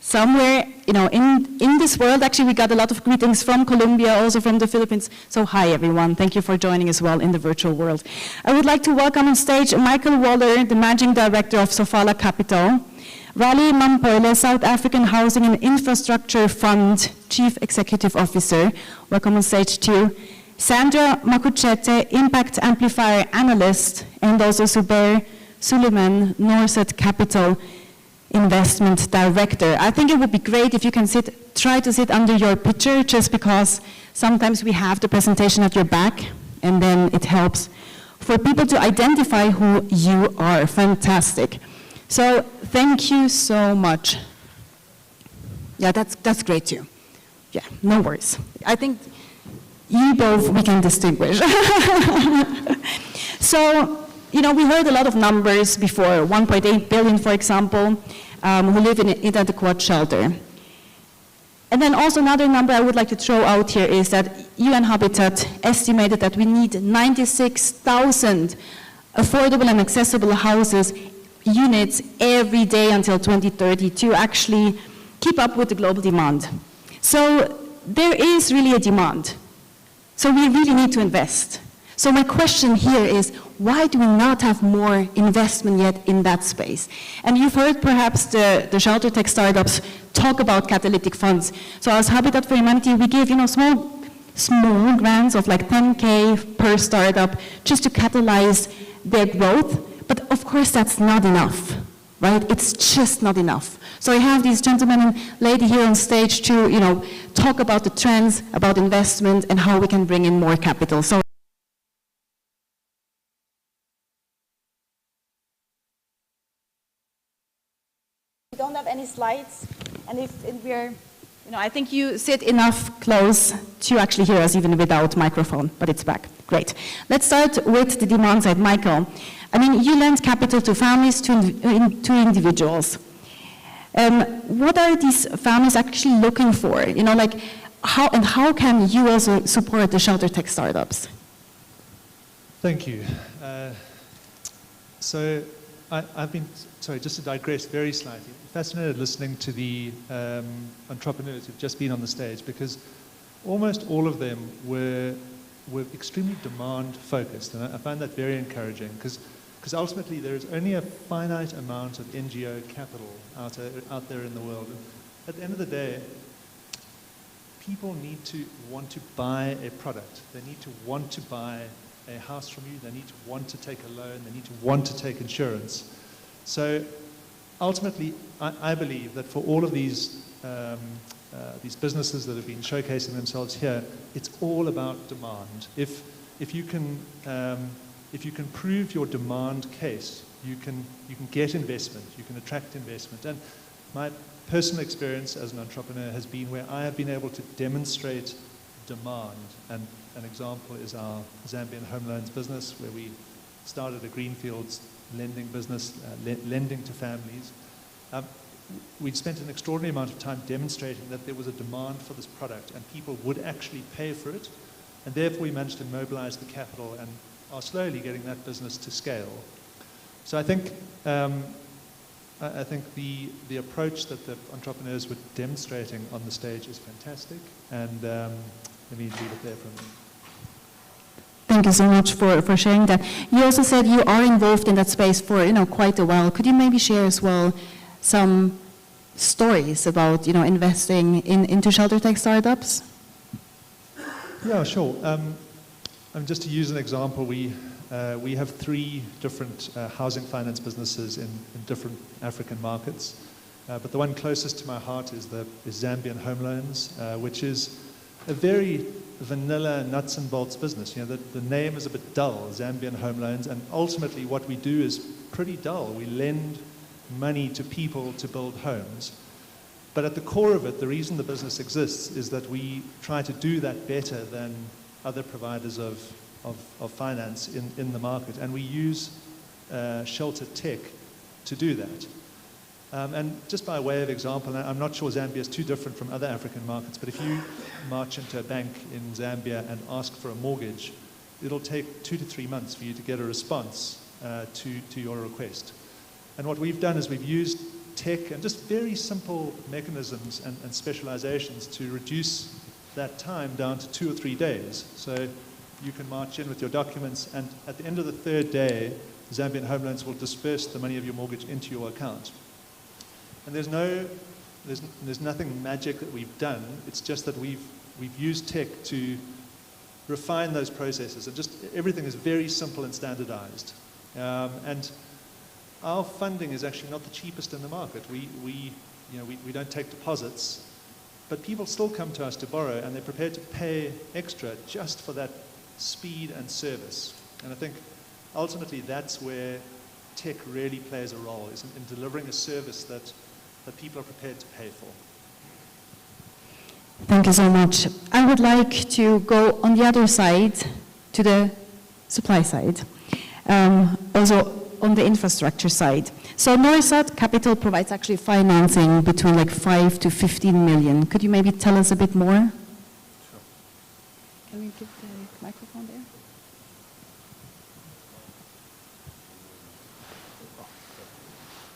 somewhere, in this world. Actually, we got a lot of greetings from Colombia, also from the Philippines. So hi, everyone. Thank you for joining as well in the virtual world. I would like to welcome on stage Michael Waller, the Managing Director of Sofala Capital, Raleigh Mampoile, South African Housing and Infrastructure Fund Chief Executive Officer. Welcome on stage too. Sandra Makuchete, Impact Amplifier Analyst, and also Zubair Suleiman, Norset Capital Investment Director. I think it would be great if you can try to sit under your picture, just because sometimes we have the presentation at your back, and then it helps for people to identify who you are. Fantastic. So thank you so much. Yeah, that's great too. Yeah, no worries. I think you both we can distinguish. So, we heard a lot of numbers before, 1.8 billion, for example, who live in inadequate shelter. And then also another number I would like to throw out here is that UN Habitat estimated that we need 96,000 affordable and accessible houses units every day until 2030 to actually keep up with the global demand. So there is really a demand. So we really need to invest. So my question here is, why do we not have more investment yet in that space? And you've heard perhaps the ShelterTech startups talk about catalytic funds. So as Habitat for Humanity, we give small grants of like 10K per startup just to catalyze their growth. But of course that's not enough, right? It's just not enough. So I have these gentlemen and lady here on stage to talk about the trends, about investment, and how we can bring in more capital. So we don't have any slides, and if we're, I think you sit enough close to actually hear us even without microphone, but it's back. Great. Let's start with the demand side. Michael, you lend capital to families, to individuals. What are these families actually looking for? How can you also support the ShelterTech startups? Thank you. So I've been, just to digress very slightly, fascinated listening to the entrepreneurs who've just been on the stage, because almost all of them were extremely demand focused, and I find that very encouraging, because ultimately there is only a finite amount of NGO capital out there in the world. And at the end of the day, people need to want to buy a product. They need to want to buy a house from you. They need to want to take a loan. They need to want to take insurance. So ultimately, I believe that for all of these businesses that have been showcasing themselves here, it's all about demand. If if you can prove your demand case, you can get investment, you can attract investment. And my personal experience as an entrepreneur has been where I have been able to demonstrate demand. And an example is our Zambian home loans business, where we started a greenfields lending business, lending to families. We'd spent an extraordinary amount of time demonstrating that there was a demand for this product and people would actually pay for it. And therefore we managed to mobilize the capital and are slowly getting that business to scale. So I think the approach that the entrepreneurs were demonstrating on the stage is fantastic. And let me leave it there for a minute. Thank you so much for sharing that. You also said you are involved in that space for quite a while. Could you maybe share as well some stories about investing into ShelterTech startups? Yeah, sure. Just to use an example, we have 3 different housing finance businesses in different African markets. But the one closest to my heart is Zambian Home Loans, which is a very vanilla nuts and bolts business. The name is a bit dull, Zambian Home Loans, and ultimately what we do is pretty dull. We lend money to people to build homes. But at the core of it, the reason the business exists is that we try to do that better than other providers of finance in the market. And we use ShelterTech to do that. And just by way of example, I'm not sure Zambia is too different from other African markets, but if you march into a bank in Zambia and ask for a mortgage, it'll take 2 to 3 months for you to get a response to your request. And what we've done is we've used tech and just very simple mechanisms and specializations to reduce that time down to 2 or 3 days. So you can march in with your documents, and at the end of the 3rd day, Zambian Home Loans will disperse the money of your mortgage into your account. And there's nothing magic that we've done. It's just that we've used tech to refine those processes, and just everything is very simple and standardized. And our funding is actually not the cheapest in the market. We don't take deposits, but people still come to us to borrow, and they're prepared to pay extra just for that speed and service. And I think ultimately that's where tech really plays a role, is in delivering a service that people are prepared to pay for. Thank you so much. I would like to go on the other side, to the supply side, also on the infrastructure side. So Norisat Capital provides actually financing between like 5 to 15 million. Could you maybe tell us a bit more? Sure. Can we give the microphone there?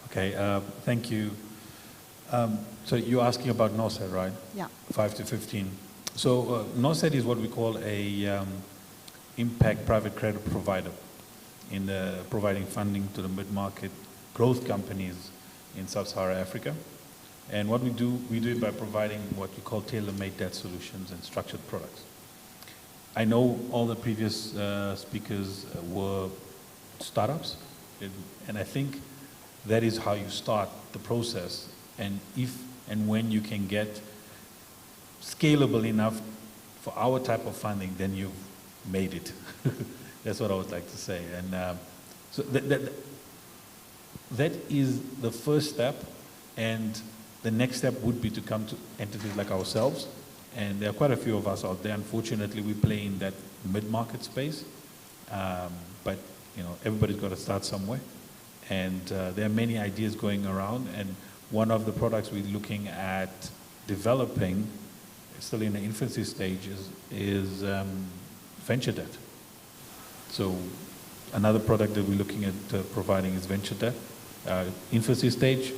Okay, thank you. So you're asking about NORSET, right? Yeah. 5 to 15. So NORSET is what we call a impact private credit provider in providing funding to the mid-market growth companies in sub-Saharan Africa. And what we do it by providing what we call tailor-made debt solutions and structured products. I know all the previous speakers were startups, and I think that is how you start the process. And if and when you can get scalable enough for our type of funding, then you've made it. That's what I would like to say. And so that is the first step, and the next step would be to come to entities like ourselves. And there are quite a few of us out there. Unfortunately, we play in that mid-market space, but everybody's got to start somewhere. And there are many ideas going around, and one of the products we're looking at developing, still in the infancy stage, is venture debt. So another product that we're looking at providing is venture debt. Infancy stage,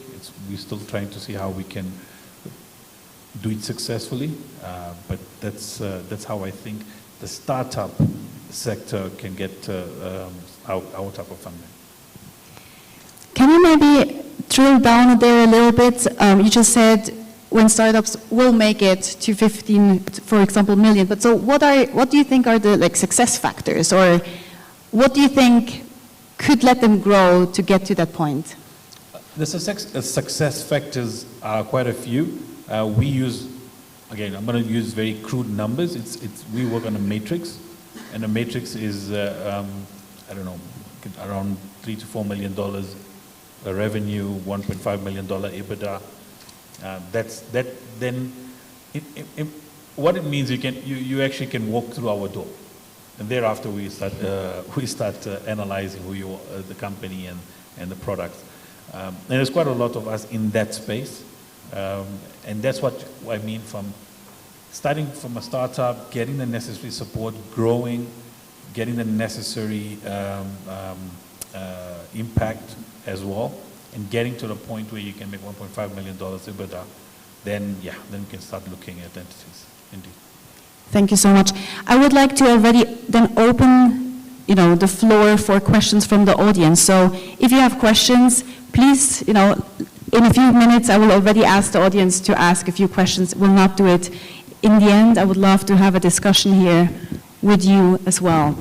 we're still trying to see how we can do it successfully, but that's how I think the startup sector can get our type of funding. Can you maybe drill down there a little bit? You just said when startups will make it to 15, for example, million. But so what do you think are the success factors, or what do you think could let them grow to get to that point? The success factors are quite a few. We use, again, I'm going to use very crude numbers. We work on a matrix, and a matrix is I don't know, around $3 to $4 million revenue, $1.5 million EBITDA. What it means, you actually can walk through our door, and thereafter we start analyzing who you are, the company and the products. And there's quite a lot of us in that space, and that's what I mean from starting from a startup, getting the necessary support, growing, getting the necessary impact as well, and getting to the point where you can make $1.5 million EBITDA, then you can start looking at entities. Indeed. Thank you so much. I would like to already then open, the floor for questions from the audience. So if you have questions, please, in a few minutes, I will already ask the audience to ask a few questions. We'll not do it in the end. I would love to have a discussion here with you as well.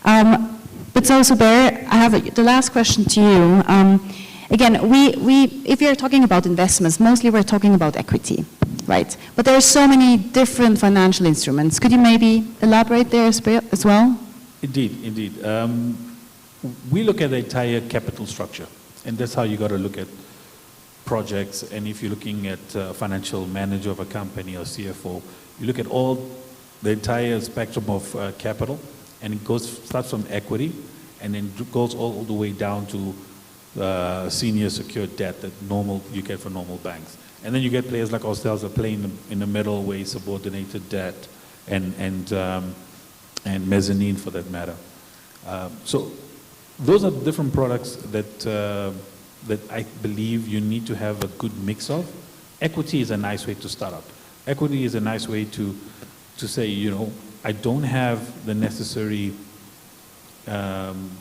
But so, Zubair, I have the last question to you. Again, if you're talking about investments, mostly we're talking about equity, right? But there are so many different financial instruments. Could you maybe elaborate there as well? Indeed. We look at the entire capital structure, and that's how you got to look at projects. And if you're looking at financial manager of a company or CFO, you look at the entire spectrum of capital, and it starts from equity, and then goes all the way down to senior secured debt that you get for normal banks. And then you get players like ourselves that play in the middle way, subordinated debt and mezzanine for that matter. So those are different products that I believe you need to have a good mix of. Equity is a nice way to start up. Equity is a nice way to say, I don't have the necessary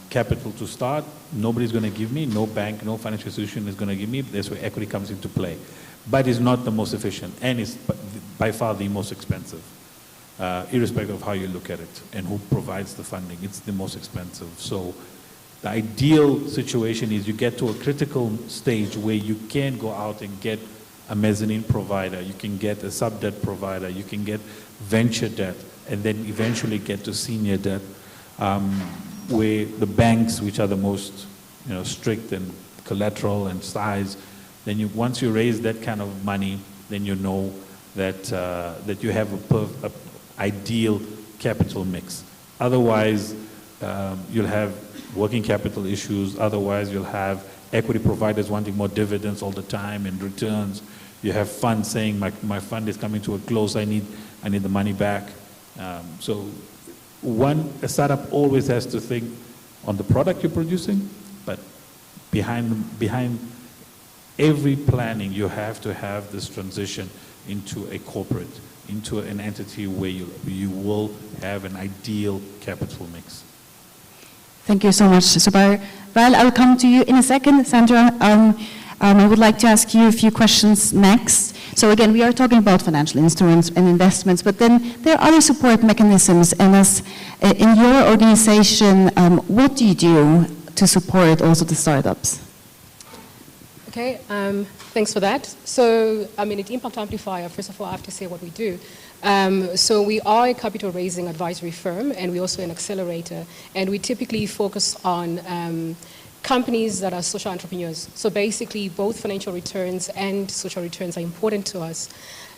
capital to start. Nobody's going to give me, no bank, no financial institution is going to give me. That's where equity comes into play. But it's not the most efficient, and it's by far the most expensive, irrespective of how you look at it and who provides the funding. It's the most expensive. So the ideal situation is you get to a critical stage where you can go out and get a mezzanine provider, you can get a sub-debt provider, you can get venture debt, and then eventually get to senior debt, where the banks, which are the most strict and collateral and size, then once you raise that kind of money, then you know that you have a ideal capital mix. Otherwise, you'll have working capital issues. Otherwise, you'll have equity providers wanting more dividends all the time and returns. You have funds saying, my fund is coming to a close, I need the money back. So a startup always has to think on the product you're producing, but behind every planning, you have to have this transition into a corporate, into an entity where you will have an ideal capital mix. Thank you so much, Zubair. Well, I'll come to you in a second, Sandra. I would like to ask you a few questions next. So again, we are talking about financial instruments and investments, but then there are other support mechanisms. And as in your organization, what do you do to support also the startups? Okay, thanks for that. So, at Impact Amplifier, first of all, I have to say what we do. So we are a capital raising advisory firm, and we're also an accelerator, and we typically focus on companies that are social entrepreneurs. So basically, both financial returns and social returns are important to us.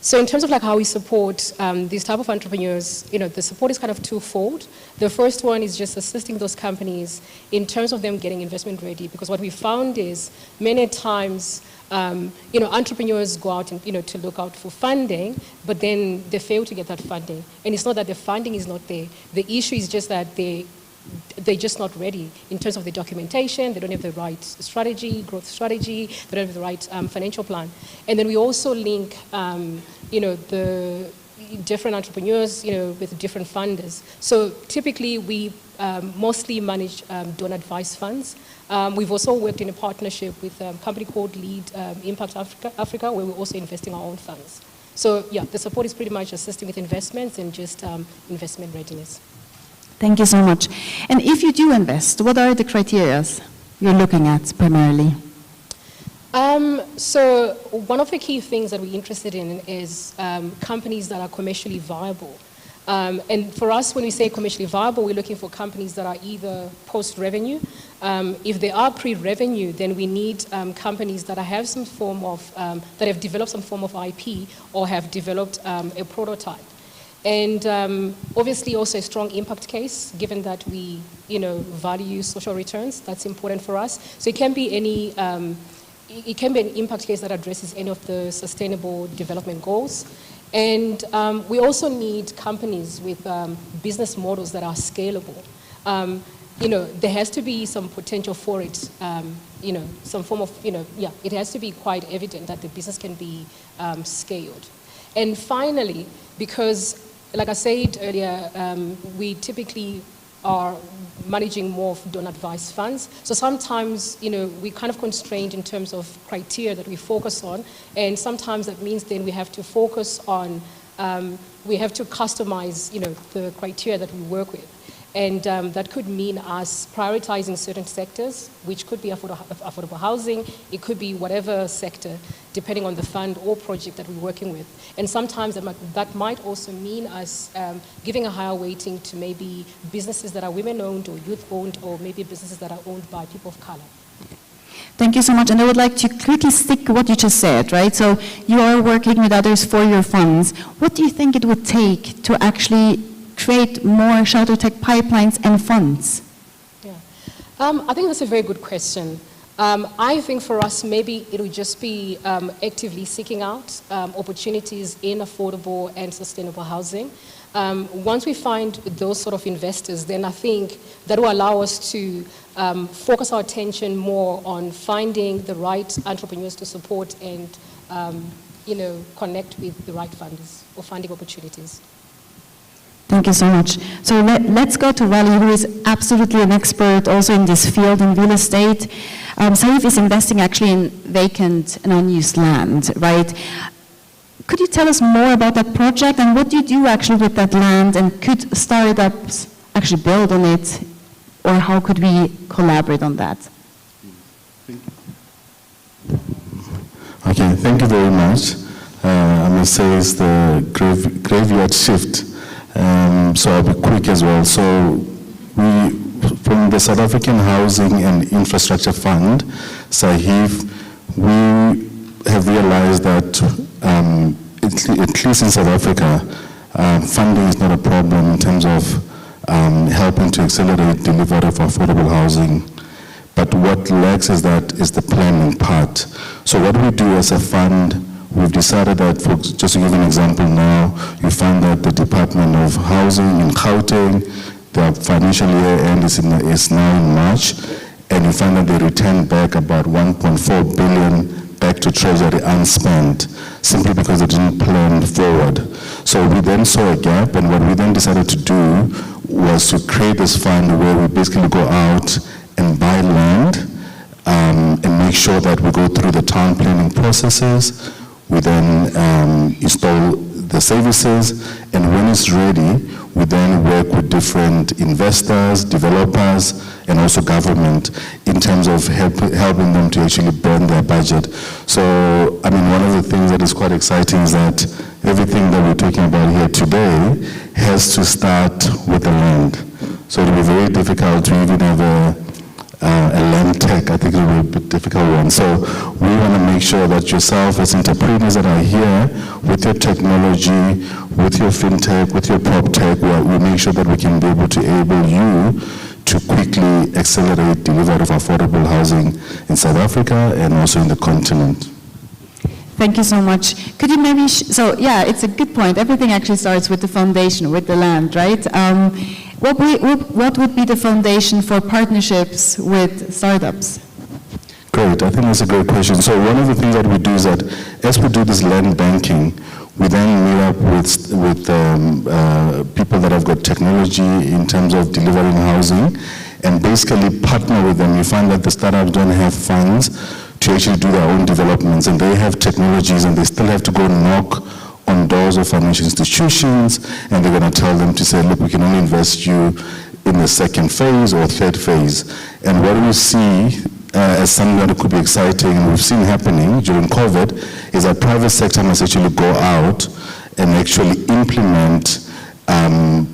So in terms of how we support these type of entrepreneurs, the support is kind of twofold. The first one is just assisting those companies in terms of them getting investment ready, because what we found is many times, entrepreneurs go out and, to look out for funding, but then they fail to get that funding. And it's not that the funding is not there. The issue is just that they're just not ready in terms of the documentation. They don't have the right strategy, growth strategy. They don't have the right financial plan. And then we also link, the different entrepreneurs, with different funders. So typically we mostly manage donor advice funds. We've also worked in a partnership with a company called Lead Impact Africa, where we're also investing our own funds. So yeah, the support is pretty much assisting with investments and just investment readiness. Thank you so much. And if you do invest, what are the criteria you're looking at primarily? So one of the key things that we're interested in is companies that are commercially viable. And for us, when we say commercially viable, we're looking for companies that are either post-revenue. If they are pre-revenue, then we need companies that have some form of, that have developed some form of IP or have developed a prototype. And obviously also a strong impact case, given that we, value social returns. That's important for us. So it can be any, it can be an impact case that addresses any of the sustainable development goals. And we also need companies with business models that are scalable. There has to be some potential for it, some form of, it has to be quite evident that the business can be scaled. And finally, because like I said earlier, we typically are managing more of donor advised funds. So sometimes, we're kind of constrained in terms of criteria that we focus on. And sometimes that means then we have to focus on, we have to customize, the criteria that we work with. And that could mean us prioritizing certain sectors, which could be affordable housing, it could be whatever sector, depending on the fund or project that we're working with. And sometimes that might also mean us giving a higher weighting to maybe businesses that are women-owned or youth-owned, or maybe businesses that are owned by people of color. Thank you so much. And I would like to quickly stick to what you just said, right? So you are working with others for your funds. What do you think it would take to actually create more ShelterTech pipelines and funds? Yeah, I think that's a very good question. I think for us, maybe it would just be actively seeking out opportunities in affordable and sustainable housing. Once we find those sort of investors, then I think that will allow us to focus our attention more on finding the right entrepreneurs to support and connect with the right funders or funding opportunities. Thank you so much. So let's go to Raleigh, who is absolutely an expert also in this field in real estate. Saif is investing actually in vacant and unused land, right? Could you tell us more about that project and what do you do actually with that land, and could startups actually build on it, or how could we collaborate on that? Okay, thank you very much. I must say it's the graveyard shift. So I'll be quick as well. So we, from the South African Housing and Infrastructure Fund, SAHIF, we have realized that at least in South Africa, funding is not a problem in terms of helping to accelerate delivery of affordable housing. But what lacks is the planning part. So what we do as a fund, we've decided that, just to give an example now, you find that the Department of Housing in Gauteng, their financial year end is now in March, and you find that they return back about 1.4 billion back to Treasury unspent, simply because they didn't plan forward. So we then saw a gap, and what we then decided to do was to create this fund where we basically go out and buy land and make sure that we go through the town planning processes. We then install the services, and when it's ready, we then work with different investors, developers, and also government in terms of helping them to actually burn their budget. So, I mean, one of the things that is quite exciting is that everything that we're talking about here today has to start with the land. So it will be very difficult to even have a land tech. I think it will be a bit difficult one. So we want to make sure that yourself as entrepreneurs that are here with your technology, with your fintech, with your prop tech, we make sure that we can be able to enable you to quickly accelerate delivery of affordable housing in South Africa and also in the continent. Thank you so much. Could you maybe, so yeah, it's a good point. Everything actually starts with the foundation, with the land, right? What would be the foundation for partnerships with startups? Great, I think that's a great question. So one of the things that we do is that as we do this land banking, we then meet up with people that have got technology in terms of delivering housing and basically partner with them. You find that the startups don't have funds to actually do their own developments, and they have technologies and they still have to go knock on doors of financial institutions, and they're going to tell them to say, look, we can only invest you in the second phase or third phase. And what we see as something that could be exciting, and we've seen happening during COVID, is that private sector must actually go out and actually implement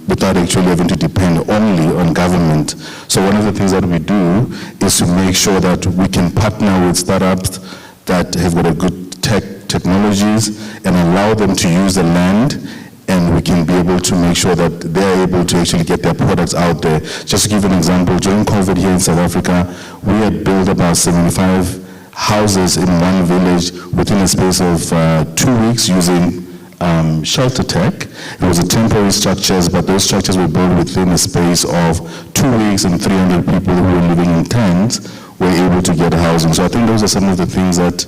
without actually having to depend only on government. So one of the things that we do is to make sure that we can partner with startups that have got a good technologies and allow them to use the land, and we can be able to make sure that they're able to actually get their products out there. Just to give an example, during COVID here in South Africa, we had built about 75 houses in one village within a space of 2 weeks using ShelterTech. It was a temporary structures, but those structures were built within a space of 2 weeks, and 300 people who were living in tents were able to get housing. So I think those are some of the things that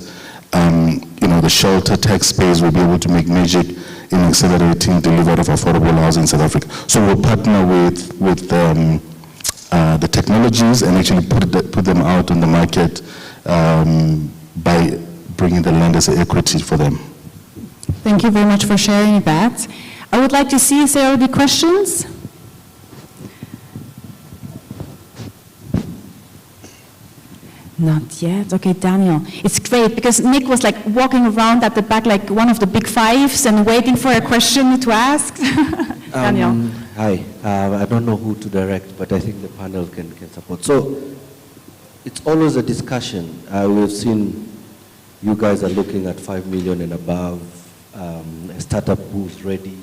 the ShelterTech space will be able to make magic in accelerating delivery of affordable housing in South Africa. So we'll partner with the technologies and actually put them out on the market by bringing the land as an equity for them. Thank you very much for sharing that. I would like to see if there are any questions. Not yet. Okay, Daniel. It's great because Nick was like walking around at the back like one of the big fives and waiting for a question to ask. Daniel. Hi. I don't know who to direct, but I think the panel can support. So it's always a discussion. We've seen you guys are looking at 5 million and above, a startup who's ready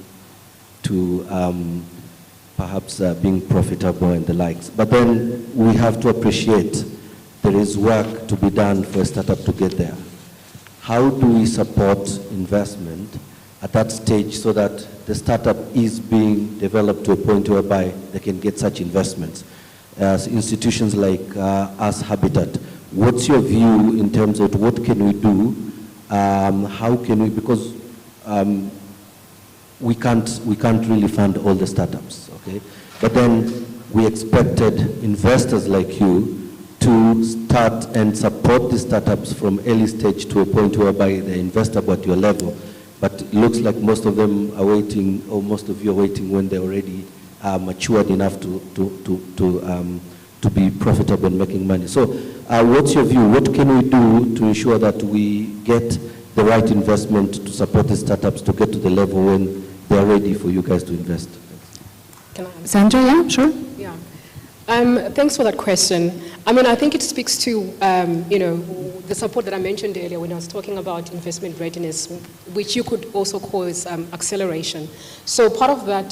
to perhaps being profitable and the likes. But then we have to appreciate there is work to be done for a startup to get there. How do we support investment at that stage so that the startup is being developed to a point whereby they can get such investments? As institutions like us, Habitat, what's your view in terms of what can we do? How can we, because we can't really fund all the startups, okay? But then we expected investors like you to start and support the startups from early stage to a point whereby they investable at your level. But it looks like most of them are waiting, or most of you are waiting when they're already matured enough to be profitable and making money. So what's your view? What can we do to ensure that we get the right investment to support the startups to get to the level when they're ready for you guys to invest? Can I Sandra, yeah, sure. Yeah. Thanks for that question. I mean, I think it speaks to, the support that I mentioned earlier when I was talking about investment readiness, which you could also call as acceleration. So part of that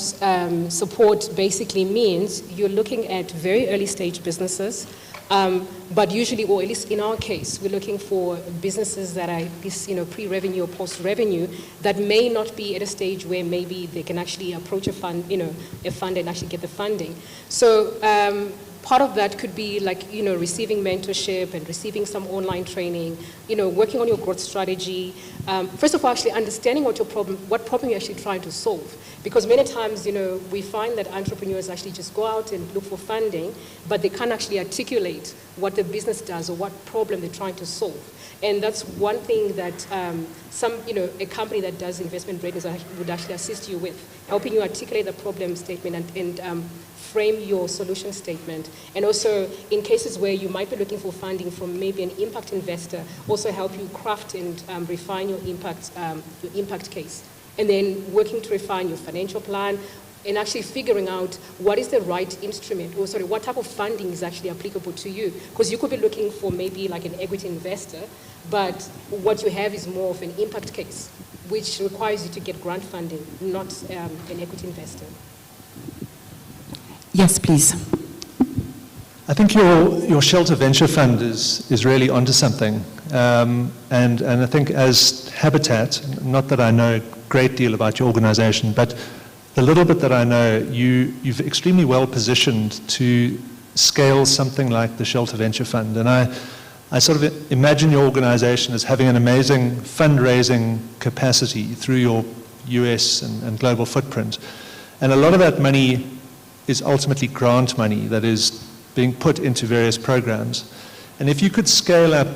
support basically means you're looking at very early stage businesses, but usually, or at least in our case, we're looking for businesses that are this, pre-revenue or post-revenue that may not be at a stage where maybe they can actually approach a fund, a fund and actually get the funding. So part of that could be like, receiving mentorship and receiving some online training, working on your growth strategy. First of all, actually understanding what problem you're actually trying to solve. Because many times, we find that entrepreneurs actually just go out and look for funding, but they can't actually articulate what the business does or what problem they're trying to solve. And that's one thing that a company that does investment readiness would actually assist you with, helping you articulate the problem statement and frame your solution statement. And also, in cases where you might be looking for funding from maybe an impact investor, also help you craft and refine your impact case. And then working to refine your financial plan and actually figuring out what is the right instrument, or sorry, what type of funding is actually applicable to you. Because you could be looking for maybe like an equity investor, but what you have is more of an impact case, which requires you to get grant funding, not an equity investor. Yes, please. I think your Shelter Venture Fund is really onto something. And I think as Habitat, not that I know a great deal about your organization, but the little bit that I know, you've extremely well positioned to scale something like the Shelter Venture Fund. And I sort of imagine your organization as having an amazing fundraising capacity through your US and global footprint. And a lot of that money is ultimately grant money that is being put into various programs. And if you could scale up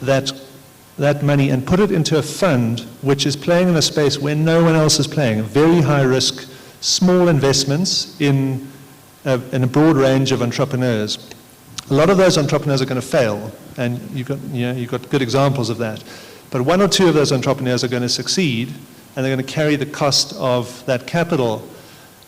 that money and put it into a fund which is playing in a space where no one else is playing, very high risk, small investments in a broad range of entrepreneurs. A lot of those entrepreneurs are going to fail, and you've got good examples of that. But one or two of those entrepreneurs are going to succeed, and they're going to carry the cost of that capital.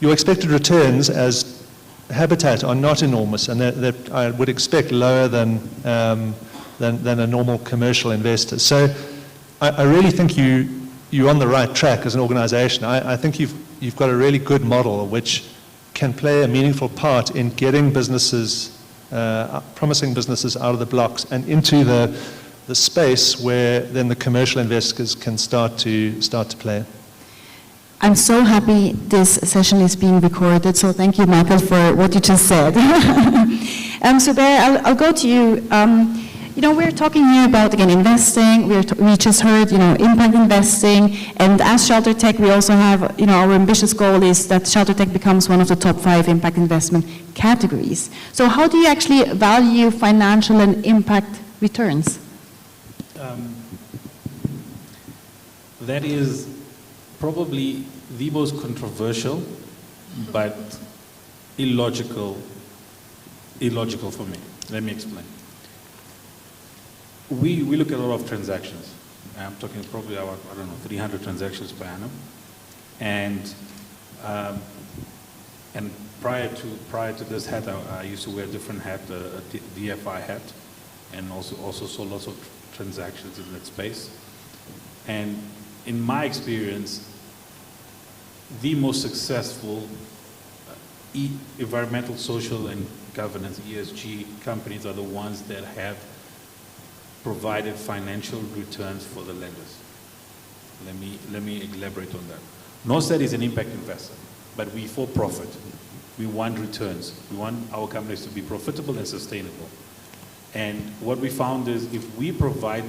your expected returns as habitat are not enormous, and that I would expect lower than a normal commercial investor. So I really think you're on the right track as an organization. I think you've got a really good model which can play a meaningful part in getting businesses, promising businesses out of the blocks and into the space where then the commercial investors can start to play. I'm so happy this session is being recorded, so thank you, Michael, for what you just said. So there, I'll go to you. We're talking here about, again, investing. We just heard, impact investing. And as ShelterTech, we also have, our ambitious goal is that ShelterTech becomes one of the top 5 impact investment categories. So how do you actually value financial and impact returns? That is probably the most controversial, but illogical for me. Let me explain. We look at a lot of transactions. I'm talking probably about, 300 transactions per annum. And prior to this hat, I used to wear a different hat, a DFI hat, and also saw lots of transactions in that space. And in my experience, the most successful environmental, social, and governance, ESG companies are the ones that have provided financial returns for the lenders. Let me elaborate on that. Northside is an impact investor, but we for profit. We want returns. We want our companies to be profitable and sustainable. And what we found is if we provide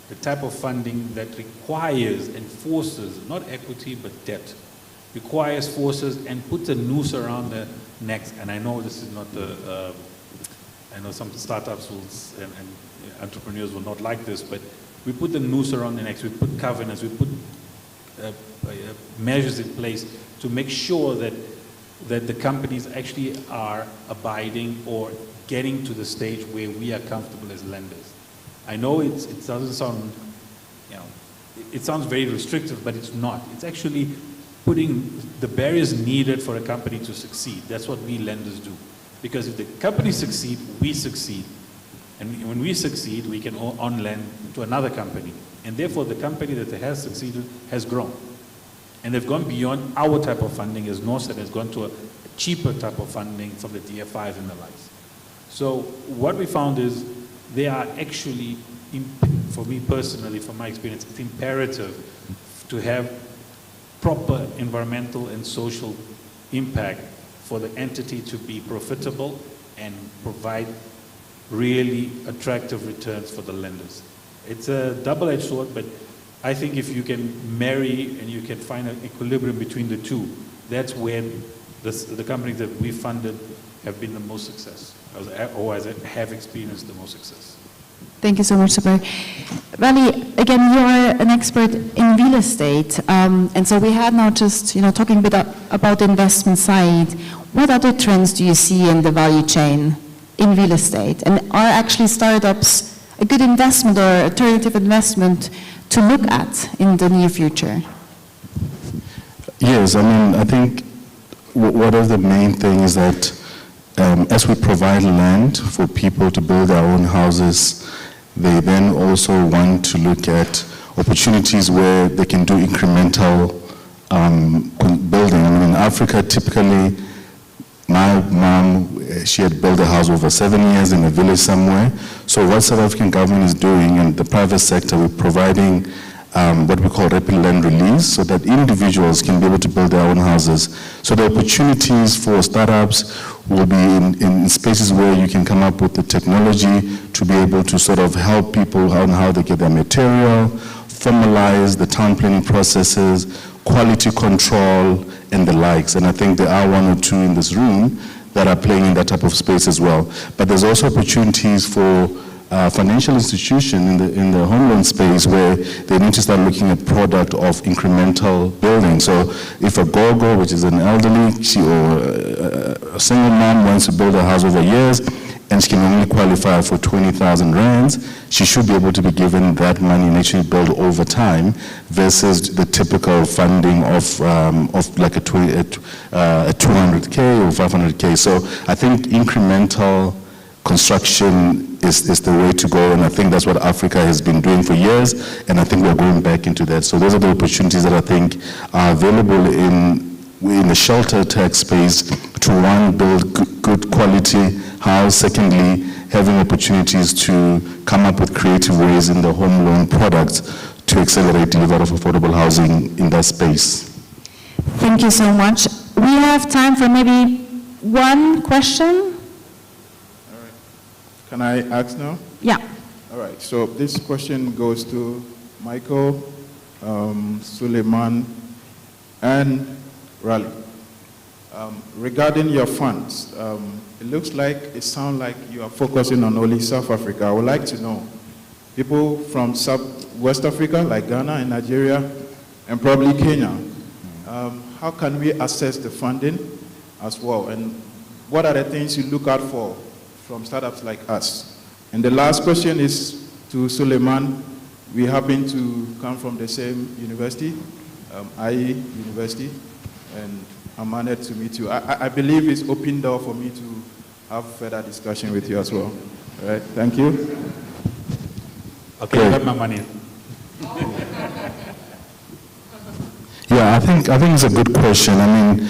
the type of funding that requires and forces, not equity, but debt, requires, forces, and puts a noose around the necks. And I know this is not I know some startups and entrepreneurs will not like this, but we put the noose around the necks, we put covenants, we put measures in place to make sure that the companies actually are abiding or getting to the stage where we are comfortable as lenders. I know it doesn't sound, it sounds very restrictive, but it's not. It's actually putting the barriers needed for a company to succeed. That's what we lenders do. Because if the companies succeed, we succeed. And when we succeed, we can on-lend to another company. And therefore, the company that has succeeded has grown. And they've gone beyond our type of funding, as Northside has gone to a cheaper type of funding from the DFIs and the likes. So what we found is they are actually, for me personally, from my experience, it's imperative to have proper environmental and social impact for the entity to be profitable and provide really attractive returns for the lenders. It's a double-edged sword, but I think if you can marry and you can find an equilibrium between the two, that's when the companies that we funded have been the most success, or have experienced the most success. Thank you so much, Super. Vali, again, you are an expert in real estate, and so we had now just, talking a bit about the investment side. What other trends do you see in the value chain in real estate? And are actually startups a good investment or alternative investment to look at in the near future? Yes, I think one of the main things is that as we provide land for people to build their own houses, they then also want to look at opportunities where they can do incremental building. In Africa, typically, my mom, she had built a house over 7 years in a village somewhere. So what South African government is doing in the private sector, we're providing what we call rapid land release so that individuals can be able to build their own houses. So the opportunities for startups will be in spaces where you can come up with the technology to be able to sort of help people on how they get their material, formalize the town planning processes, quality control, and the likes. And I think there are one or two in this room that are playing in that type of space as well. But there's also opportunities for financial institution in the home loan space where they need to start looking at product of incremental building. So if a gogo, which is an elderly or a single mom, wants to build a house over years, and she can only qualify for 20,000 rands, she should be able to be given that money and actually build over time versus the typical funding of like a 200K or 500K. So I think incremental construction is the way to go, and I think that's what Africa has been doing for years, and I think we're going back into that. So those are the opportunities that I think are available in the ShelterTech space to, one, build good quality house, secondly, having opportunities to come up with creative ways in the home loan products to accelerate delivery of affordable housing in that space. Thank you so much. We have time for maybe one question. Can I ask now? Yeah. All right, so this question goes to Michael, Suleiman, and Raleigh. Regarding your funds, it sounds like you are focusing on only South Africa. I would like to know, people from West Africa, like Ghana and Nigeria, and probably Kenya, how can we assess the funding as well? And what are the things you look out for from startups like us? And the last question is to Suleiman. We happen to come from the same university, IE University, and I'm honored to meet you. I believe it's open door for me to have further discussion with you as well. All right, thank you. Okay, I got my money. Yeah, I think it's a good question. I mean,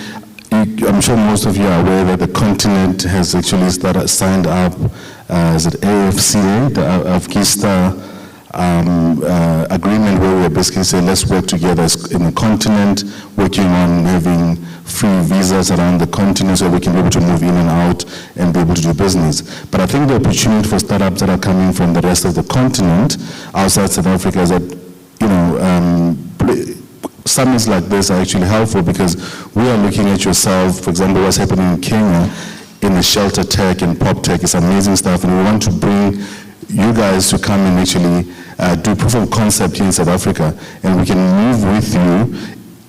I'm sure most of you are aware that the continent has actually signed up as an AFCA, the Afghanistan agreement, where we're basically saying let's work together in the continent, working on having free visas around the continent so we can be able to move in and out and be able to do business. But I think the opportunity for startups that are coming from the rest of the continent outside South Africa is that, summits like this are actually helpful because we are looking at yourself, for example, what's happening in Kenya in the ShelterTech and PropTech. It's amazing stuff, and we want to bring you guys to come and actually do proof of concept here in South Africa, and we can move with you,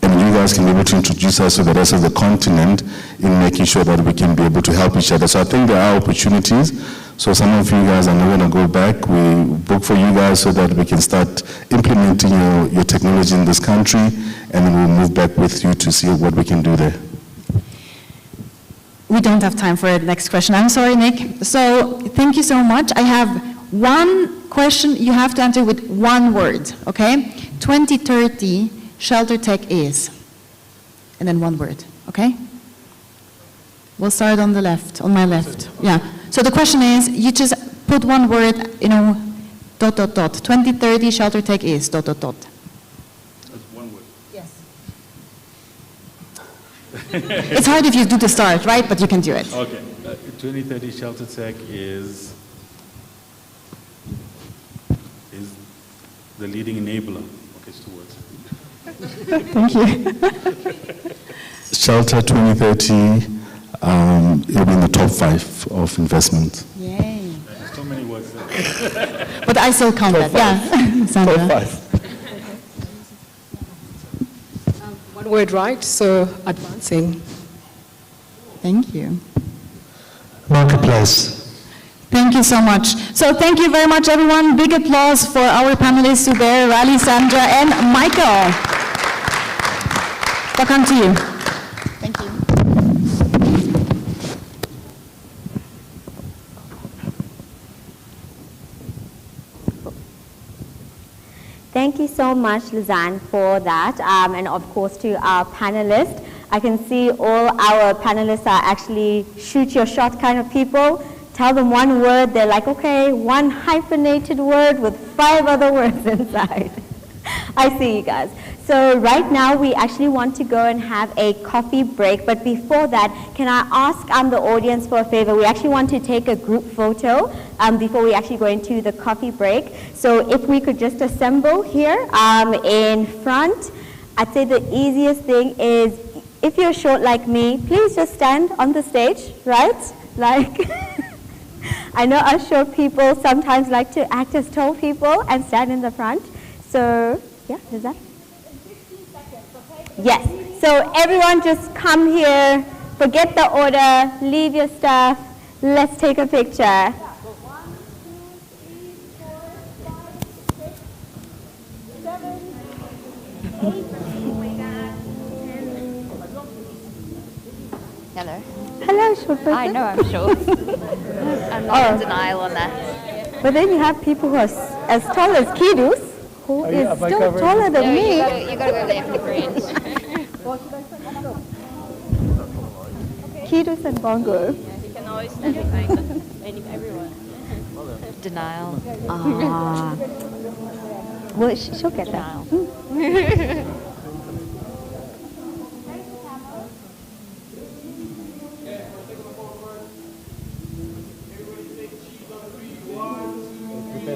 and you guys can be able to introduce us to the rest of the continent in making sure that we can be able to help each other. So I think there are opportunities. So some of you guys are not going to go back. We book for you guys so that we can start implementing your technology in this country, and then we'll move back with you to see what we can do there. We don't have time for the next question. I'm sorry, Nick. So thank you so much. I have one question you have to answer with one word, okay? 2030, ShelterTech is. And then one word, okay? We'll start on the left, on my left. Yeah. So the question is, you just put one word, 2030, ShelterTech is, That's one word. Yes. It's hard if you do the start, right? But you can do it. Okay. 2030 ShelterTech is the leading enabler. Okay, it's 2 words. Thank you. Shelter 2030, it'll be in the top 5 of investment. Yay. There's so many words there. But I still count that, yeah. Sandra. Top 5. One word right, so advancing. Thank you. Marketplace. Thank you so much. So thank you very much, everyone. Big applause for our panelists, Zubair, Raleigh, Sandra, and Michael. Back on to you. Thank you. Thank you so much, Lizanne, for that, and of course to our panelists. I can see all our panelists are actually shoot your shot kind of people. Tell them one word, they're like, okay, one hyphenated word with 5 other words inside. I see you guys. So right now we actually want to go and have a coffee break, but before that, can I ask the audience for a favor? We actually want to take a group photo before we actually go into the coffee break. So if we could just assemble here in front. I'd say the easiest thing is, if you're short like me, please just stand on the stage, right? Like, I know us short people sometimes like to act as tall people and stand in the front. So, yeah, is that? Yes. So everyone just come here, forget the order, leave your stuff, Let's take a picture. Hello. Hello, short person. I know I'm short. I'm not in denial on that. But then you have people who are as tall as Kidus, who is still taller than me. You gotta go left the bridge. Kidus and Bongo. You can always stand behind everyone. Denial. Ah. Well, she'll get that.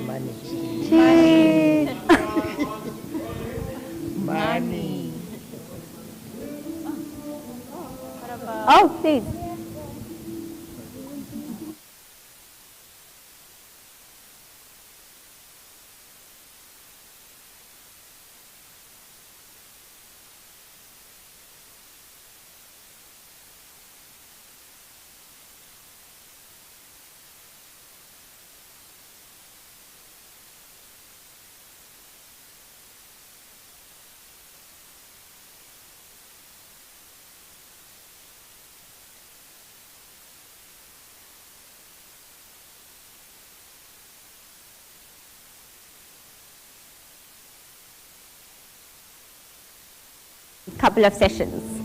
Money. Cheese. Money. Oh, please. Couple of sessions.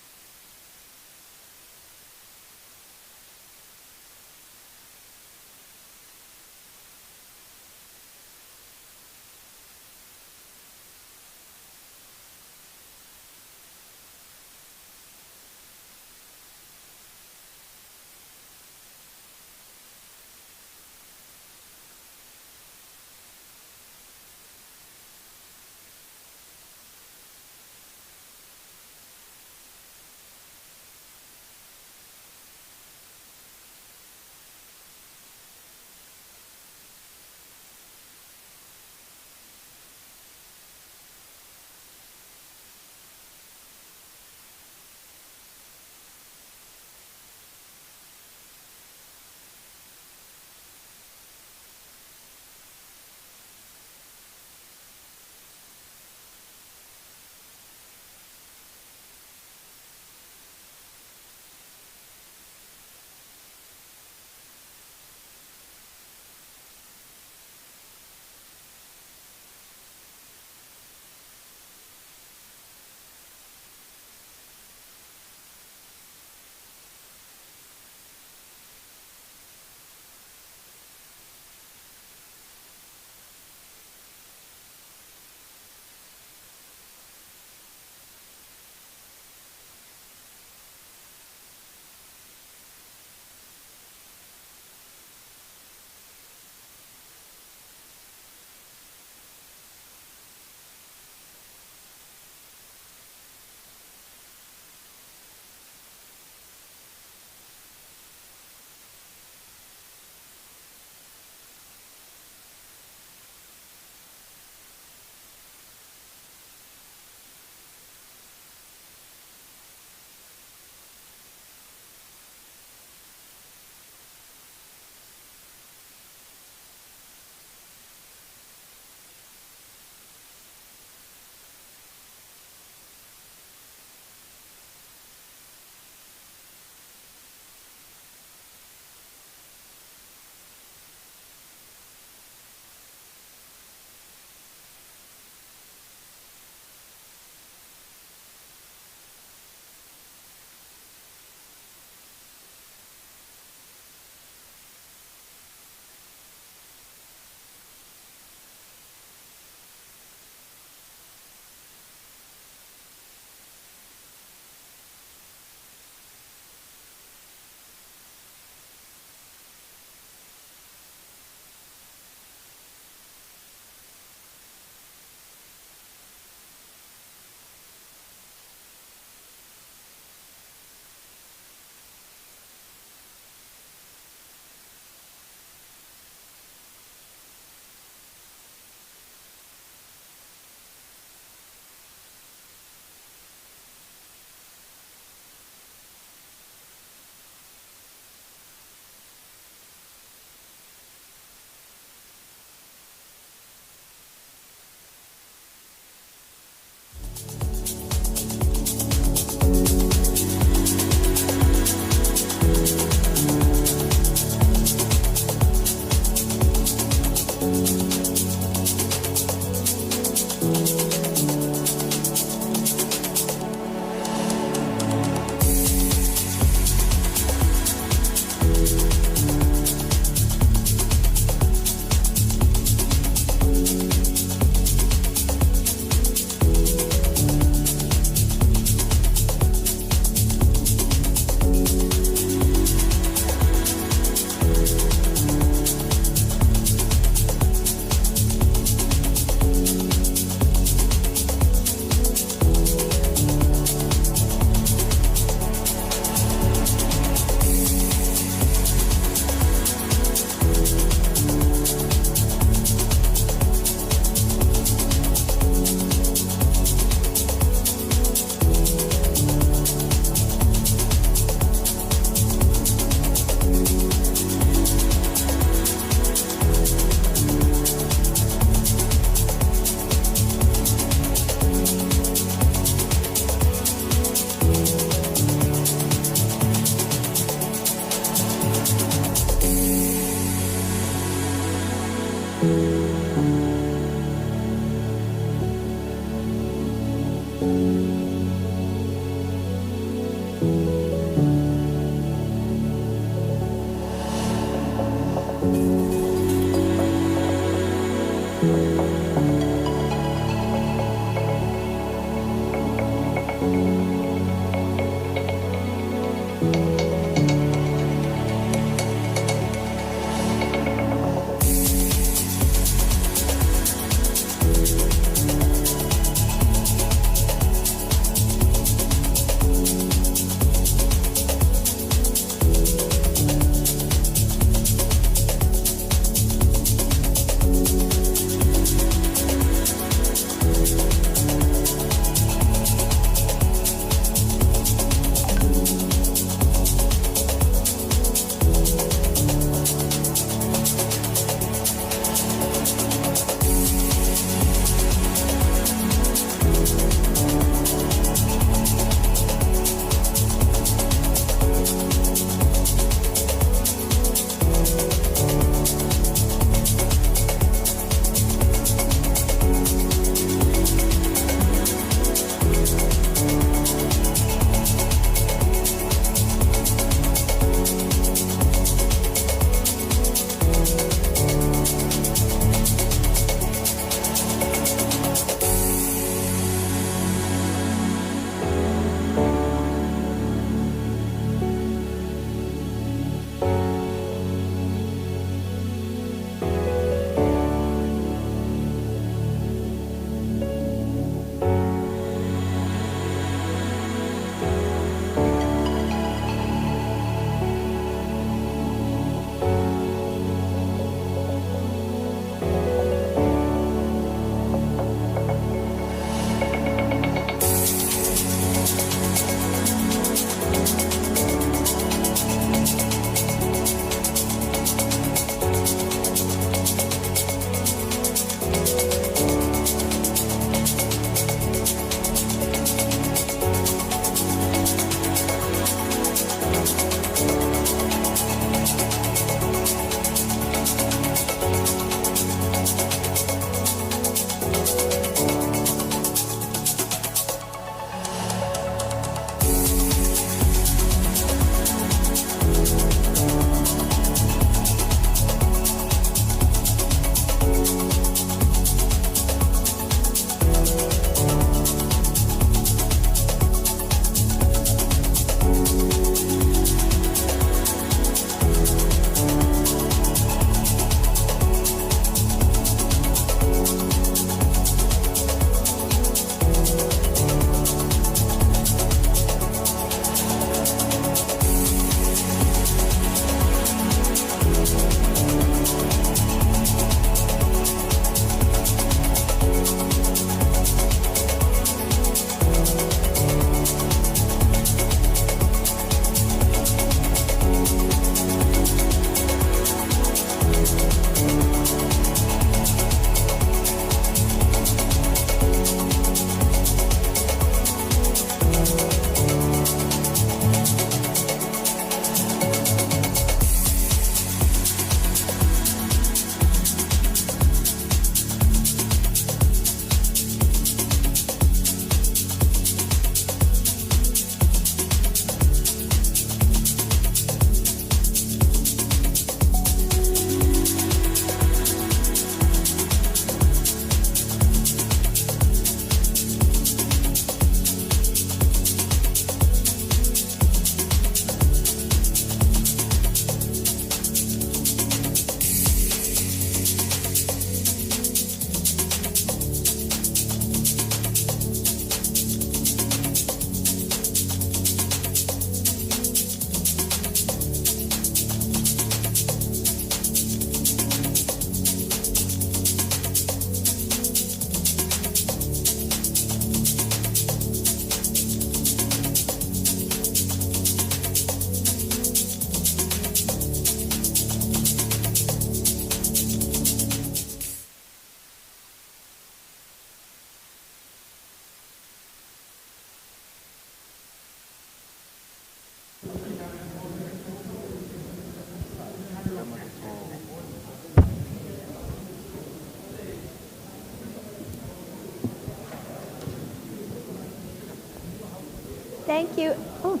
Thank you. Oh.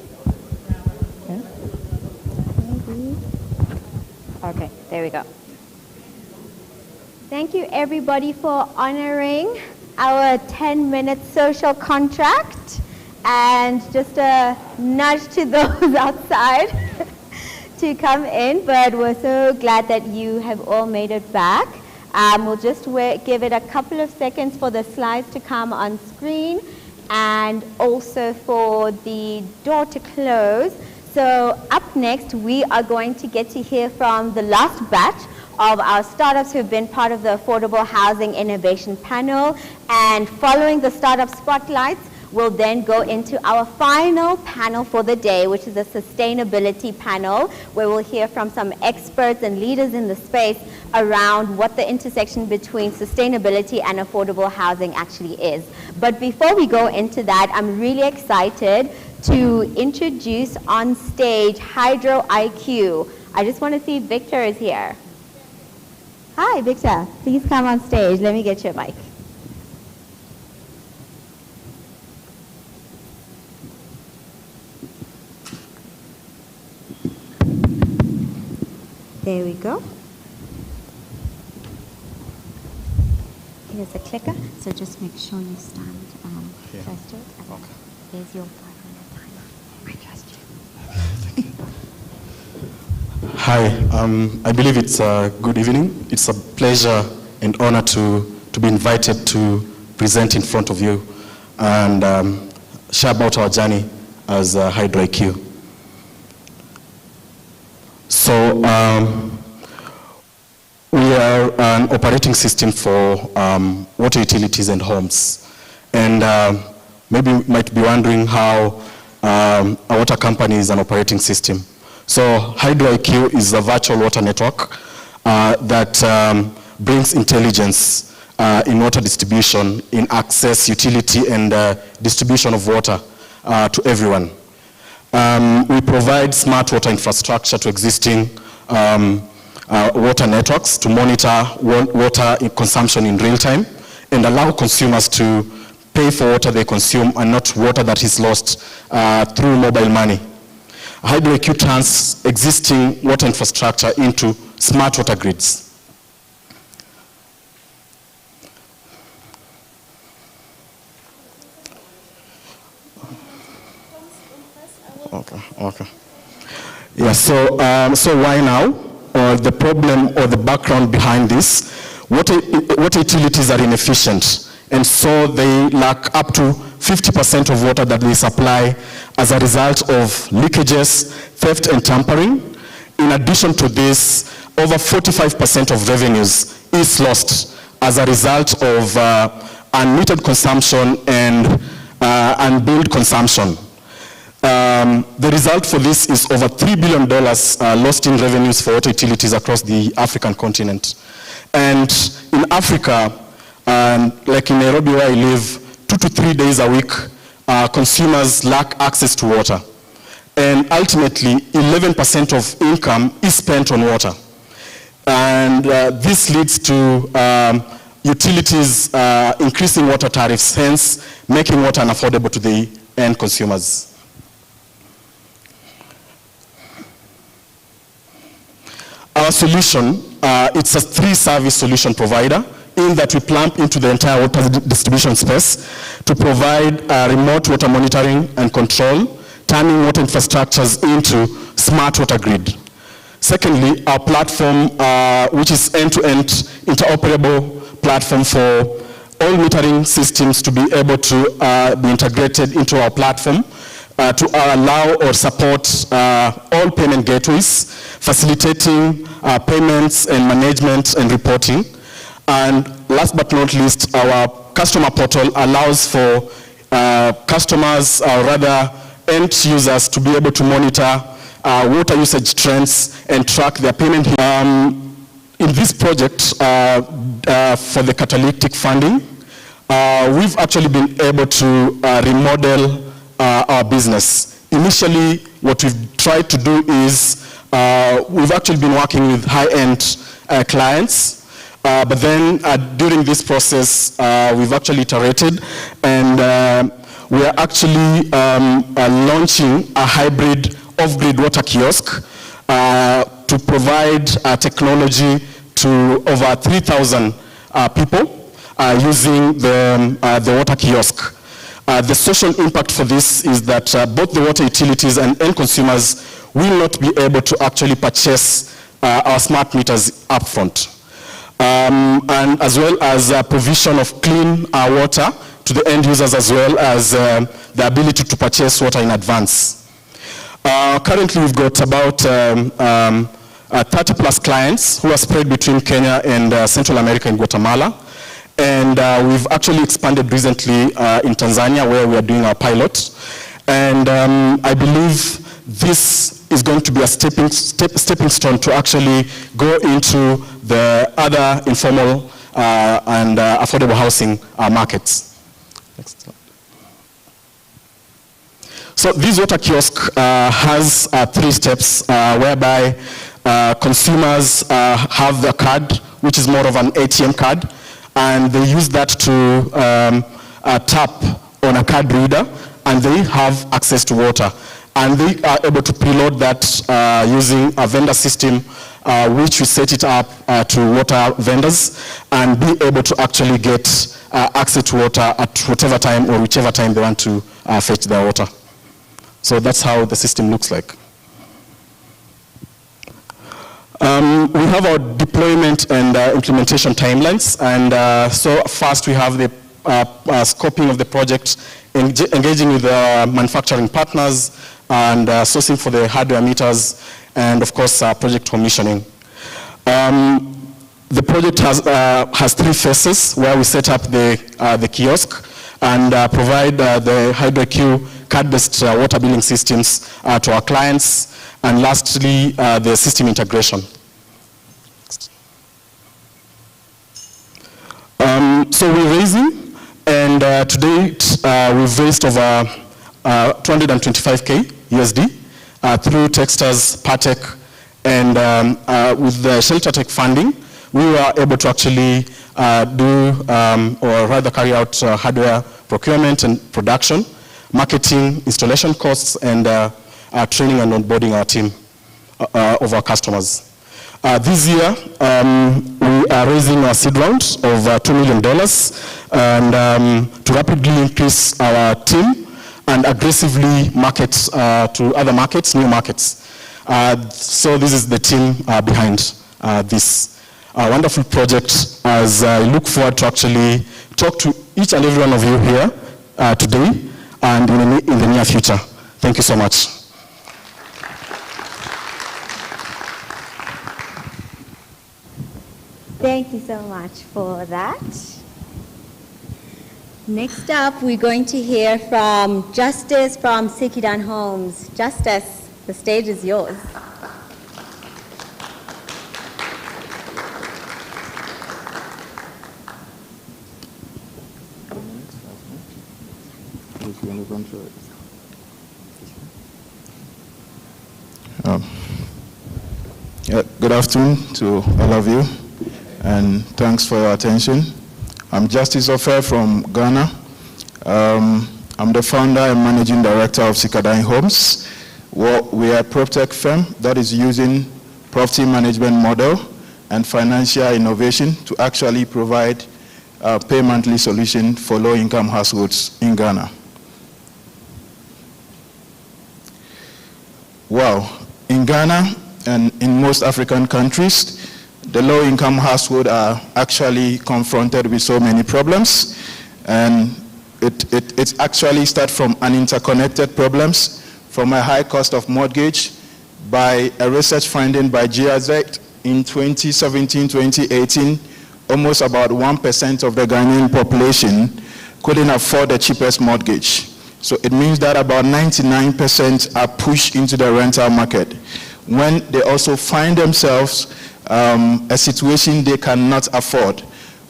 Okay, there we go. Thank you everybody for honoring our 10-minute social contract, and just a nudge to those outside to come in, but we're so glad that you have all made it back. We'll just give it a couple of seconds for the slides to come on screen and also for the door to close. So up next, we are going to get to hear from the last batch of our startups who've been part of the Affordable Housing Innovation Panel. And following the startup spotlights, we'll then go into our final panel for the day, which is a sustainability panel, where we'll hear from some experts and leaders in the space around what the intersection between sustainability and affordable housing actually is. But before we go into that, I'm really excited to introduce on stage Hydro IQ. I just want to see if Victor is here. Hi, Victor. Please come on stage. Let me get your mic. There we go. Here's a clicker, so just make sure you stand close to it. And there's your 5-minute timer. I trust you. Hi, I believe it's a good evening. It's a pleasure and honor to be invited to present in front of you and share about our journey as Hydro IQ. So we are an operating system for water utilities and homes. And maybe you might be wondering how a water company is an operating system. So Hydro IQ is a virtual water network that brings intelligence in water distribution, in access, utility, and distribution of water to everyone. We provide smart water infrastructure to existing water networks to monitor water consumption in real time and allow consumers to pay for water they consume and not water that is lost through mobile money. Hydro IQ turns existing water infrastructure into smart water grids. Okay. Yeah, so why now? The problem or the background behind this, water utilities are inefficient, and so they lack up to 50% of water that they supply as a result of leakages, theft, and tampering. In addition to this, over 45% of revenues is lost as a result of unmetered consumption and unbilled consumption. The result for this is over $3 billion lost in revenues for water utilities across the African continent. And in Africa, like in Nairobi where I live, 2 to 3 days a week, consumers lack access to water. And ultimately, 11% of income is spent on water. And this leads to utilities increasing water tariffs, hence making water unaffordable to the end consumers. Our solution, it's a 3-service solution provider in that we plump into the entire water distribution space to provide remote water monitoring and control, turning water infrastructures into smart water grid. Secondly, our platform, which is end-to-end interoperable platform for all metering systems to be able to be integrated into our platform to allow or support all payment gateways, facilitating payments and management and reporting. And last but not least, our customer portal allows for customers, or rather end users, to be able to monitor water usage trends and track their payment. In this project, for the catalytic funding, we've actually been able to remodel our business. Initially, what we've tried to do is we've actually been working with high-end clients, but then during this process, we've actually iterated, and we are actually launching a hybrid off-grid water kiosk to provide technology to over 3,000 people using the water kiosk. The social impact for this is that both the water utilities and end consumers will not be able to actually purchase our smart meters upfront. And as well as provision of clean water to the end users, as well as the ability to purchase water in advance. Currently, we've got about 30 plus clients who are spread between Kenya and Central America and Guatemala. And we've actually expanded recently in Tanzania, where we are doing our pilot. And I believe this is going to be a stepping stone to actually go into the other informal and affordable housing markets. Next slide. So this water kiosk has 3 steps whereby consumers have the card, which is more of an ATM card, and they use that to tap on a card reader, and they have access to water. And they are able to preload that using a vendor system, which we set it up to water vendors, and be able to actually get access to water at whatever time or whichever time they want to fetch their water. So that's how the system looks like. We have our deployment and implementation timelines. And so first we have the scoping of the project, engaging with manufacturing partners, and sourcing for the hardware meters, and of course project commissioning. The project has 3 phases where we set up the kiosk and provide the HydroQ card-based water billing systems to our clients, and lastly the system integration. So we're raising, and to date we've raised over 225K USD through Techstars, Patek, and with the ShelterTech funding, we were able to actually or rather carry out hardware procurement and production, marketing, installation costs, and training and onboarding our team of our customers. This year, we are raising a seed round of $2 million and to rapidly increase our team and aggressively market to other markets, new markets. So this is the team behind this wonderful project, as I look forward to actually talk to each and every one of you here today and in the near future. Thank you so much. Thank you so much for that. Next up, we're going to hear from Justice from Sikidan Homes. Justice, the stage is yours. Good afternoon to all of you, and thanks for your attention. I'm Justice Ofer from Ghana. I'm the founder and managing director of Sikidan Homes. We are a PropTech firm that is using property management model and financial innovation to actually provide a pay monthly solution for low-income households in Ghana. Well, in Ghana and in most African countries, the low-income households are actually confronted with so many problems, and it actually starts from uninterconnected problems, from a high cost of mortgage, by a research finding by GIZ in 2017-2018, almost about 1% of the Ghanaian population couldn't afford the cheapest mortgage. So it means that about 99% are pushed into the rental market, when they also find themselves a situation they cannot afford,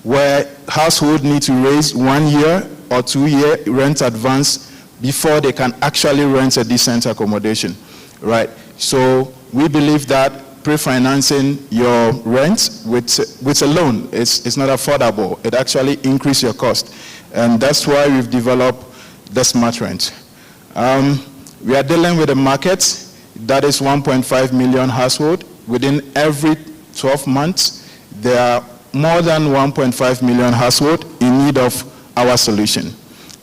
where households need to raise 1 year or 2 year rent advance before they can actually rent a decent accommodation, right? So we believe that pre-financing your rent with a loan, it's not affordable. It actually increases your cost. And that's why we've developed the smart rent. We are dealing with a market that is 1.5 million households. Within every 12 months, there are more than 1.5 million households in need of our solution,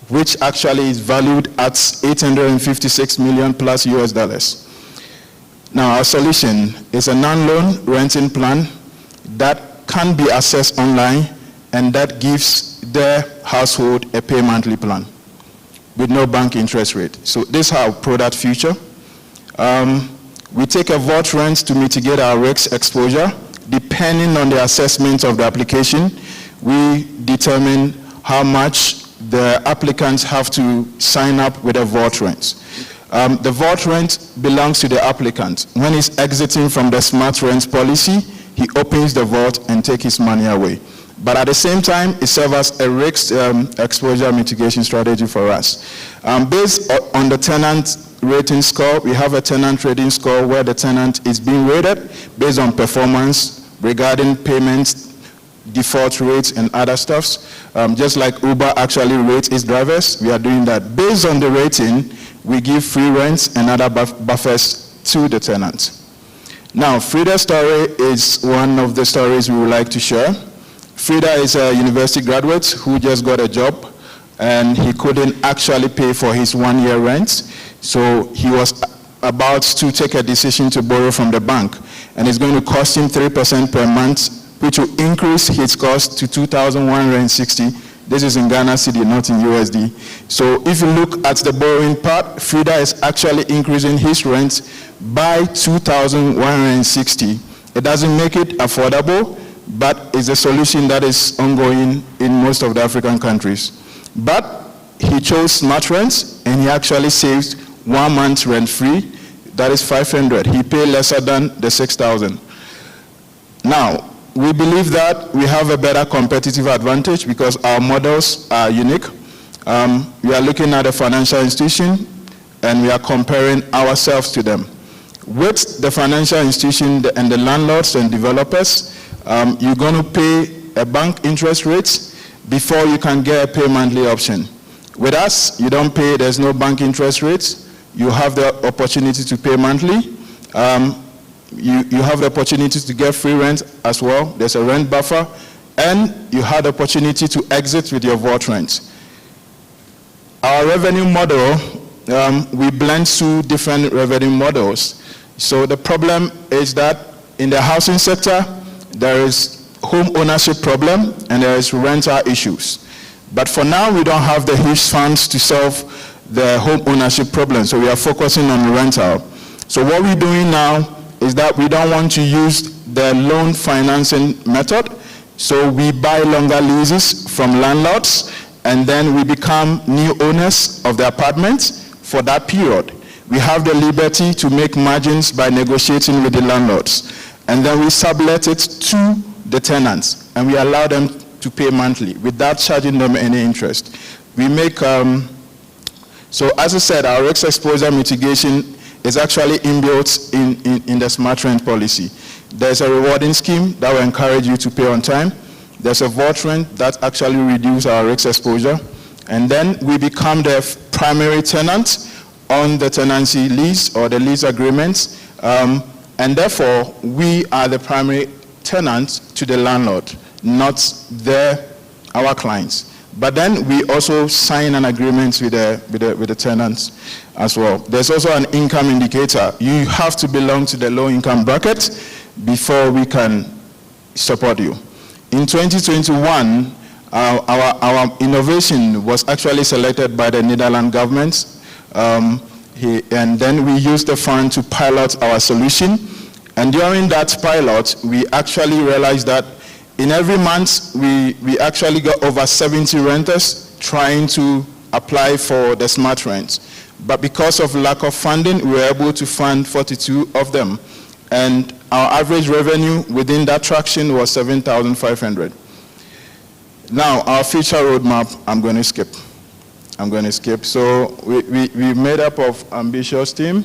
which actually is valued at 856 million plus US dollars. Now, our solution is a non-loan renting plan that can be accessed online and that gives the household a pay monthly plan with no bank interest rate. So this is our product future. We take a vault rent to mitigate our risk exposure. Depending on the assessment of the application, we determine how much the applicants have to sign up with a vault rent. The vault rent belongs to the applicant. When he's exiting from the smart rent policy, he opens the vault and takes his money away. But at the same time, it serves as a risk exposure mitigation strategy for us. Based on the tenant rating score, we have a tenant rating score where the tenant is being rated based on performance regarding payments, default rates, and other stuffs. Just like Uber actually rates its drivers, we are doing that. Based on the rating, we give free rents and other buffers to the tenant. Now, Frida's story is one of the stories we would like to share. Frida is a university graduate who just got a job and he couldn't actually pay for his 1 year rent. So he was about to take a decision to borrow from the bank, and it's going to cost him 3% per month, which will increase his cost to 2,160. This is in Ghana cedi, not in USD. So if you look at the borrowing part, Frida is actually increasing his rent by 2,160. It doesn't make it affordable, but it's a solution that is ongoing in most of the African countries. But he chose smart rents, and he actually saved 1 month rent free. That is 500. He paid lesser than the 6,000. Now, we believe that we have a better competitive advantage because our models are unique. We are looking at a financial institution, and we are comparing ourselves to them. With the financial institution and the landlords and developers, you're going to pay a bank interest rate before you can get a pay monthly option. With us, you don't pay, there's no bank interest rates. You have the opportunity to pay monthly. You have the opportunity to get free rent as well. There's a rent buffer. And you have the opportunity to exit with your vault rent. Our revenue model, we blend 2 different revenue models. So the problem is that in the housing sector, there is home ownership problem and there is rental issues. But for now, we don't have the huge funds to solve the home ownership problem, so we are focusing on rental. So what we're doing now is that we don't want to use the loan financing method, so we buy longer leases from landlords, and then we become new owners of the apartments for that period. We have the liberty to make margins by negotiating with the landlords, and then we sublet it to the tenants, and we allow them to pay monthly without charging them any interest. We make, so as I said, our risk exposure mitigation is actually inbuilt in the smart rent policy. There's a rewarding scheme that will encourage you to pay on time. There's a vault rent that actually reduces our risk exposure. And then we become the primary tenant on the tenancy lease or the lease agreements. And therefore, we are the primary tenant to the landlord, not our clients. But then we also sign an agreement with the tenants as well. There's also an income indicator. You have to belong to the low income bracket before we can support you. In 2021, our innovation was actually selected by the Netherlands government. And then we used the fund to pilot our solution. And during that pilot, we actually realized that in every month, we actually got over 70 renters trying to apply for the smart rent. But because of lack of funding, we were able to fund 42 of them. And our average revenue within that traction was 7,500. Now, our future roadmap, I'm going to skip. So we made up of ambitious team.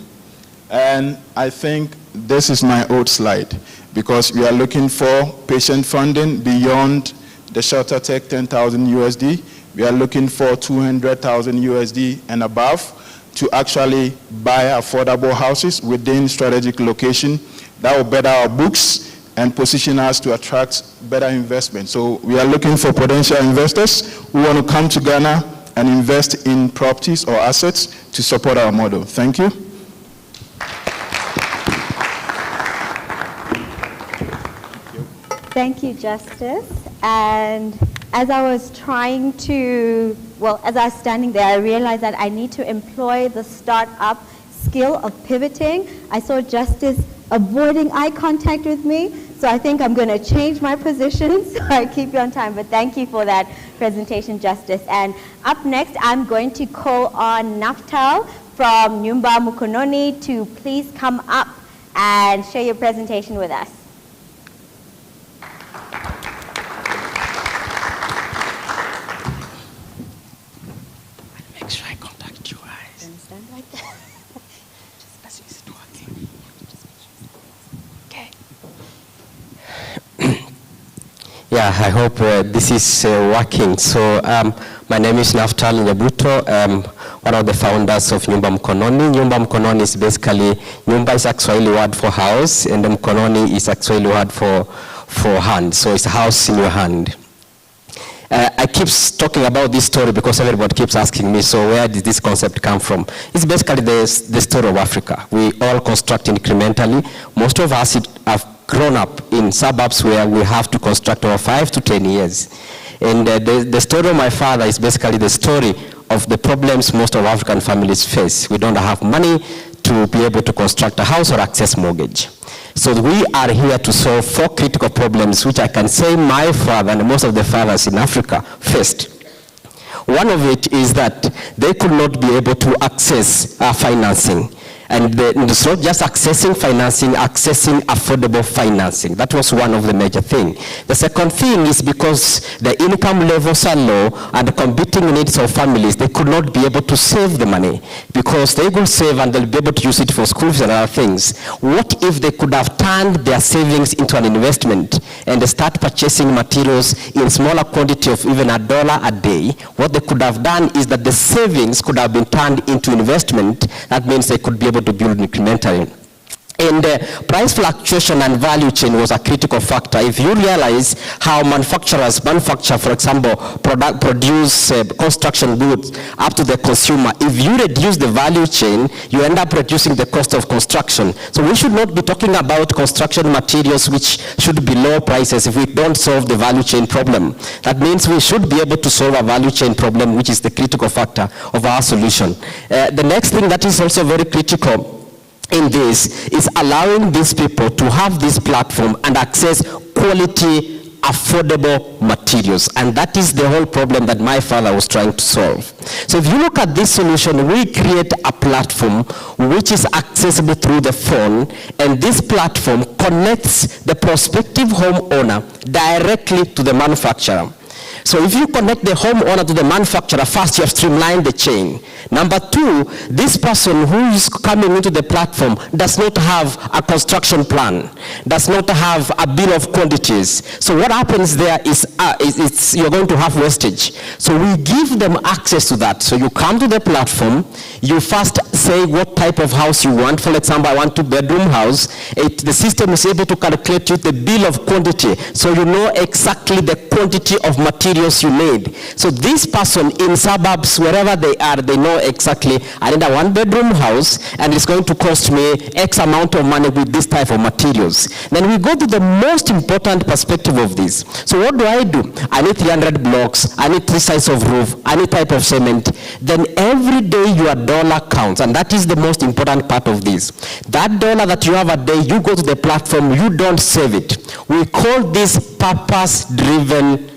And I think this is my old slide, because we are looking for patient funding beyond the ShelterTech 10,000 USD. We are looking for 200,000 USD and above to actually buy affordable houses within strategic location. That will better our books and position us to attract better investment. So we are looking for potential investors who want to come to Ghana and invest in properties or assets to support our model. Thank you. Thank you, Justice. And as I was trying to, well, as I was standing there, I realized that I need to employ the startup skill of pivoting. I saw Justice avoiding eye contact with me, so I think I'm going to change my position so I keep you on time. But thank you for that presentation, Justice. And up next, I'm going to call on Naftal from Nyumba Mkononi to please come up and share your presentation with us. Make sure I contact your eyes. Stand like that. Just is it working? Okay. Yeah, I hope this is working. So my name is Naftal Nyabuto. I'm one of the founders of Nyumba Mkononi. Nyumba Mkononi is basically, Nyumba is actually word for house, and Mkononi is actually word for hand. So it's a house in your hand. I keep talking about this story because everybody keeps asking me, so where did this concept come from? It's basically the story of Africa. We all construct incrementally. Most of us have grown up in suburbs where we have to construct over 5 to 10 years. And the story of my father is basically the story of the problems most of African families face. We don't have money to be able to construct a house or access mortgage. So we are here to solve 4 critical problems, which I can say my father and most of the fathers in Africa faced. One of it is that they could not be able to access financing. And it's not just accessing financing, accessing affordable financing. That was one of the major things. The second thing is because the income levels are low and the competing needs of families, they could not be able to save the money because they will save and they'll be able to use it for school fees and other things. What if they could have turned their savings into an investment and they start purchasing materials in smaller quantity of even $1 a day? What they could have done is that the savings could have been turned into investment. That means they could be able to build incrementally. And price fluctuation and value chain was a critical factor. If you realize how manufacturers manufacture, for example, produce construction goods up to the consumer, if you reduce the value chain, you end up reducing the cost of construction. So we should not be talking about construction materials which should be low prices if we don't solve the value chain problem. That means we should be able to solve a value chain problem, which is the critical factor of our solution. The next thing that is also very critical in this is allowing these people to have this platform and access quality, affordable materials. And that is the whole problem that my father was trying to solve. So if you look at this solution, we create a platform which is accessible through the phone, and this platform connects the prospective homeowner directly to the manufacturer. So if you connect the homeowner to the manufacturer, first you have streamlined the chain. Number 2, this person who is coming into the platform does not have a construction plan, does not have a bill of quantities. So what happens there is you're going to have wastage. So we give them access to that. So you come to the platform, you first say what type of house you want. For example, I want a 2-bedroom house. The system is able to calculate you the bill of quantity. So you know exactly the quantity of materials you need. So this person in suburbs, wherever they are, they know exactly, I need a 1-bedroom house and it's going to cost me X amount of money with this type of materials. Then we go to the most important perspective of this. So what do? I need 300 blocks, I need 3 size of roof, I need type of cement. Then every day your dollar counts, and that is the most important part of this. That dollar that you have a day, you go to the platform, you don't save it. We call this purpose-driven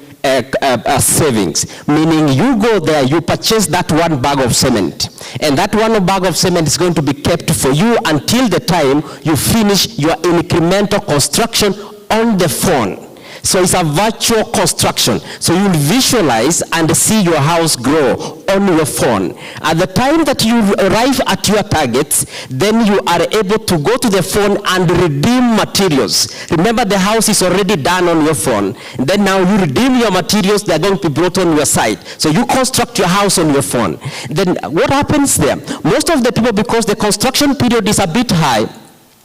savings, meaning you go there, you purchase that 1 bag of cement, and that 1 bag of cement is going to be kept for you until the time you finish your incremental construction on the phone. So it's a virtual construction. So you'll visualize and see your house grow on your phone. At the time that you arrive at your targets, then you are able to go to the phone and redeem materials. Remember, the house is already done on your phone. And then now you redeem your materials, they're going to be brought on your site. So you construct your house on your phone. Then what happens there? Most of the people, because the construction period is a bit high,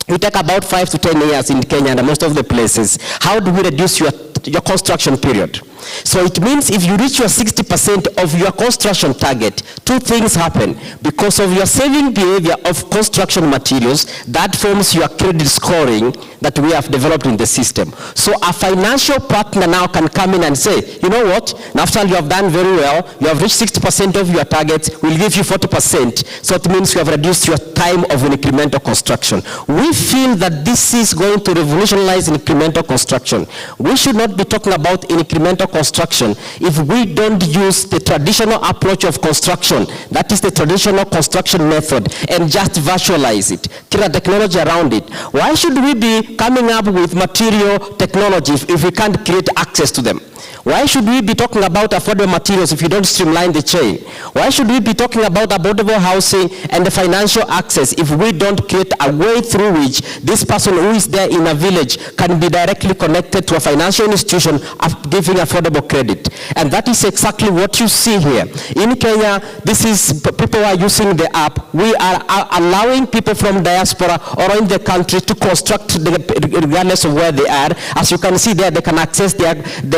we take about 5 to 10 years in Kenya and most of the places. How do we reduce your construction period? So it means if you reach your 60% of your construction target, two things happen. Because of your saving behavior of construction materials, that forms your credit scoring that we have developed in the system. So a financial partner now can come in and say, you know what, Naftal, you have done very well, you have reached 60% of your targets, we'll give you 40%. So it means you have reduced your time of incremental construction. We feel that this is going to revolutionize incremental construction. We should not be talking about incremental construction if we don't use the traditional approach of construction, that is the traditional construction method, and just visualize it, create technology around it. Why should we be coming up with material technology if we can't create access to them? Why should we be talking about affordable materials if you don't streamline the chain? Why should we be talking about affordable housing and the financial access if we don't create a way through which this person who is there in a village can be directly connected to a financial institution giving affordable credit? And that is exactly what you see here. In Kenya, this is people are using the app. We are allowing people from diaspora or in the country to construct regardless of where they are. As you can see there, they can access their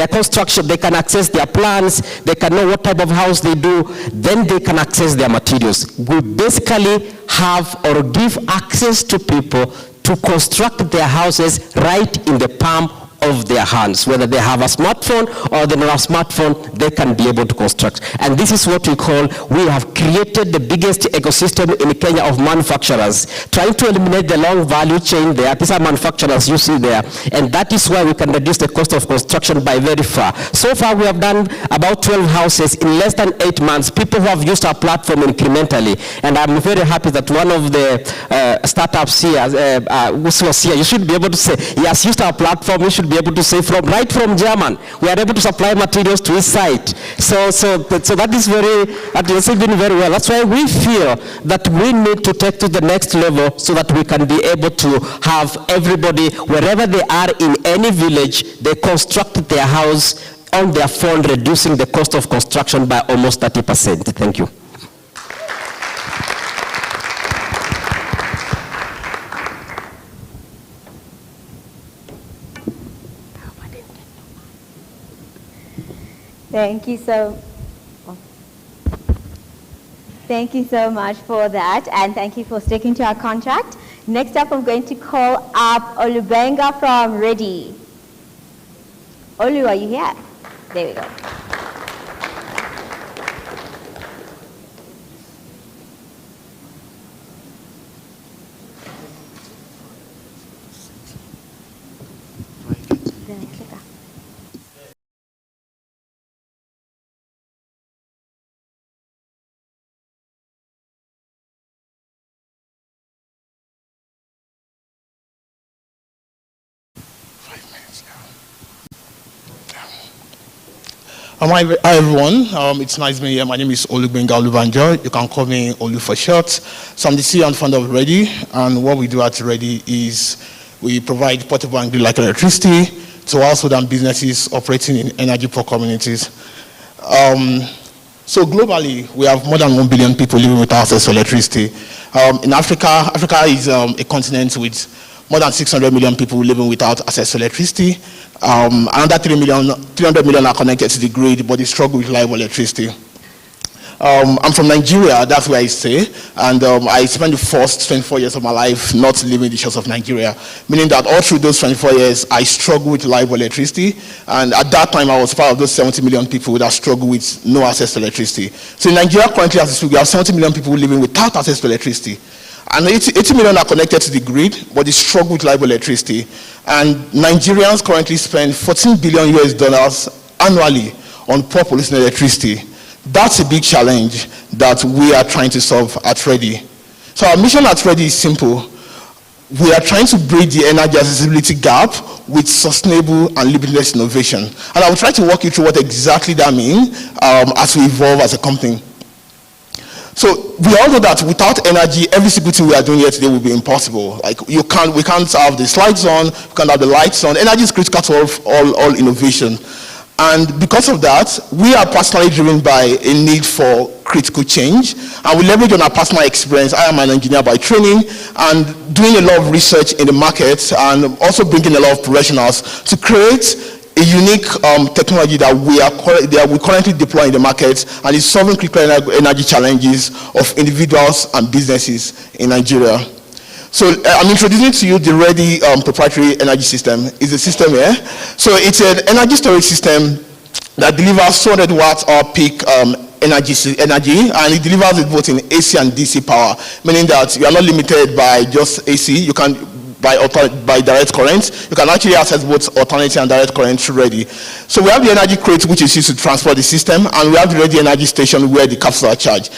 construction, they can access their plans, they can know what type of house they do, then they can access their materials. We basically have or give access to people to construct their houses right in the palm of their hands. Whether they have a smartphone or they don't have a smartphone, they can be able to construct. And this is what we call, we have created the biggest ecosystem in Kenya of manufacturers, trying to eliminate the long value chain there. These are manufacturers you see there. And that is why we can reduce the cost of construction by very far. So far we have done about 12 houses in less than 8 months. People who have used our platform incrementally. And I'm very happy that one of the startups here, you should be able to say, he has used our platform, you should be able to say right from German, we are able to supply materials to his site. So that is been very well. That's why we feel that we need to take to the next level so that we can be able to have everybody, wherever they are in any village, they construct their house on their phone, reducing the cost of construction by almost 30%. Thank you. Thank you so much for that, and thank you for sticking to our contract. Next up, I'm going to call up Olubenga from Ready. Olu, are you here? There we go. Hi everyone, it's nice being here. My name is Olubenga Olubanjo. You can call me Olu for short. So I'm the CEO and founder of Ready, and what we do at Ready is we provide portable and grid-like electricity to household and businesses operating in energy-poor communities. So globally, we have more than 1 billion people living without access to electricity. In Africa is a continent with more than 600 million people living without access to electricity. Another 300 million are connected to the grid, but they struggle with reliable electricity. I'm from Nigeria, that's where I stay, and I spent the first 24 years of my life not living the shores of Nigeria, meaning that all through those 24 years, I struggled with reliable electricity, and at that time, I was part of those 70 million people that struggle with no access to electricity. So in Nigeria, currently, as we speak, we have 70 million people living without access to electricity. And 80 million are connected to the grid, but they struggle with reliable electricity. And Nigerians currently spend $14 billion annually on poor pollution electricity. That's a big challenge that we are trying to solve at Ready. So our mission at Ready is simple. we are trying to bridge the energy accessibility gap with sustainable and limitless innovation. And I will try to walk you through what exactly that means as we evolve as a company. So we all know that without energy, every single thing we are doing here today will be impossible. Like we can't have the slides on, we can't have the lights on. Energy is critical to all innovation. And because of that, we are personally driven by a need for critical change. And we leverage on our personal experience. I am an engineer by training and doing a lot of research in the market and also bringing a lot of professionals to create a unique technology that we currently deploy in the market and is solving critical energy challenges of individuals and businesses in Nigeria. So I'm introducing to you the Ready proprietary energy system. It's a system here. So it's an energy storage system that delivers 200 watts or peak energy, and it delivers it both in AC and DC power, meaning that you are not limited by just AC. You can by direct current. You can actually access both alternating and direct current through Ready. So we have the energy crate, which is used to transport the system, and we have the Ready energy station where the capsules are charged.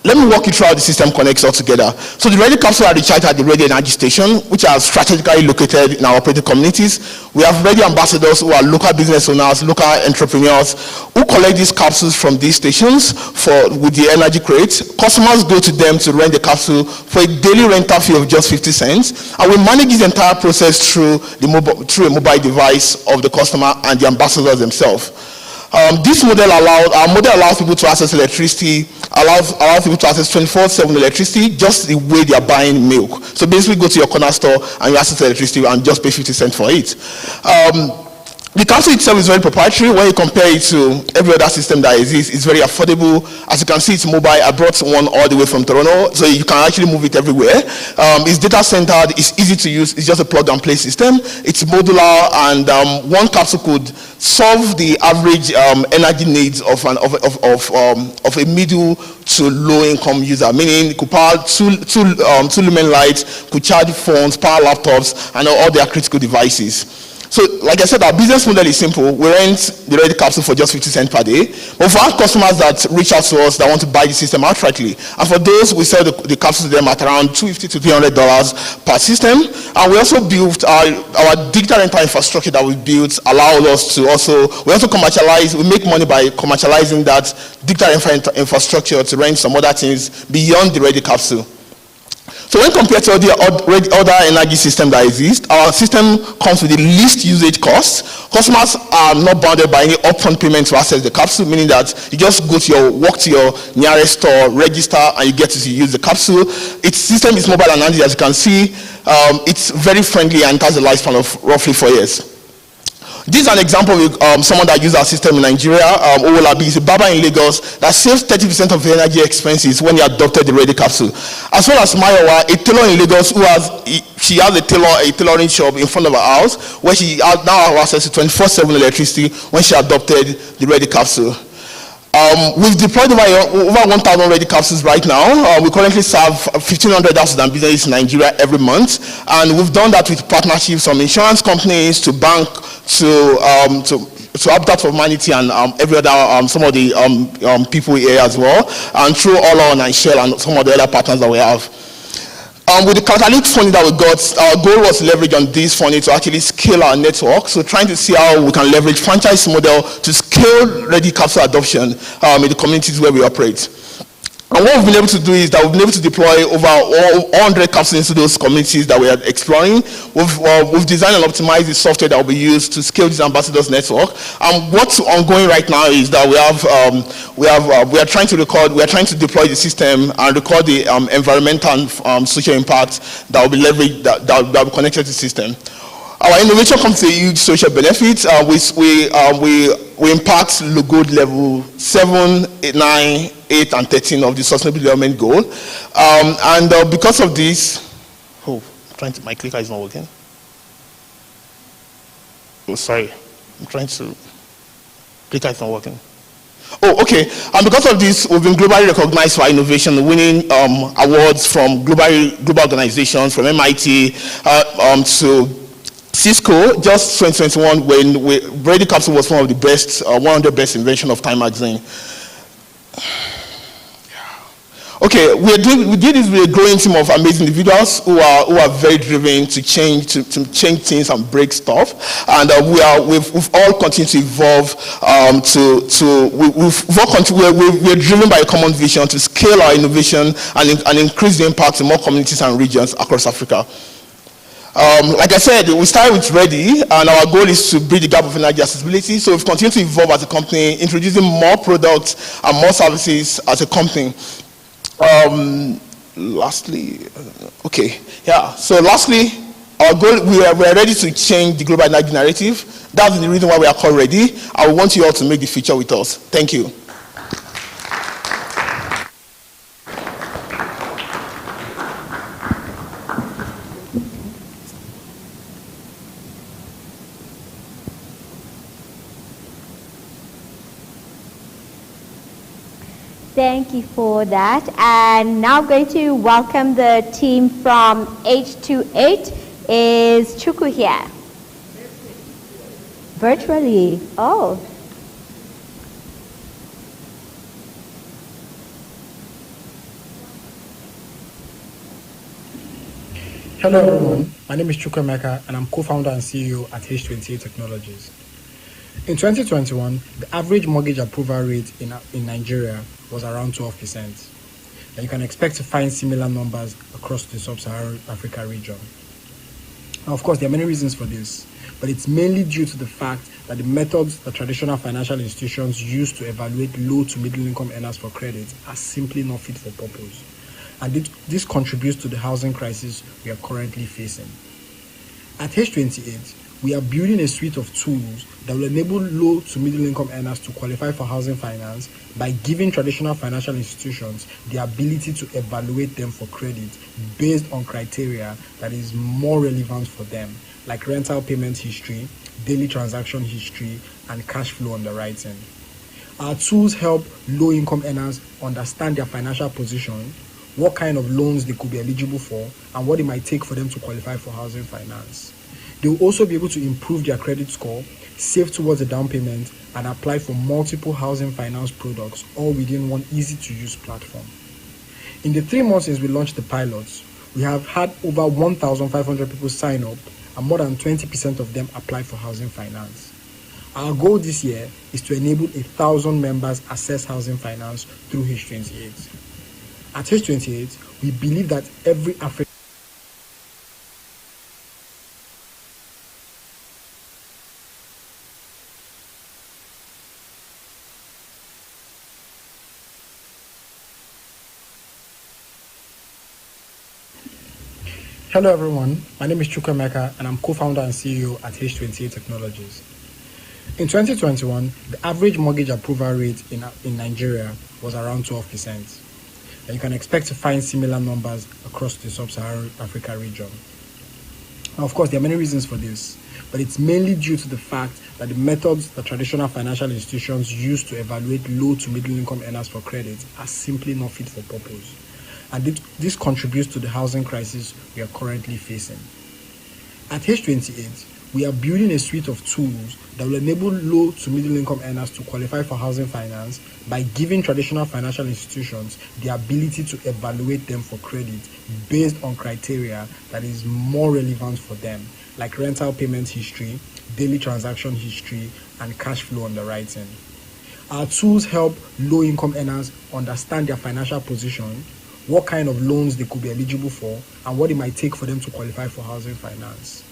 Let me walk you through how the system connects all together. So the Ready capsule are recharged at the Ready energy station, which are strategically located in our operating communities. We have Ready ambassadors who are local business owners, local entrepreneurs, who collect these capsules from these stations with the energy crate. Customers go to them to rent the capsule for a daily rental fee of just 50 cents. And we manage this entire process through a mobile device of the customer and the ambassadors themselves. This model allows people to access electricity, allows people to access 24/7 electricity just the way they are buying milk. So basically go to your corner store and you access electricity and just pay 50 cents for it. The capsule itself is very proprietary. When you compare it to every other system that exists, it's very affordable. As you can see, it's mobile. I brought one all the way from Toronto, so you can actually move it everywhere. It's data centered, it's easy to use, it's just a plug and play system. It's modular, and one capsule could solve the average energy needs of a middle to low income user, meaning it could power two lumen lights, could charge phones, power laptops, and all their critical devices. So, like I said, our business model is simple. We rent the Ready capsule for just 50 cents per day. But for our customers that reach out to us that want to buy the system outrightly, and for those, we sell the capsule to them at around $250 to $300 per system. And we also built our digital rental infrastructure that we built allows us to we also commercialize. We make money by commercializing that digital infrastructure to rent some other things beyond the Ready capsule. So when compared to the other energy system that exists, our system comes with the least usage costs. Customers are not bounded by any upfront payment to access the capsule, meaning that you just walk to your nearest store, register, and you get to use the capsule. Its system is mobile and handy, as you can see. It's very friendly and it has a lifespan of roughly 4 years. This is an example of someone that uses our system in Nigeria. Owolabi is a barber in Lagos that saves 30% of the energy expenses when he adopted the Ready capsule. As well as Mayowa, a tailor in Lagos she has a tailoring shop in front of her house where she now has access to 24/7 electricity when she adopted the Ready capsule. We've deployed over 1,000 Ready capsules right now. We currently serve 1,500 houses and businesses in Nigeria every month, and we've done that with partnerships from insurance companies to bank to Habitat for Humanity and every other some of the people here as well, and through All On and Shell and some of the other partners that we have. With the catalytic funding that we got, our goal was to leverage on this funding to actually scale our network. So trying to see how we can leverage franchise model to scale Ready capsule adoption in the communities where we operate. And what we've been able to do is that we've been able to deploy over 100 capsules into those communities that we are exploring. We've designed and optimized the software that will be used to scale this ambassadors network. And what's ongoing right now is that we are trying to deploy the system and record the environmental and social impact that will be leveraged, that will be connected to the system. Our innovation comes to a huge social benefit. We impact good level 7, 9, 8, and 13 of the Sustainable Development Goal. Because of this, my clicker is not working. Oh, sorry. Clicker is not working. Oh, okay. And because of this, we've been globally recognized for our innovation, winning awards from global organizations, from MIT to Cisco. Just 2021, when Ready capsule was one of the best, 100 best invention of Time magazine. Okay, we did this with a growing team of amazing individuals who are very driven to change things and break stuff, and we've all continued to evolve. We're driven by a common vision to scale our innovation and increase the impact in more communities and regions across Africa. Like I said, we started with Ready, and our goal is to bridge the gap of energy accessibility. So we've continued to evolve as a company, introducing more products and more services as a company. Lastly, our goal, we are ready to change the global energy narrative. That's the reason why we are called Ready. I want you all to make the future with us. Thank you. Thank you for that. And now I'm going to welcome the team from H28. Is Chuku here? Virtually. Oh. Hello everyone, my name is Chukwemeka and I'm co-founder and CEO at H28 Technologies. In 2021, the average mortgage approval rate in Nigeria was around 12%. And you can expect to find similar numbers across the sub-Saharan Africa region. Now, of course, there are many reasons for this, but it's mainly due to the fact that the methods that traditional financial institutions use to evaluate low to middle income earners for credit are simply not fit for purpose. And this contributes to the housing crisis we are currently facing. At H28, we are building a suite of tools that will enable low to middle income earners to qualify for housing finance by giving traditional financial institutions the ability to evaluate them for credit based on criteria that is more relevant for them, like rental payment history, daily transaction history, and cash flow underwriting. Our tools help low income earners understand their financial position, what kind of loans they could be eligible for, and what it might take for them to qualify for housing finance. They will also be able to improve their credit score, save towards a down payment, and apply for multiple housing finance products, all within one easy-to-use platform. In the 3 months since we launched the pilots, we have had over 1,500 people sign up, and more than 20% of them apply for housing finance. Our goal this year is to enable 1,000 members access housing finance through H28. At H28, we believe that every African Hello everyone, my name is Chukwemeka and I'm co-founder and CEO at H28 Technologies. In 2021, the average mortgage approval rate in Nigeria was around 12%. And you can expect to find similar numbers across the sub-Saharan Africa region. Now, of course, there are many reasons for this, but it's mainly due to the fact that the methods that traditional financial institutions use to evaluate low to middle income earners for credit are simply not fit for purpose. And this contributes to the housing crisis we are currently facing. At H28, we are building a suite of tools that will enable low to middle income earners to qualify for housing finance by giving traditional financial institutions the ability to evaluate them for credit based on criteria that is more relevant for them, like rental payment history, daily transaction history, and cash flow underwriting. Our tools help low income earners understand their financial position, what kind of loans they could be eligible for, and what it might take for them to qualify for housing finance.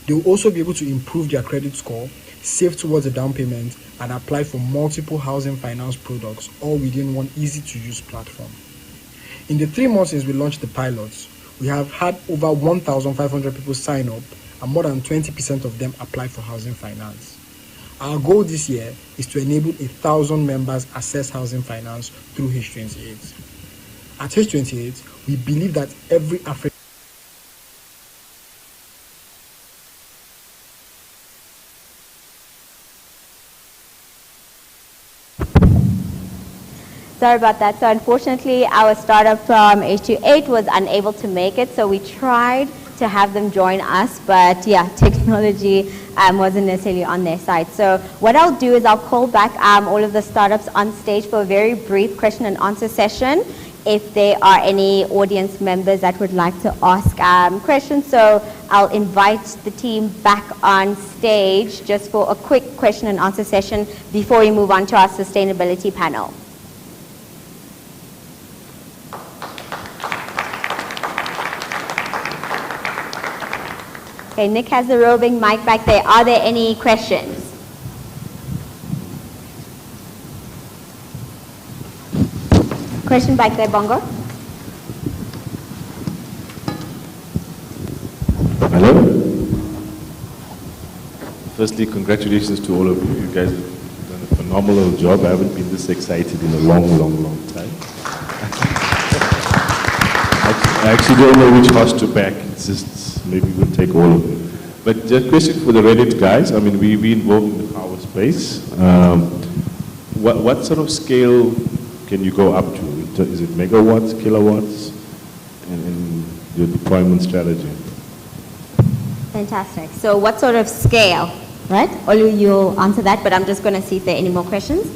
They will also be able to improve their credit score, save towards a down payment, and apply for multiple housing finance products, all within one easy-to-use platform. In the 3 months since we launched the pilots, we have had over 1,500 people sign up, and more than 20% of them apply for housing finance. Our goal this year is to enable 1,000 members access housing finance through H28. At H28, we believe that every African Sorry about that. So unfortunately, our startup from H28 was unable to make it, so we tried to have them join us, but yeah, technology wasn't necessarily on their side. So what I'll do is I'll call back all of the startups on stage for a very brief question and answer session. if there are any audience members that would like to ask questions. So I'll invite the team back on stage just for a quick question and answer session before we move on to our sustainability panel. Okay, Nick has the roving mic back there. Are there any questions? Question back there, Bongo. Hello. Firstly, congratulations to all of you. You guys have done a phenomenal job. I haven't been this excited in a long time. I actually don't know which horse to back. It's just, maybe we'll take all of them. But just a question for the Reddit guys. I mean, we're involved in the power space. What sort of scale can you go up to? Is it megawatts, kilowatts, and your deployment strategy? Fantastic. So what sort of scale, right? Olu, you'll answer that, but I'm just going to see if there are any more questions.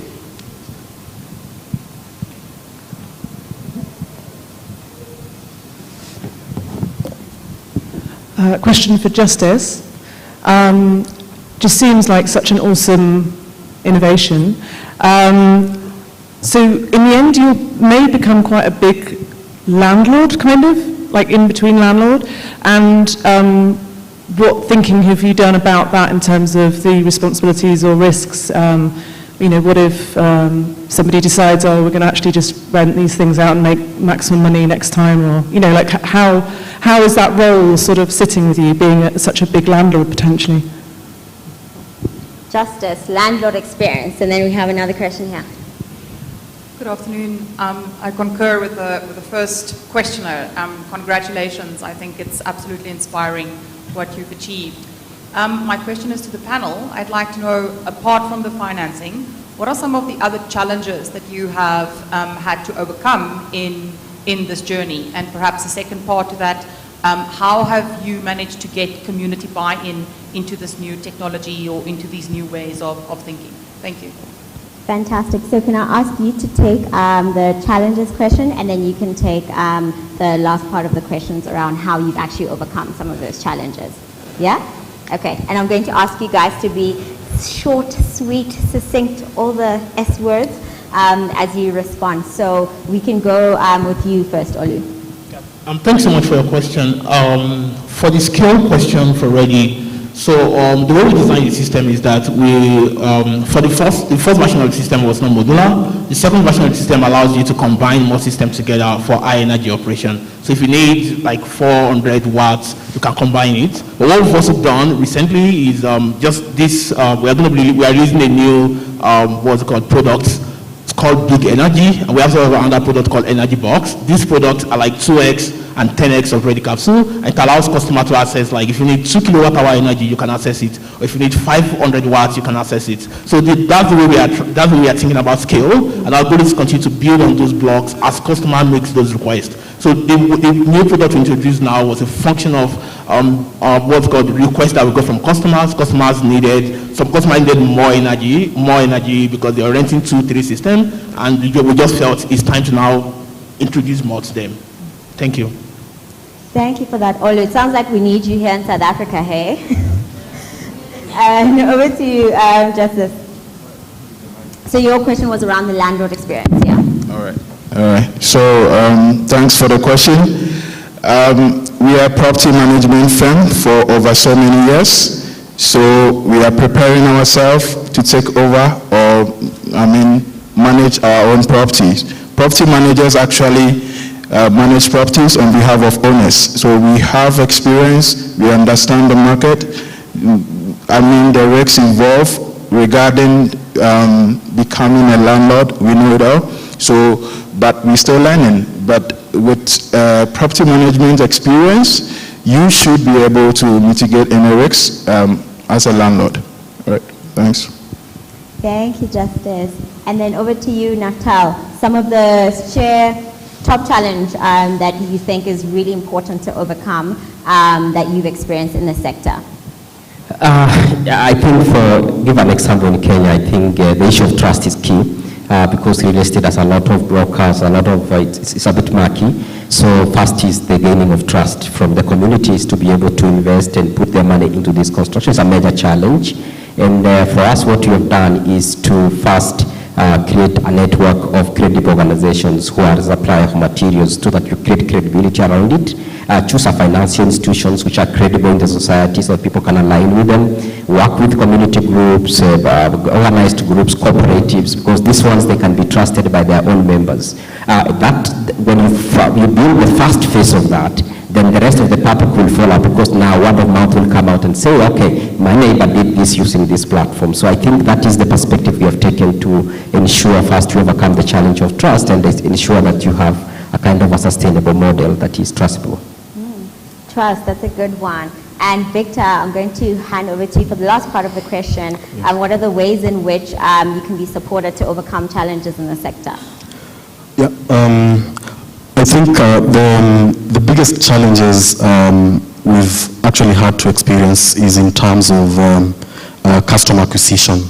Question for Justice. Just seems like such an awesome innovation. So in the end, you may become quite a big landlord, kind of, like in between landlord. And what thinking have you done about that in terms of the responsibilities or risks? You know, what if somebody decides, oh, we're going to actually just rent these things out and make maximum money next time? Or, you know, like how is that role sort of sitting with you, being such a big landlord potentially? Justice, landlord experience, and then we have another question here. Good afternoon. I concur with the first questioner. Congratulations. I think it's absolutely inspiring what you've achieved. My question is to the panel. I'd like to know, apart from the financing, what are some of the other challenges that you have had to overcome in this journey? And perhaps the second part to that, how have you managed to get community buy-in into this new technology or into these new ways of thinking? Thank you. Fantastic. So can I ask you to take the challenges question, and then you can take the last part of the questions around how you've actually overcome some of those challenges. Yeah? Okay. And I'm going to ask you guys to be short, sweet, succinct, all the S words as you respond. So we can go with you first, Olu. Thanks so much for your question. For the scale question for Ready, so the way we designed the system is that we, for the first version of the system was not modular. The second version of the system allows you to combine more systems together for high energy operation. So if you need like 400 watts, you can combine it. But what we've also done recently is just this, we are using a new, what's it called, product. It's called Big Energy, and we also have another product called Energy Box. These products are like 2x and 10x of Ready Capsule, and it allows customer to access, like if you need 2 kilowatt hour energy, you can access it, or if you need 500 watts, you can access it. So that's the way we are thinking about scale, and our goal is to continue to build on those blocks as customer makes those requests. So the new product we introduced now was a function of what's called requests that we got from customers. Some customers needed more energy because they are renting 2-3 systems, and we just felt it's time to now introduce more to them. Thank you. Thank you for that, Olu. It sounds like we need you here in South Africa, hey? And over to you, Justice. So your question was around the landlord experience, yeah? All right. So thanks for the question. We are a property management firm for over so many years. So we are preparing ourselves to take over or, manage our own properties. Property managers actually manage properties on behalf of owners. So we have experience, we understand the market. The risks involved regarding becoming a landlord, we know it all. So, but we're still learning. But with property management experience, you should be able to mitigate any risks as a landlord. All right, thanks. Thank you, Justice. And then over to you, Natal. Some of the top challenge that you think is really important to overcome that you've experienced in the sector? I think give an example in Kenya, I think the issue of trust is key. because real estate has a lot of brokers, a lot of, it's a bit murky. So first is the gaining of trust from the communities to be able to invest and put their money into this construction. It's a major challenge. And for us, what we have done is to first create a network of credible organizations who are suppliers of materials so that you create credibility around it. Choose a financial institutions which are credible in the society so that people can align with them. Work with community groups, organized groups, cooperatives, because these ones, they can be trusted by their own members. When you build the first phase of that, then the rest of the public will follow because now word of mouth will come out and say, okay, my neighbor did this using this platform. So I think that is the perspective we have taken to ensure first you overcome the challenge of trust and ensure that you have a kind of a sustainable model that is trustable. Trust, that's a good one. And Victor, I'm going to hand over to you for the last part of the question. What are the ways in which you can be supported to overcome challenges in the sector? Yeah, I think the biggest challenges we've actually had to experience is in terms of customer acquisition.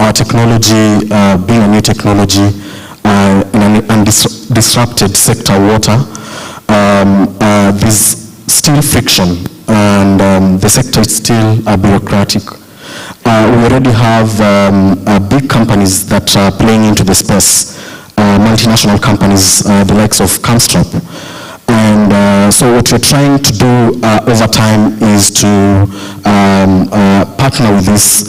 Our technology, being a new technology in an disrupted sector, water, there's still friction and the sector is still bureaucratic. We already have big companies that are playing into the space, multinational companies, the likes of Camstrop. And so what we're trying to do over time is to partner with these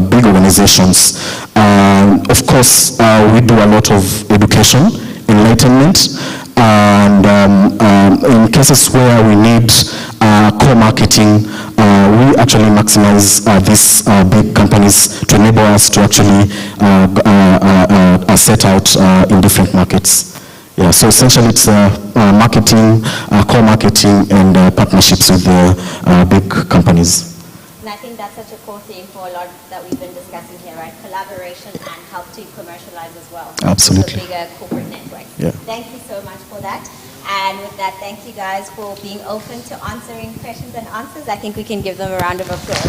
big organizations. Of course, we do a lot of education, enlightenment, and in cases where we need co-marketing, we actually maximize these big companies to enable us to actually set out in different markets. Yeah, so essentially it's marketing, co-marketing, and partnerships with the big companies. And I think that's such a core theme for a lot that we've been discussing here, right? Collaboration and help to commercialize as well. Absolutely. So bigger corporate network. Yeah. Thank you so much for that. And with that, thank you guys for being open to answering questions and answers. I think we can give them a round of applause.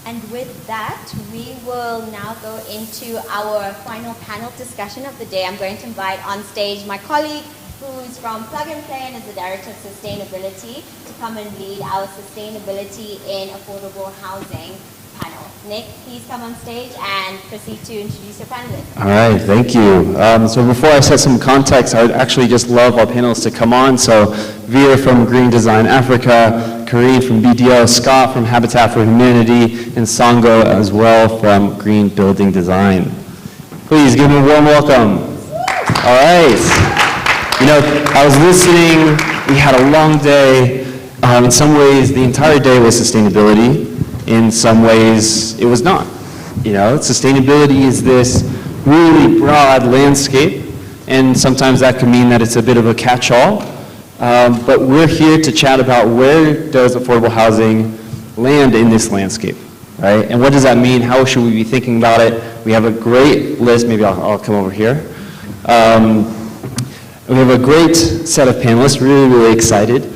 And with that, we will now go into our final panel discussion of the day. I'm going to invite on stage my colleague who's from Plug and Play and is the Director of Sustainability to come and lead our Sustainability in Affordable Housing panel. Nick, please come on stage and proceed to introduce your panelists. All right, thank you. So before I set some context, I would actually just love our panelists to come on. So Veer from Green Design Africa, Karine from BDO, Scott from Habitat for Humanity, and Sango as well from Green Building Design. Please give them a warm welcome. All right. You know, I was listening, we had a long day. In some ways, the entire day was sustainability. In some ways, it was not. You know, sustainability is this really broad landscape, and sometimes that can mean that it's a bit of a catch-all. But we're here to chat about where does affordable housing land in this landscape, right? And what does that mean? How should we be thinking about it? We have a great list. Maybe I'll come over here. We have a great set of panelists, really excited.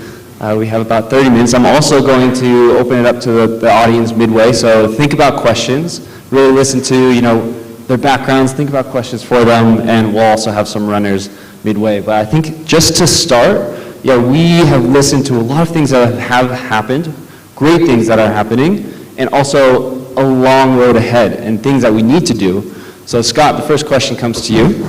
We have about 30 minutes. I'm also going to open it up to the audience midway, so think about questions, really listen to, you know, their backgrounds, think about questions for them, and we'll also have some runners midway. But I think just to start, yeah, we have listened to a lot of things that have happened, great things that are happening, and also a long road ahead and things that we need to do. So Scott, the first question comes to you.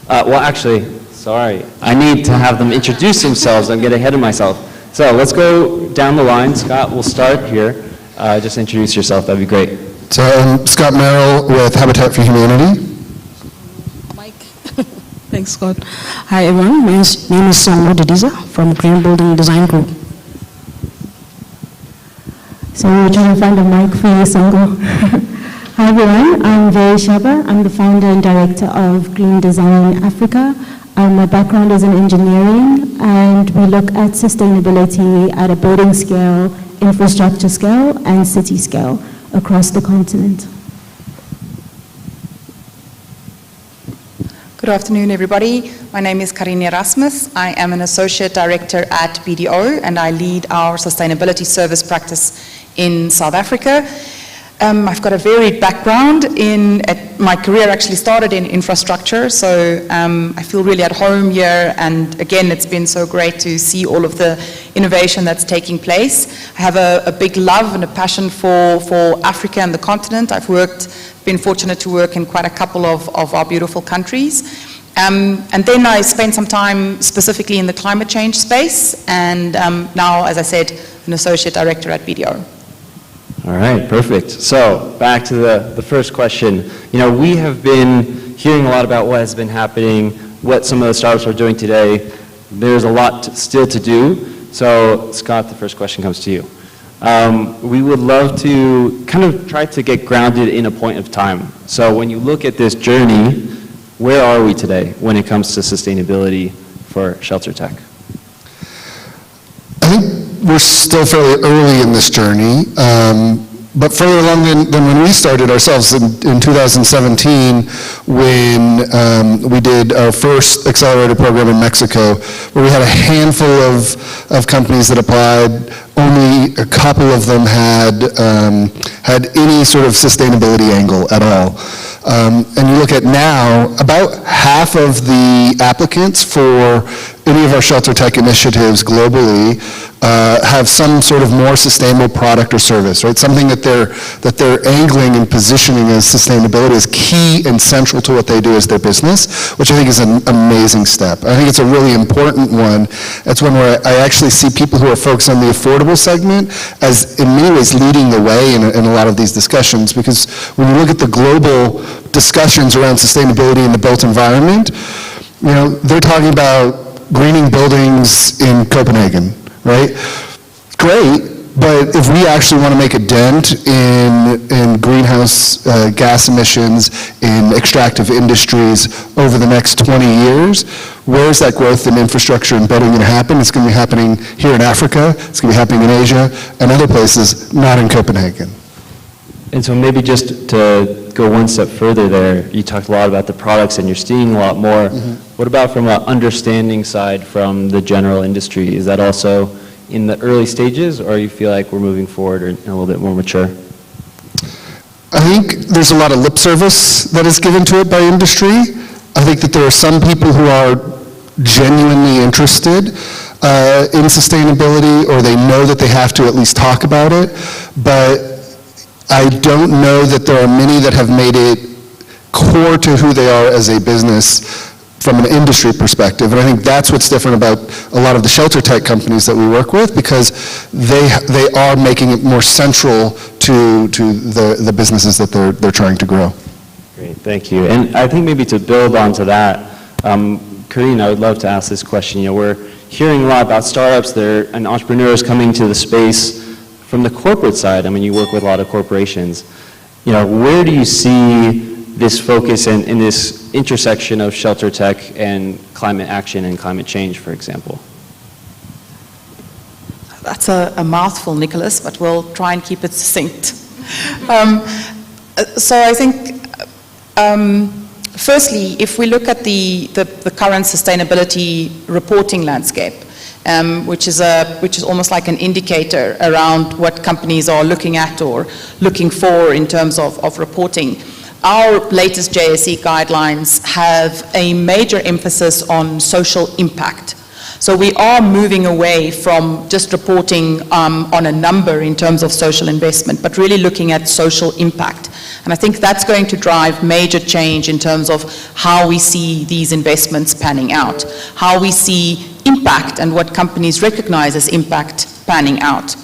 Well, actually, sorry, I need to have them introduce themselves and get ahead of myself. So let's go down the line. Scott, we'll start here. Just introduce yourself, that'd be great. So I'm Scott Merrill with Habitat for Humanity. Thanks, Scott. Hi, everyone. My name is Sango Didiza from Green Building Design Group. So we're trying to find a mic for you, Sango. Hi, everyone. I'm Veri Shaba. I'm the founder and director of Green Design Africa. My background is in engineering, and we look at sustainability at a building scale, infrastructure scale, and city scale across the continent. Good afternoon, everybody. My name is Karine Erasmus. I am an Associate Director at BDO, and I lead our sustainability service practice in South Africa. I've got a varied background my career actually started in infrastructure, so I feel really at home here, and again, it's been so great to see all of the innovation that's taking place. I have a big love and a passion for Africa and the continent. I've been fortunate to work in quite a couple of our beautiful countries. And then I spent some time specifically in the climate change space, and now, as I said, an Associate Director at BDO. All right, perfect. So back to the first question. You know, we have been hearing a lot about what has been happening, what some of the startups are doing today. There's a lot still to do. So Scott, the first question comes to you. We would love to kind of try to get grounded in a point of time. So when you look at this journey, where are we today when it comes to sustainability for ShelterTech? I think we're still fairly early in this journey, but further along than when we started ourselves in 2017, when we did our first accelerator program in Mexico, where we had a handful of companies that applied. Only a couple of them had any sort of sustainability angle at all. And you look at now, about half of the applicants for any of our ShelterTech initiatives globally have some sort of more sustainable product or service, right? Something that they're angling and positioning as sustainability is key and central to what they do as their business, which I think is an amazing step. I think it's a really important one. It's one where I actually see people who are focused on the affordable segment as in many ways leading the way in a lot of these discussions, because when you look at the global discussions around sustainability in the built environment, you know, they're talking about greening buildings in Copenhagen, right? Great, but if we actually want to make a dent in greenhouse gas emissions in extractive industries over the next 20 years, where's that growth in infrastructure and building going to happen? It's going to be happening here in Africa, it's going to be happening in Asia, and other places, not in Copenhagen. And so maybe just to go one step further there, you talked a lot about the products and you're seeing a lot more. Mm-hmm. What about from an understanding side from the general industry? Is that also in the early stages, or you feel like we're moving forward or a little bit more mature? I think there's a lot of lip service that is given to it by industry. I think that there are some people who are genuinely interested in sustainability, or they know that they have to at least talk about it, but I don't know that there are many that have made it core to who they are as a business from an industry perspective. And I think that's what's different about a lot of the ShelterTech companies that we work with, because they are making it more central to the businesses that they're trying to grow. Great, thank you. And I think maybe to build onto that, Karine, I would love to ask this question. You know, we're hearing a lot about startups and entrepreneurs coming to the space from the corporate side. I mean, you work with a lot of corporations. You know, where do you see this focus in this intersection of ShelterTech and climate action and climate change, for example? That's a mouthful, Nicholas, but we'll try and keep it succinct. So I think, firstly, if we look at the current sustainability reporting landscape, which is almost like an indicator around what companies are looking at or looking for in terms of reporting. Our latest JSE guidelines have a major emphasis on social impact. So we are moving away from just reporting on a number in terms of social investment, but really looking at social impact. And I think that's going to drive major change in terms of how we see these investments panning out, how we see impact and what companies recognize as impact panning out.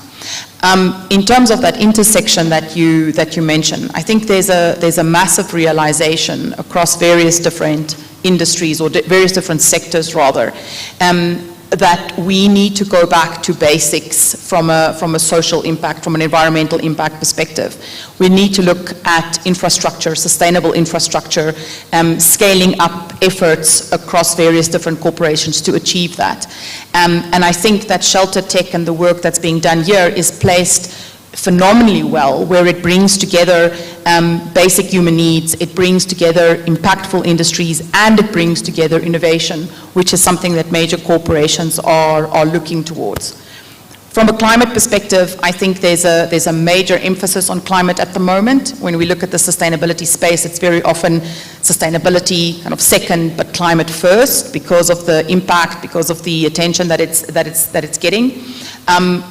In terms of that intersection that you mentioned, I think there's a massive realization across various different industries, or various different sectors rather, that we need to go back to basics from a social impact, from an environmental impact perspective. We need to look at infrastructure, sustainable infrastructure, scaling up efforts across various different corporations to achieve that. And I think that ShelterTech and the work that's being done here is placed phenomenally well, where it brings together basic human needs, it brings together impactful industries, and it brings together innovation, which is something that major corporations are looking towards. From a climate perspective, I think there's a major emphasis on climate at the moment. When we look at the sustainability space, it's very often sustainability kind of second, but climate first, because of the impact, because of the attention that it's getting.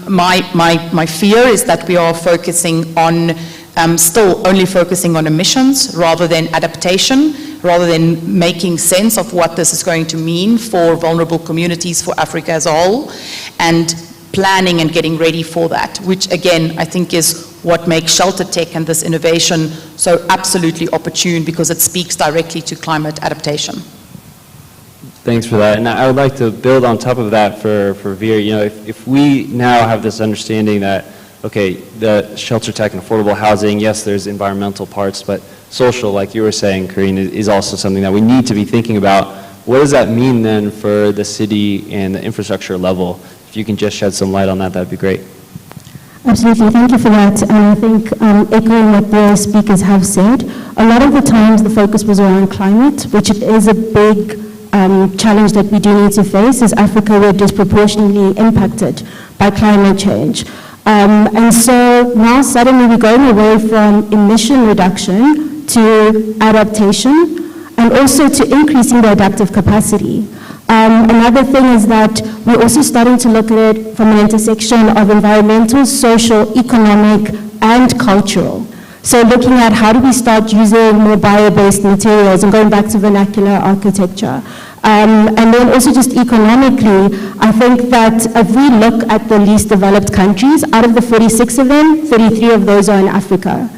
My fear is that we are focusing on still only focusing on emissions rather than adaptation, rather than making sense of what this is going to mean for vulnerable communities, for Africa as a whole, and planning and getting ready for that, which again, I think is what makes ShelterTech and this innovation so absolutely opportune, because it speaks directly to climate adaptation. Thanks for that. And I would like to build on top of that for Veer. You know, if we now have this understanding that, okay, the ShelterTech and affordable housing, yes, there's environmental parts, but social, like you were saying, Karine, is also something that we need to be thinking about. What does that mean then for the city and the infrastructure level? If you can just shed some light on that, that'd be great. Absolutely, thank you for that. And I think echoing what the speakers have said, a lot of the times the focus was around climate, which is a big challenge that we do need to face. As Africa, we're disproportionately impacted by climate change. And so now suddenly we're going away from emission reduction to adaptation, and also to increasing the adaptive capacity. Another thing is that we're also starting to look at it from an intersection of environmental, social, economic, and cultural. So looking at how do we start using more bio-based materials and going back to vernacular architecture. And then also just economically, I think that if we look at the least developed countries, out of the 46 of them, 33 of those are in Africa.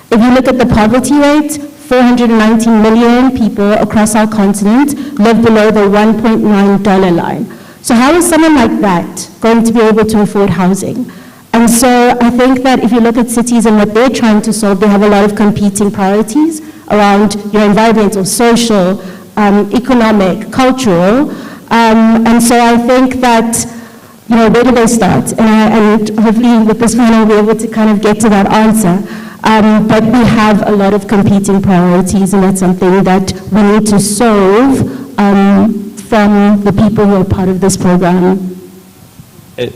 If you look at the poverty rate, 419 million people across our continent live below the $1.9 line. So how is someone like that going to be able to afford housing? And so I think that if you look at cities and what they're trying to solve, they have a lot of competing priorities around your environmental, social, economic, cultural. And so I think that, you know, where do they start? And hopefully with this panel we'll be able to kind of get to that answer. But we have a lot of competing priorities, and that's something that we need to solve from the people who are part of this program.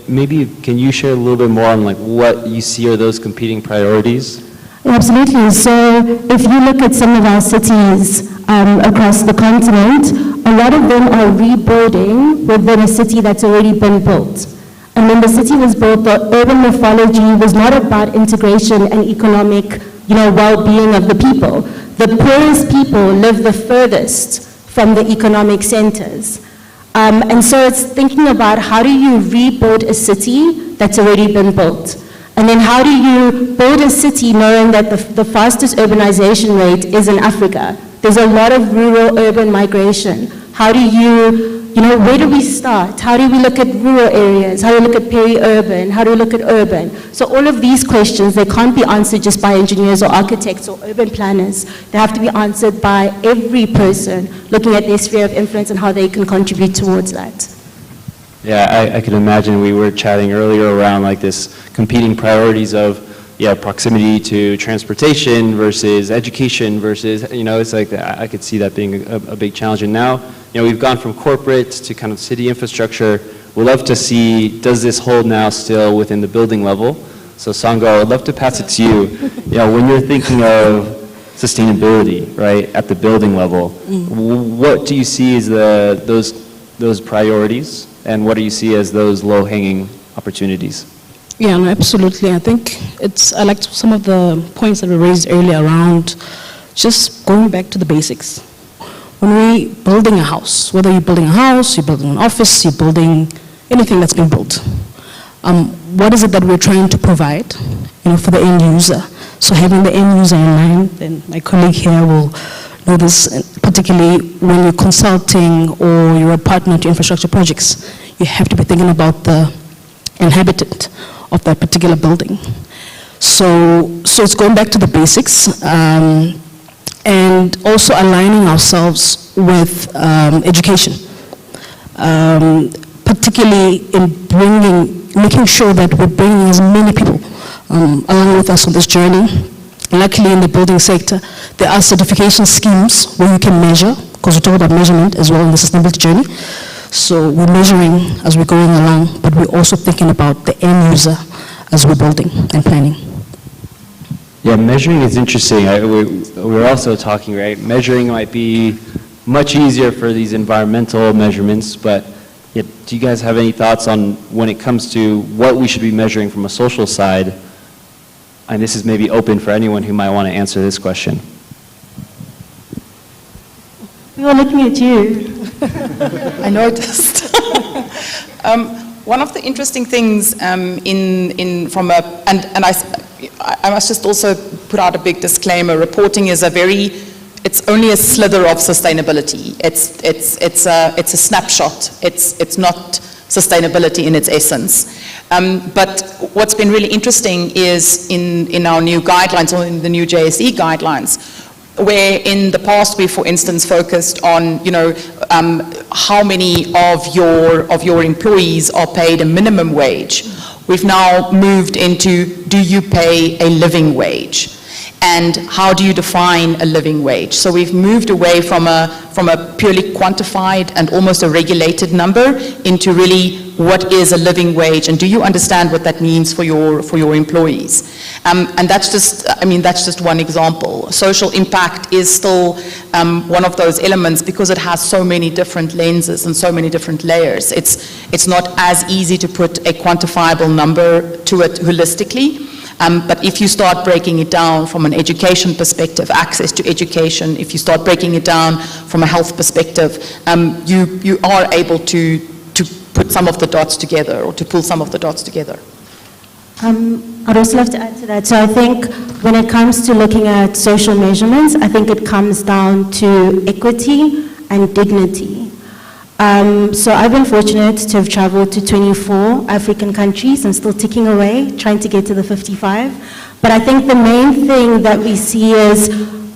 Maybe can you share a little bit more on like what you see are those competing priorities? Absolutely. So if you look at some of our cities across the continent, a lot of them are rebuilding within a city that's already been built. And when the city was built, the urban morphology was not about integration and economic, well-being of the people. The poorest people live the furthest from the economic centers. And so it's thinking about how do you rebuild a city that's already been built? And then how do you build a city knowing that the fastest urbanization rate is in Africa? There's a lot of rural-urban migration. How do you, where do we start? How do we look at rural areas? How do we look at peri-urban? How do we look at urban? So all of these questions, they can't be answered just by engineers or architects or urban planners. They have to be answered by every person looking at their sphere of influence and how they can contribute towards that. Yeah, I can imagine we were chatting earlier around like this competing priorities of proximity to transportation versus education versus, it's like I could see that being a big challenge. And now, we've gone from corporate to kind of city infrastructure. We'd love to see, does this hold now still within the building level? So Sango, I'd love to pass it to you. When you're thinking of sustainability, right, at the building level, what do you see as those priorities, and what do you see as those low-hanging opportunities? Yeah, no, absolutely. I think I liked some of the points that were raised earlier around just going back to the basics. When we're building a house, whether you're building a house, you're building an office, you're building anything that's being built, what is it that we're trying to provide, for the end user? So having the end user in mind, then my colleague here will know this, particularly when you're consulting or you're a partner to infrastructure projects, you have to be thinking about the inhabitant of that particular building. So it's going back to the basics and also aligning ourselves with education, particularly in making sure that we're bringing as many people along with us on this journey. Luckily, in the building sector, there are certification schemes where you can measure, because we talk about measurement as well in the sustainability journey. So we're measuring as we're going along, but we're also thinking about the end user as we're building and planning. Yeah, measuring is interesting. We're also talking, right? Measuring might be much easier for these environmental measurements, but yeah, do you guys have any thoughts on when it comes to what we should be measuring from a social side? And this is maybe open for anyone who might want to answer this question. We were looking at you. I noticed. One of the interesting things I must just also put out a big disclaimer. Reporting is it's only a slither of sustainability. It's a snapshot. It's not sustainability in its essence. But what's been really interesting is in our new guidelines, or in the new JSE guidelines, where in the past we, for instance, focused on, how many of your employees are paid a minimum wage. We've now moved into, do you pay a living wage? And how do you define a living wage? So we've moved away from a purely quantified and almost a regulated number into really what is a living wage, and do you understand what that means for your employees? And that's just one example. Social impact is still one of those elements because it has so many different lenses and so many different layers. It's not as easy to put a quantifiable number to it holistically. But if you start breaking it down from an education perspective, access to education, if you start breaking it down from a health perspective, you are able to put some of the dots together, or to pull some of the dots together. I'd also love to add to that. So I think when it comes to looking at social measurements, I think it comes down to equity and dignity. So I've been fortunate to have traveled to 24 African countries and still ticking away, trying to get to the 55. But I think the main thing that we see is,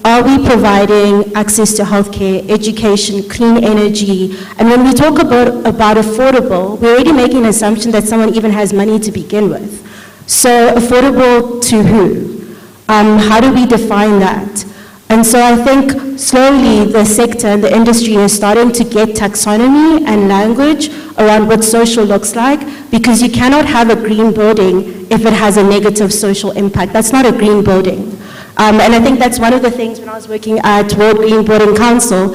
are we providing access to healthcare, education, clean energy? And when we talk about affordable, we're already making an assumption that someone even has money to begin with. So affordable to who? How do we define that? And so I think slowly the sector and the industry is starting to get taxonomy and language around what social looks like, because you cannot have a green building if it has a negative social impact. That's not a green building. And I think that's one of the things when I was working at World Green Building Council,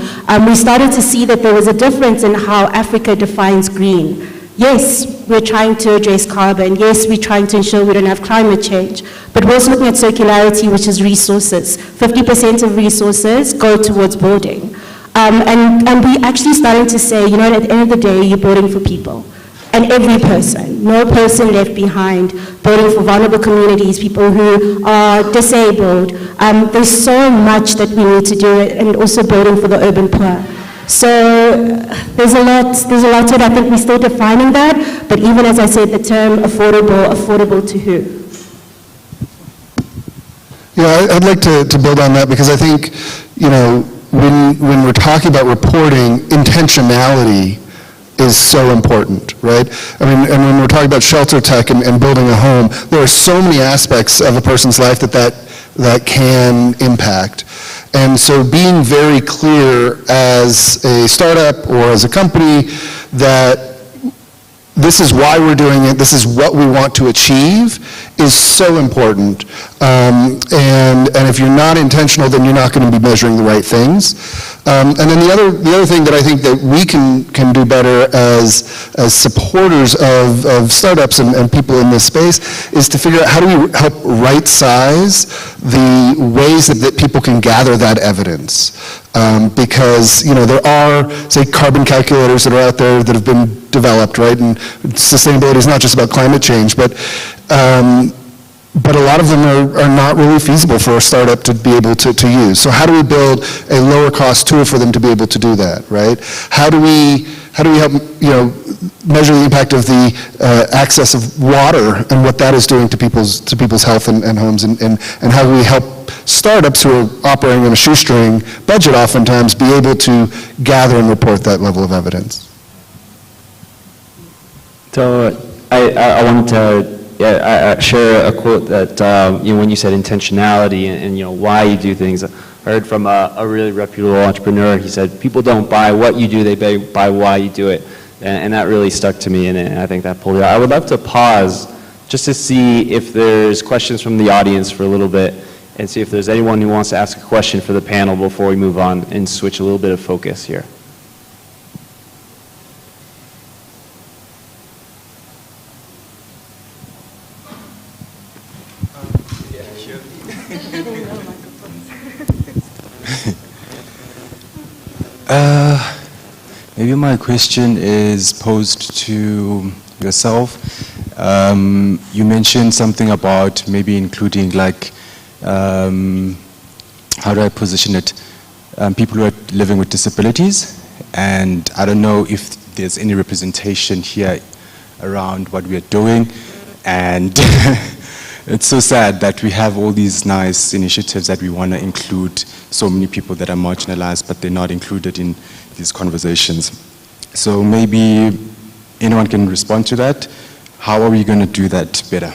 we started to see that there was a difference in how Africa defines green. Yes, we're trying to address carbon. Yes, we're trying to ensure we don't have climate change. But we're also looking at circularity, which is resources. 50% of resources go towards building. And we actually starting to say, at the end of the day, you're building for people. And every person, no person left behind, building for vulnerable communities, people who are disabled. There's so much that we need to do, and also building for the urban poor. So there's a lot to it. I think we're still defining that, but even as I said, the term affordable to who? Yeah, I'd like to build on that, because I think, when we're talking about reporting, intentionality is so important, right? And when we're talking about ShelterTech and building a home, there are so many aspects of a person's life that can impact. And so being very clear as a startup or as a company that this is why we're doing it, this is what we want to achieve, is so important. And if you're not intentional, then you're not going to be measuring the right things. And then the other thing that I think that we can do better as supporters of startups and people in this space is to figure out how do we help right size the ways that people can gather that evidence. Because there are, say, carbon calculators that are out there that have been developed, right? And sustainability is not just about climate change, but a lot of them are not really feasible for a startup to be able to use. So how do we build a lower cost tool for them to be able to do that, right? How do we help measure the impact of the access of water and what that is doing to people's health and homes, and how do we help startups who are operating on a shoestring budget oftentimes be able to gather and report that level of evidence? So I wanted to I share a quote that, when you said intentionality and why you do things. I heard from a really reputable entrepreneur. He said, people don't buy what you do, they buy why you do it. And that really stuck to me, and I think that pulled it out. I would love to pause just to see if there's questions from the audience for a little bit, and see if there's anyone who wants to ask a question for the panel before we move on and switch a little bit of focus here. Maybe my question is posed to yourself. You mentioned something about maybe including how do I position it? People who are living with disabilities, and I don't know if there's any representation here around what we are doing, and it's so sad that we have all these nice initiatives that we want to include so many people that are marginalized, but they're not included in these conversations. So maybe anyone can respond to that. How are we going to do that better?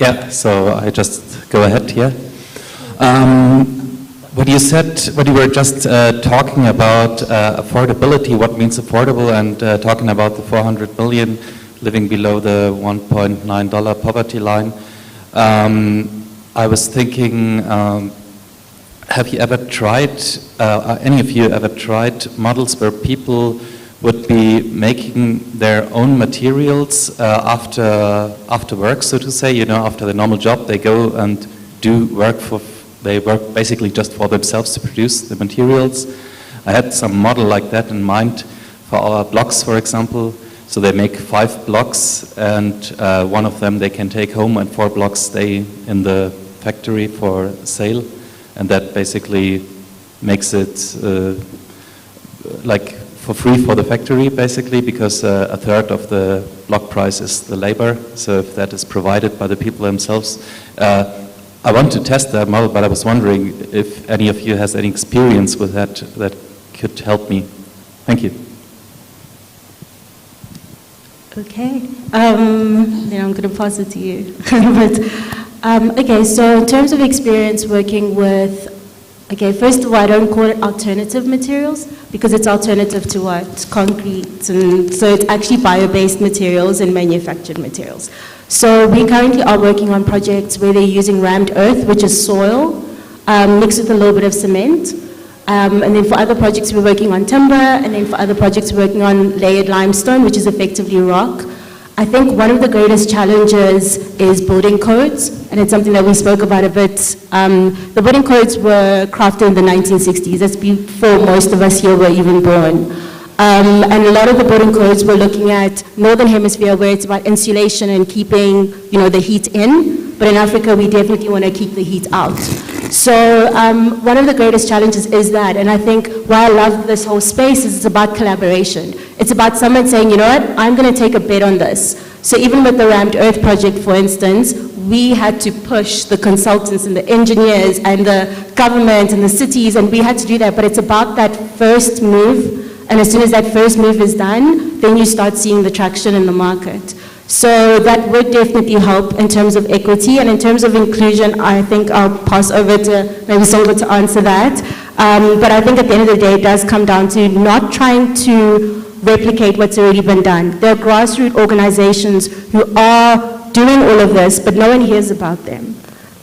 Yeah, so I just go ahead here. What you were just talking about affordability, what means affordable, and talking about the 400 million living below the $1.9 poverty line. I was thinking, have you ever tried, any of you ever tried models where people would be making their own materials after work, so to say, after the normal job, they go and do work they work basically just for themselves to produce the materials. I had some model like that in mind for our blocks, for example. So they make 5 blocks, and one of them they can take home, and 4 blocks stay in the factory for sale. And that basically makes it for free for the factory, basically, because a third of the block price is the labor. So if that is provided by the people themselves, I want to test that model, but I was wondering if any of you has any experience with that could help me. Thank you. Okay, then I'm going to pass it to you. Okay, so in terms of experience working with, first of all, I don't call it alternative materials because it's alternative to what? Concrete, and so it's actually bio-based materials and manufactured materials. So we currently are working on projects where they're using rammed earth, which is soil, mixed with a little bit of cement. And then for other projects, we're working on timber, and then for other projects, we're working on layered limestone, which is effectively rock. I think one of the greatest challenges is building codes, and it's something that we spoke about a bit. The building codes were crafted in the 1960s. That's before most of us here were even born. And a lot of the building codes were looking at Northern Hemisphere, where it's about insulation and keeping, the heat in. But in Africa, we definitely want to keep the heat out. So one of the greatest challenges is that, and I think why I love this whole space is it's about collaboration. It's about someone saying, you know what, I'm going to take a bid on this. So even with the Rammed Earth project, for instance, we had to push the consultants and the engineers and the government and the cities, and we had to do that. But it's about that first move, and as soon as that first move is done, then you start seeing the traction in the market. So that would definitely help in terms of equity, and in terms of inclusion, I think I'll pass over to maybe Songo to answer that. But I think at the end of the day, it does come down to not trying to replicate what's already been done. There are grassroots organizations who are doing all of this, but no one hears about them.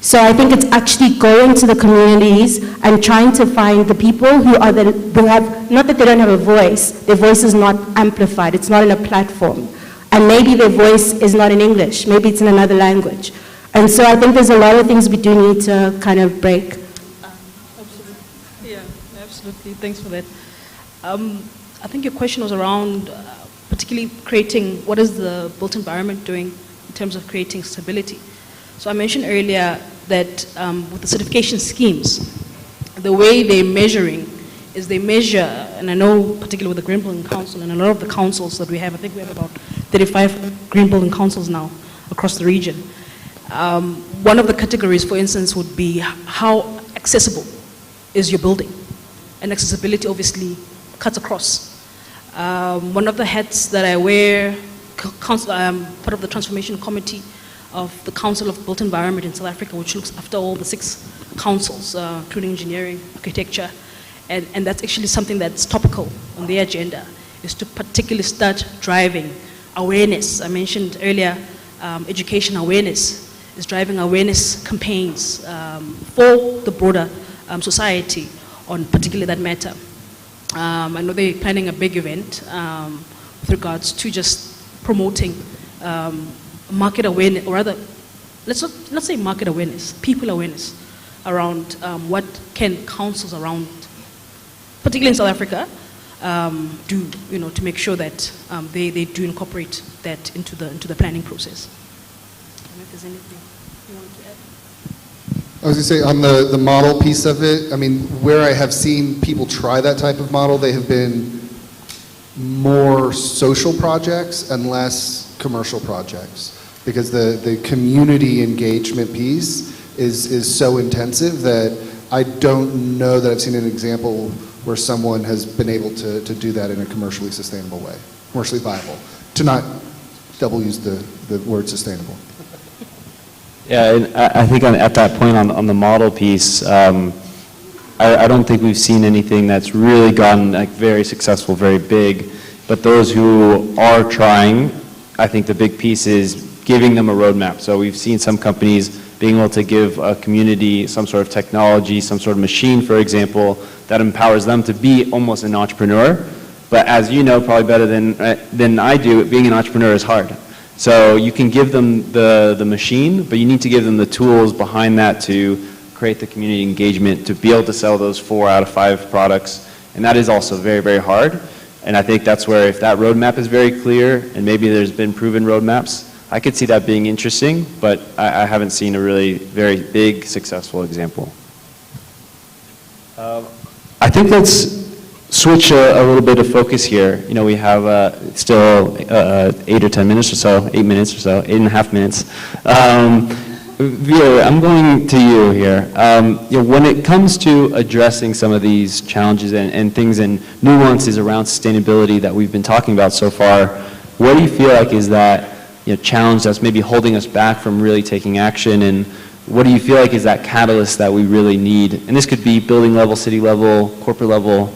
So I think it's actually going to the communities and trying to find the people who have, not that they don't have a voice, their voice is not amplified, it's not in a platform. And maybe their voice is not in English, maybe it's in another language. And so I think there's a lot of things we do need to kind of break. Absolutely. Yeah, absolutely. Thanks for that. I think your question was around particularly creating, what is the built environment doing in terms of creating stability? So I mentioned earlier that with the certification schemes, the way they're measuring is they measure, and I know particularly with the Green Building Council and a lot of the councils that we have, I think we have about 35 Green Building Councils now across the region. One of the categories, for instance, would be how accessible is your building? And accessibility obviously cuts across. One of the hats that I wear, part of the transformation committee of the Council of Built Environment in South Africa, which looks after all the 6 councils, including engineering, architecture, and that's actually something that's topical on the agenda, is to particularly start driving awareness. I mentioned earlier, education awareness is driving awareness campaigns for the broader society on particularly that matter. I know they're planning a big event with regards to just promoting market awareness, or rather, let's not say market awareness, people awareness around what can councils around, particularly in South Africa, do, to make sure that they do incorporate that into the planning process. I don't know if there's anything you want to add. I was going to say, on the model piece of it, I mean, where I have seen people try that type of model, they have been more social projects and less commercial projects, because the community engagement piece is so intensive that I don't know that I've seen an example where someone has been able to do that in a commercially sustainable way, commercially viable, to not double use the word sustainable. Yeah, and I think at that point on the model piece, I don't think we've seen anything that's really gotten like very successful, very big. But those who are trying, I think the big piece is giving them a roadmap. So we've seen some companies being able to give a community some sort of technology, some sort of machine, for example, that empowers them to be almost an entrepreneur. But as you know, probably better than I do, being an entrepreneur is hard. So you can give them the machine, but you need to give them the tools behind that to create the community engagement, to be able to sell those 4 out of 5 products. And that is also very, very hard. And I think that's where, if that roadmap is very clear, and maybe there's been proven roadmaps, I could see that being interesting, but I haven't seen a really very big, successful example. I think let's switch a little bit of focus here. You know, we have still 8 or 10 minutes or so, 8 minutes or so, 8.5 minutes. Veer, I'm going to you here. You know, when it comes to addressing some of these challenges and things and nuances around sustainability that we've been talking about so far, what do you feel like is that challenge that's maybe holding us back from really taking action, and what do you feel like is that catalyst that we really need? And this could be building level, city level, corporate level.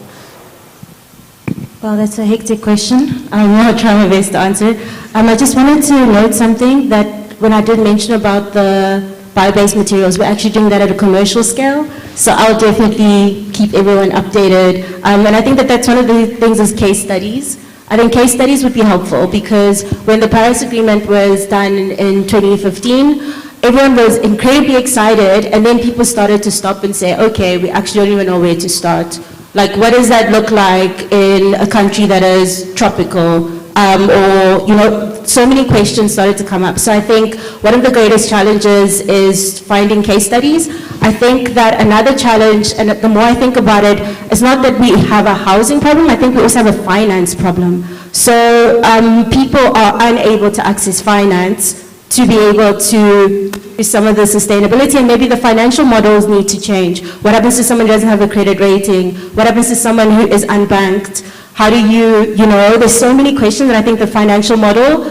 Well, that's a hectic question. I'll try my best to answer it. I just wanted to note something, that when I did mention about the bio-based materials, we're actually doing that at a commercial scale. So I'll definitely keep everyone updated. And I think that that's one of the things is case studies. I think case studies would be helpful, because when the Paris Agreement was done in 2015, everyone was incredibly excited, and then people started to stop and say, okay, we actually don't even know where to start. Like, what does that look like in a country that is tropical? Or, so many questions started to come up. So I think one of the greatest challenges is finding case studies. I think that another challenge, and the more I think about it, is not that we have a housing problem, I think we also have a finance problem. So people are unable to access finance to be able to do some of the sustainability, and maybe the financial models need to change. What happens to someone who doesn't have a credit rating? What happens to someone who is unbanked? How do there's so many questions, and I think the financial model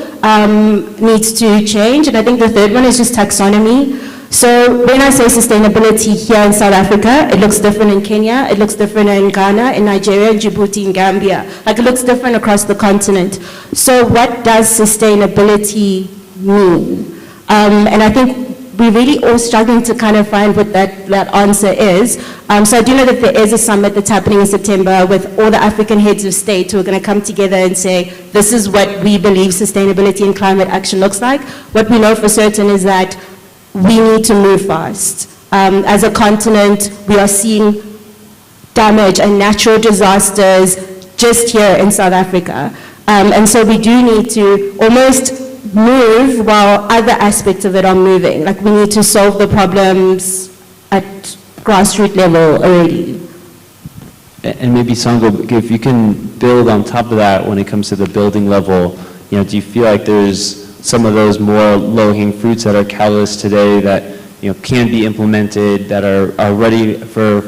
needs to change. And I think the third one is just taxonomy. So when I say sustainability here in South Africa, it looks different in Kenya, it looks different in Ghana, in Nigeria, in Djibouti, in Gambia. Like, it looks different across the continent. So what does sustainability mean? And I think we're really all struggling to kind of find what that answer is. So I do know that there is a summit that's happening in September with all the African heads of state who are going to come together and say, this is what we believe sustainability and climate action looks like. What we know for certain is that we need to move fast. As a continent, we are seeing damage and natural disasters just here in South Africa. And so we do need to almost move while other aspects of it are moving. Like, we need to solve the problems at grassroots level already. And maybe Sango, if you can build on top of that when it comes to the building level, do you feel like there's some of those more low-hanging fruits that are catalysts today that can be implemented, that are ready for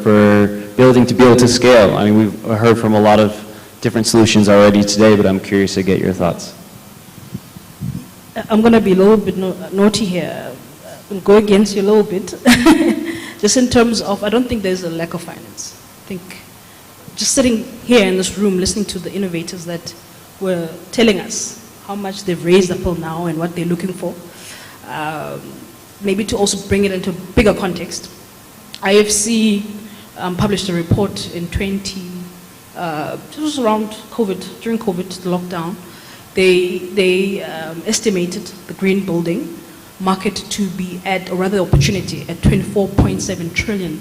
building to be able to scale? I mean, we've heard from a lot of different solutions already today, but I'm curious to get your thoughts. I'm going to be a little bit naughty here and go against you a little bit. Just in terms of, I don't think there's a lack of finance. I think just sitting here in this room listening to the innovators that were telling us how much they've raised up till now and what they're looking for, maybe to also bring it into a bigger context. IFC published a report in it was around COVID, during COVID, the lockdown. They estimated the green building market to be at, or rather opportunity, at $24.7 trillion.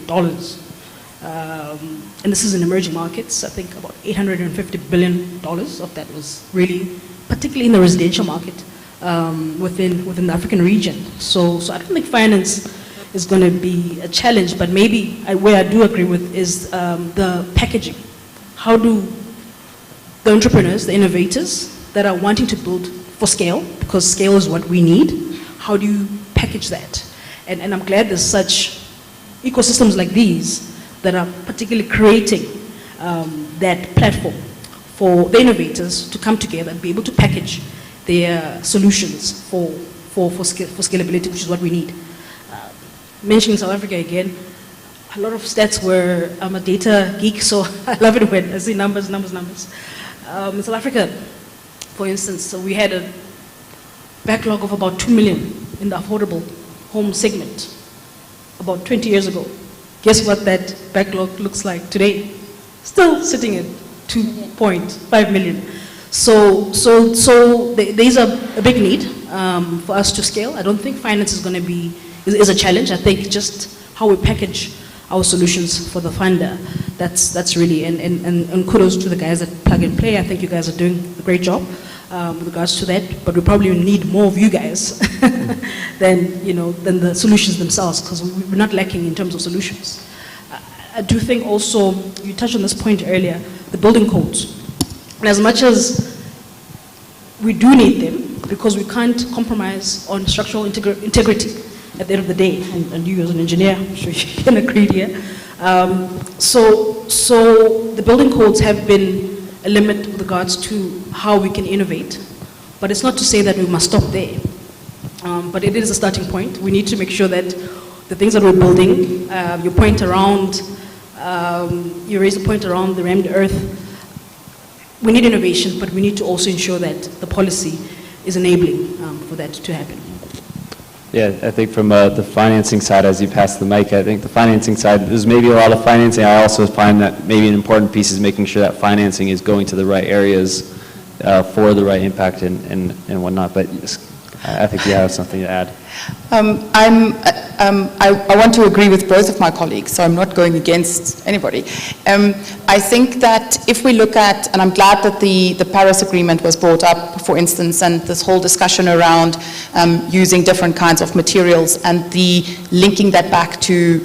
And this is in emerging markets. I think about $850 billion of that was really, particularly in the residential market, within the African region. So I don't think finance is going to be a challenge, but maybe where I do agree with is the packaging. How do the entrepreneurs, the innovators that are wanting to build for scale, because scale is what we need, how do you package that? And I'm glad there's such ecosystems like these that are particularly creating that platform for the innovators to come together and be able to package their solutions for scalability, which is what we need. Mentioning South Africa again, a lot of stats where I'm a data geek, so I love it when I see numbers. In South Africa, for instance, so we had a backlog of about 2 million in the affordable home segment about 20 years ago. Guess what that backlog looks like today? Still sitting at 2.5 million. So there's a big need for us to scale. I don't think finance is going to be is a challenge. I think just how we package our solutions for the funder, that's really, and kudos to the guys at Plug and Play. I think you guys are doing a great job with regards to that, but we probably need more of you guys than the solutions themselves, because we're not lacking in terms of solutions. I do think also, you touched on this point earlier, the building codes. And as much as we do need them, because we can't compromise on structural integrity at the end of the day, and you as an engineer, I'm sure you can agree here. So the building codes have been a limit with regards to how we can innovate, but it's not to say that we must stop there. But it is a starting point. We need to make sure that the things that we're building, your point around, you raised a point around the rammed earth. We need innovation, but we need to also ensure that the policy is enabling for that to happen. Yeah, I think from the financing side, as you pass the mic, I think the financing side, there's maybe a lot of financing. I also find that maybe an important piece is making sure that financing is going to the right areas for the right impact and whatnot. But I think you have something to add. I want to agree with both of my colleagues, so I'm not going against anybody. I think that if we look at, and I'm glad that the Paris Agreement was brought up, for instance, and this whole discussion around using different kinds of materials and the linking that back to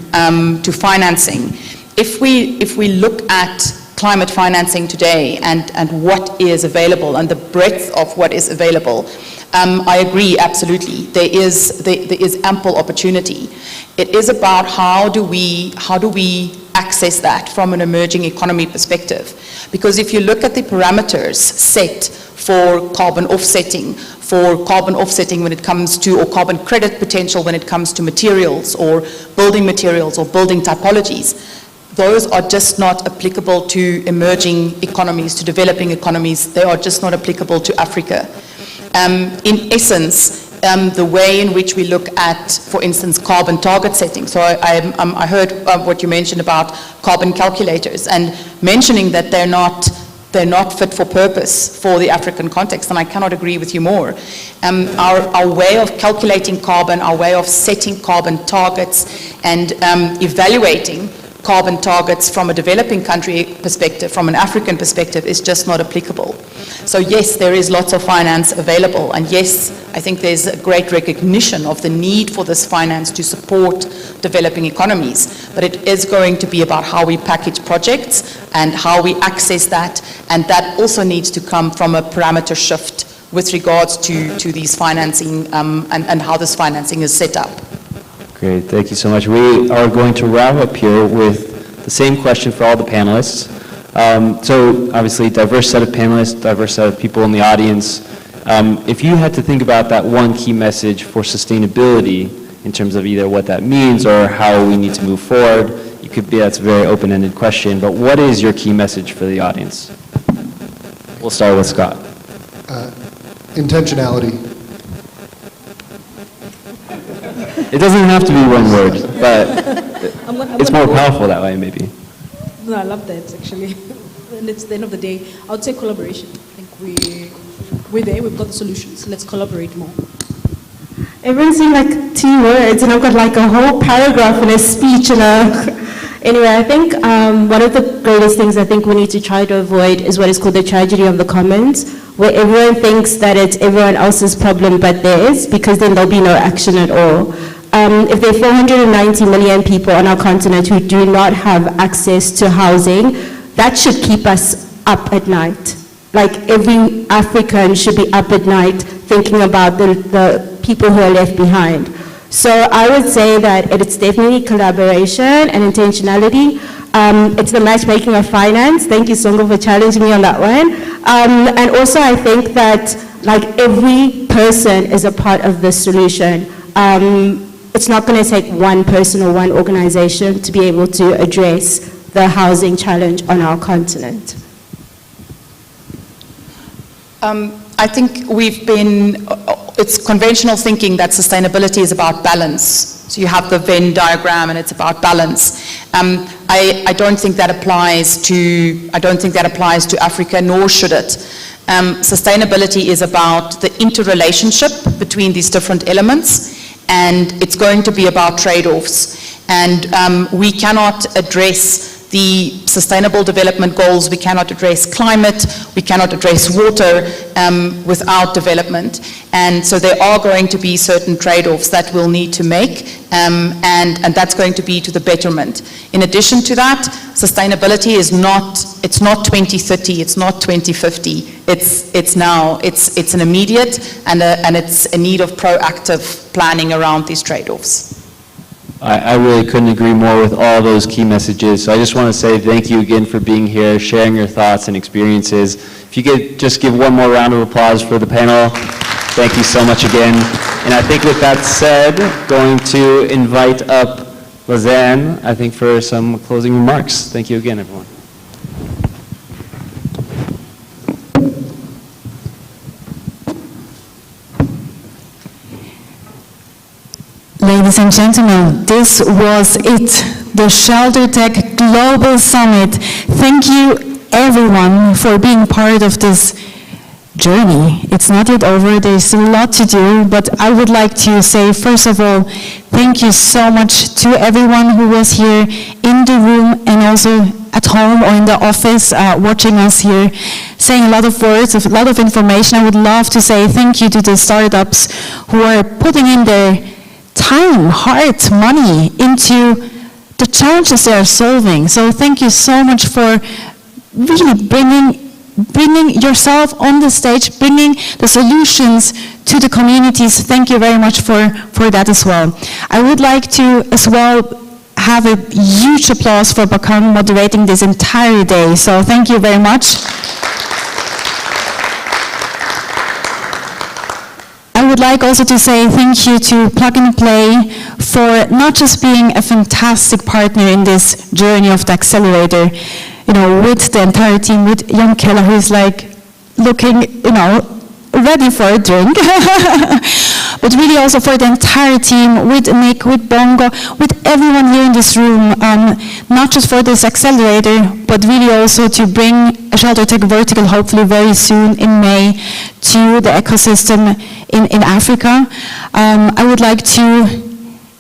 financing. If we look at climate financing today and what is available and the breadth of what is available, I agree, absolutely. There is ample opportunity. It is about how do we access that from an emerging economy perspective. Because if you look at the parameters set for carbon offsetting when it comes to, or carbon credit potential when it comes to materials or building typologies, those are just not applicable to emerging economies, to developing economies. They are just not applicable to Africa. In essence, the way in which we look at, for instance, carbon target setting. So I heard what you mentioned about carbon calculators and mentioning that they're not fit for purpose for the African context, and I cannot agree with you more. Our way of calculating carbon, our way of setting carbon targets and evaluating carbon targets from a developing country perspective, from an African perspective, is just not applicable. So yes, there is lots of finance available, and yes, I think there's a great recognition of the need for this finance to support developing economies, but it is going to be about how we package projects and how we access that, and that also needs to come from a parameter shift with regards to these financing and how this financing is set up. Great, thank you so much. We are going to wrap up here with the same question for all the panelists. So obviously, diverse set of panelists, diverse set of people in the audience. If you had to think about that one key message for sustainability in terms of either what that means or how we need to move forward, that's a very open-ended question, but what is your key message for the audience? We'll start with Scott. Intentionality. It doesn't have to be one word, but it's more powerful that way, maybe. No, I love that, actually. And it's the end of the day. I would say collaboration. I think we're there, we've got the solutions. Let's collaborate more. Everyone's saying like 2 words, and I've got like a whole paragraph in a speech and a... Anyway, I think one of the greatest things I think we need to try to avoid is what is called the tragedy of the commons, where everyone thinks that it's everyone else's problem but theirs, because then there'll be no action at all. If there are 490 million people on our continent who do not have access to housing, that should keep us up at night. Like every African should be up at night thinking about the people who are left behind. So I would say that it's definitely collaboration and intentionality. It's the matchmaking of finance. Thank you, Songo, for challenging me on that one. And also I think that like every person is a part of the solution. It's not going to take one person or one organization to be able to address the housing challenge on our continent. I think it's conventional thinking that sustainability is about balance. So you have the Venn diagram and it's about balance. I don't think that applies to Africa, nor should it. Sustainability is about the interrelationship between these different elements, and it's going to be about trade-offs. And we cannot address the Sustainable Development Goals, we cannot address climate, we cannot address water without development. And so there are going to be certain trade-offs that we'll need to make, and that's going to be to the betterment. In addition to that, sustainability is not 2030, it's not 2050, it's now, it's an immediate and it's a need of proactive planning around these trade-offs. I really couldn't agree more with all those key messages. So I just want to say thank you again for being here, sharing your thoughts and experiences. If you could just give one more round of applause for the panel. Thank you so much again. And I think with that said, going to invite up Lazanne, I think, for some closing remarks. Thank you again, everyone. Ladies and gentlemen, this was it, the ShelterTech Global Summit. Thank you everyone for being part of this journey. It's not yet over, there's a lot to do, but I would like to say, first of all, thank you so much to everyone who was here in the room and also at home or in the office watching us here, saying a lot of words, a lot of information. I would love to say thank you to the startups who are putting in their time, heart, money into the challenges they are solving. So thank you so much for really bringing yourself on the stage, bringing the solutions to the communities. Thank you very much for that as well. I would like to as well have a huge applause for Bakan moderating this entire day. So thank you very much. I would like also to say thank you to Plug and Play for not just being a fantastic partner in this journey of the accelerator, with the entire team, with Jan Keller, who's like looking, ready for a drink, but really also for the entire team, with Nick, with Bongo, with everyone here in this room, not just for this accelerator, but really also to bring a ShelterTech vertical, hopefully very soon in May, to the ecosystem in Africa. I would like to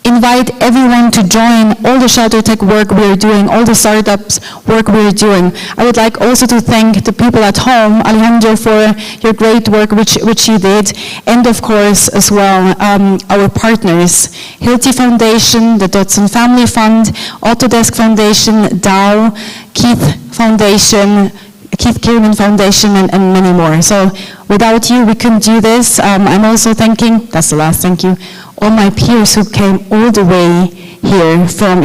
invite everyone to join all the ShelterTech work we're doing, all the startups work we're doing. I would like also to thank the people at home, Alejandro, for your great work which you did, and of course as well our partners, Hilti Foundation, the Dodson Family Fund, Autodesk Foundation, Dow, Keith Foundation, Keith Kiernan Foundation, and many more. So without you, we couldn't do this. I'm also thanking, that's the last thank you, all my peers who came all the way here from,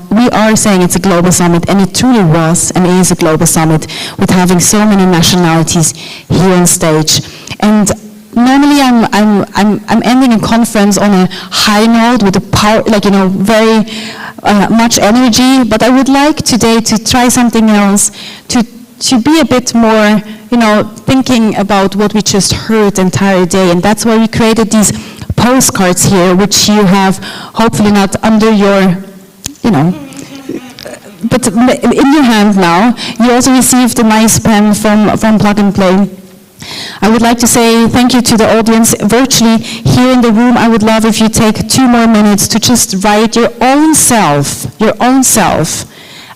we are saying it's a global summit, and it truly was and is a global summit with having so many nationalities here on stage. And normally I'm ending a conference on a high note with a power, very much energy, but I would like today to try something else, to be a bit more, thinking about what we just heard the entire day, and that's why we created these postcards here, which you have hopefully not under your, but in your hand now. You also received a nice pen from Plug and Play. I would like to say thank you to the audience virtually here in the room. I would love if you take 2 more minutes to just write your own self,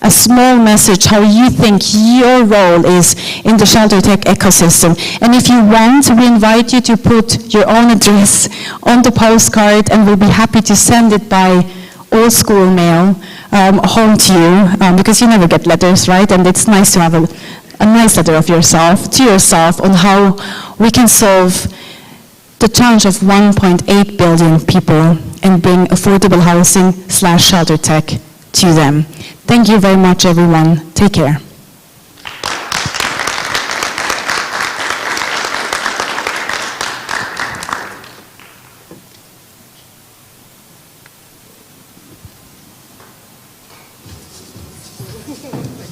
a small message how you think your role is in the ShelterTech ecosystem. And if you want, we invite you to put your own address on the postcard, and we'll be happy to send it by old school mail home to you, because you never get letters, right? And it's nice to have a nice letter of yourself, to yourself, on how we can solve the challenge of 1.8 billion people and bring affordable housing / ShelterTech to them. Thank you very much, everyone. Take care.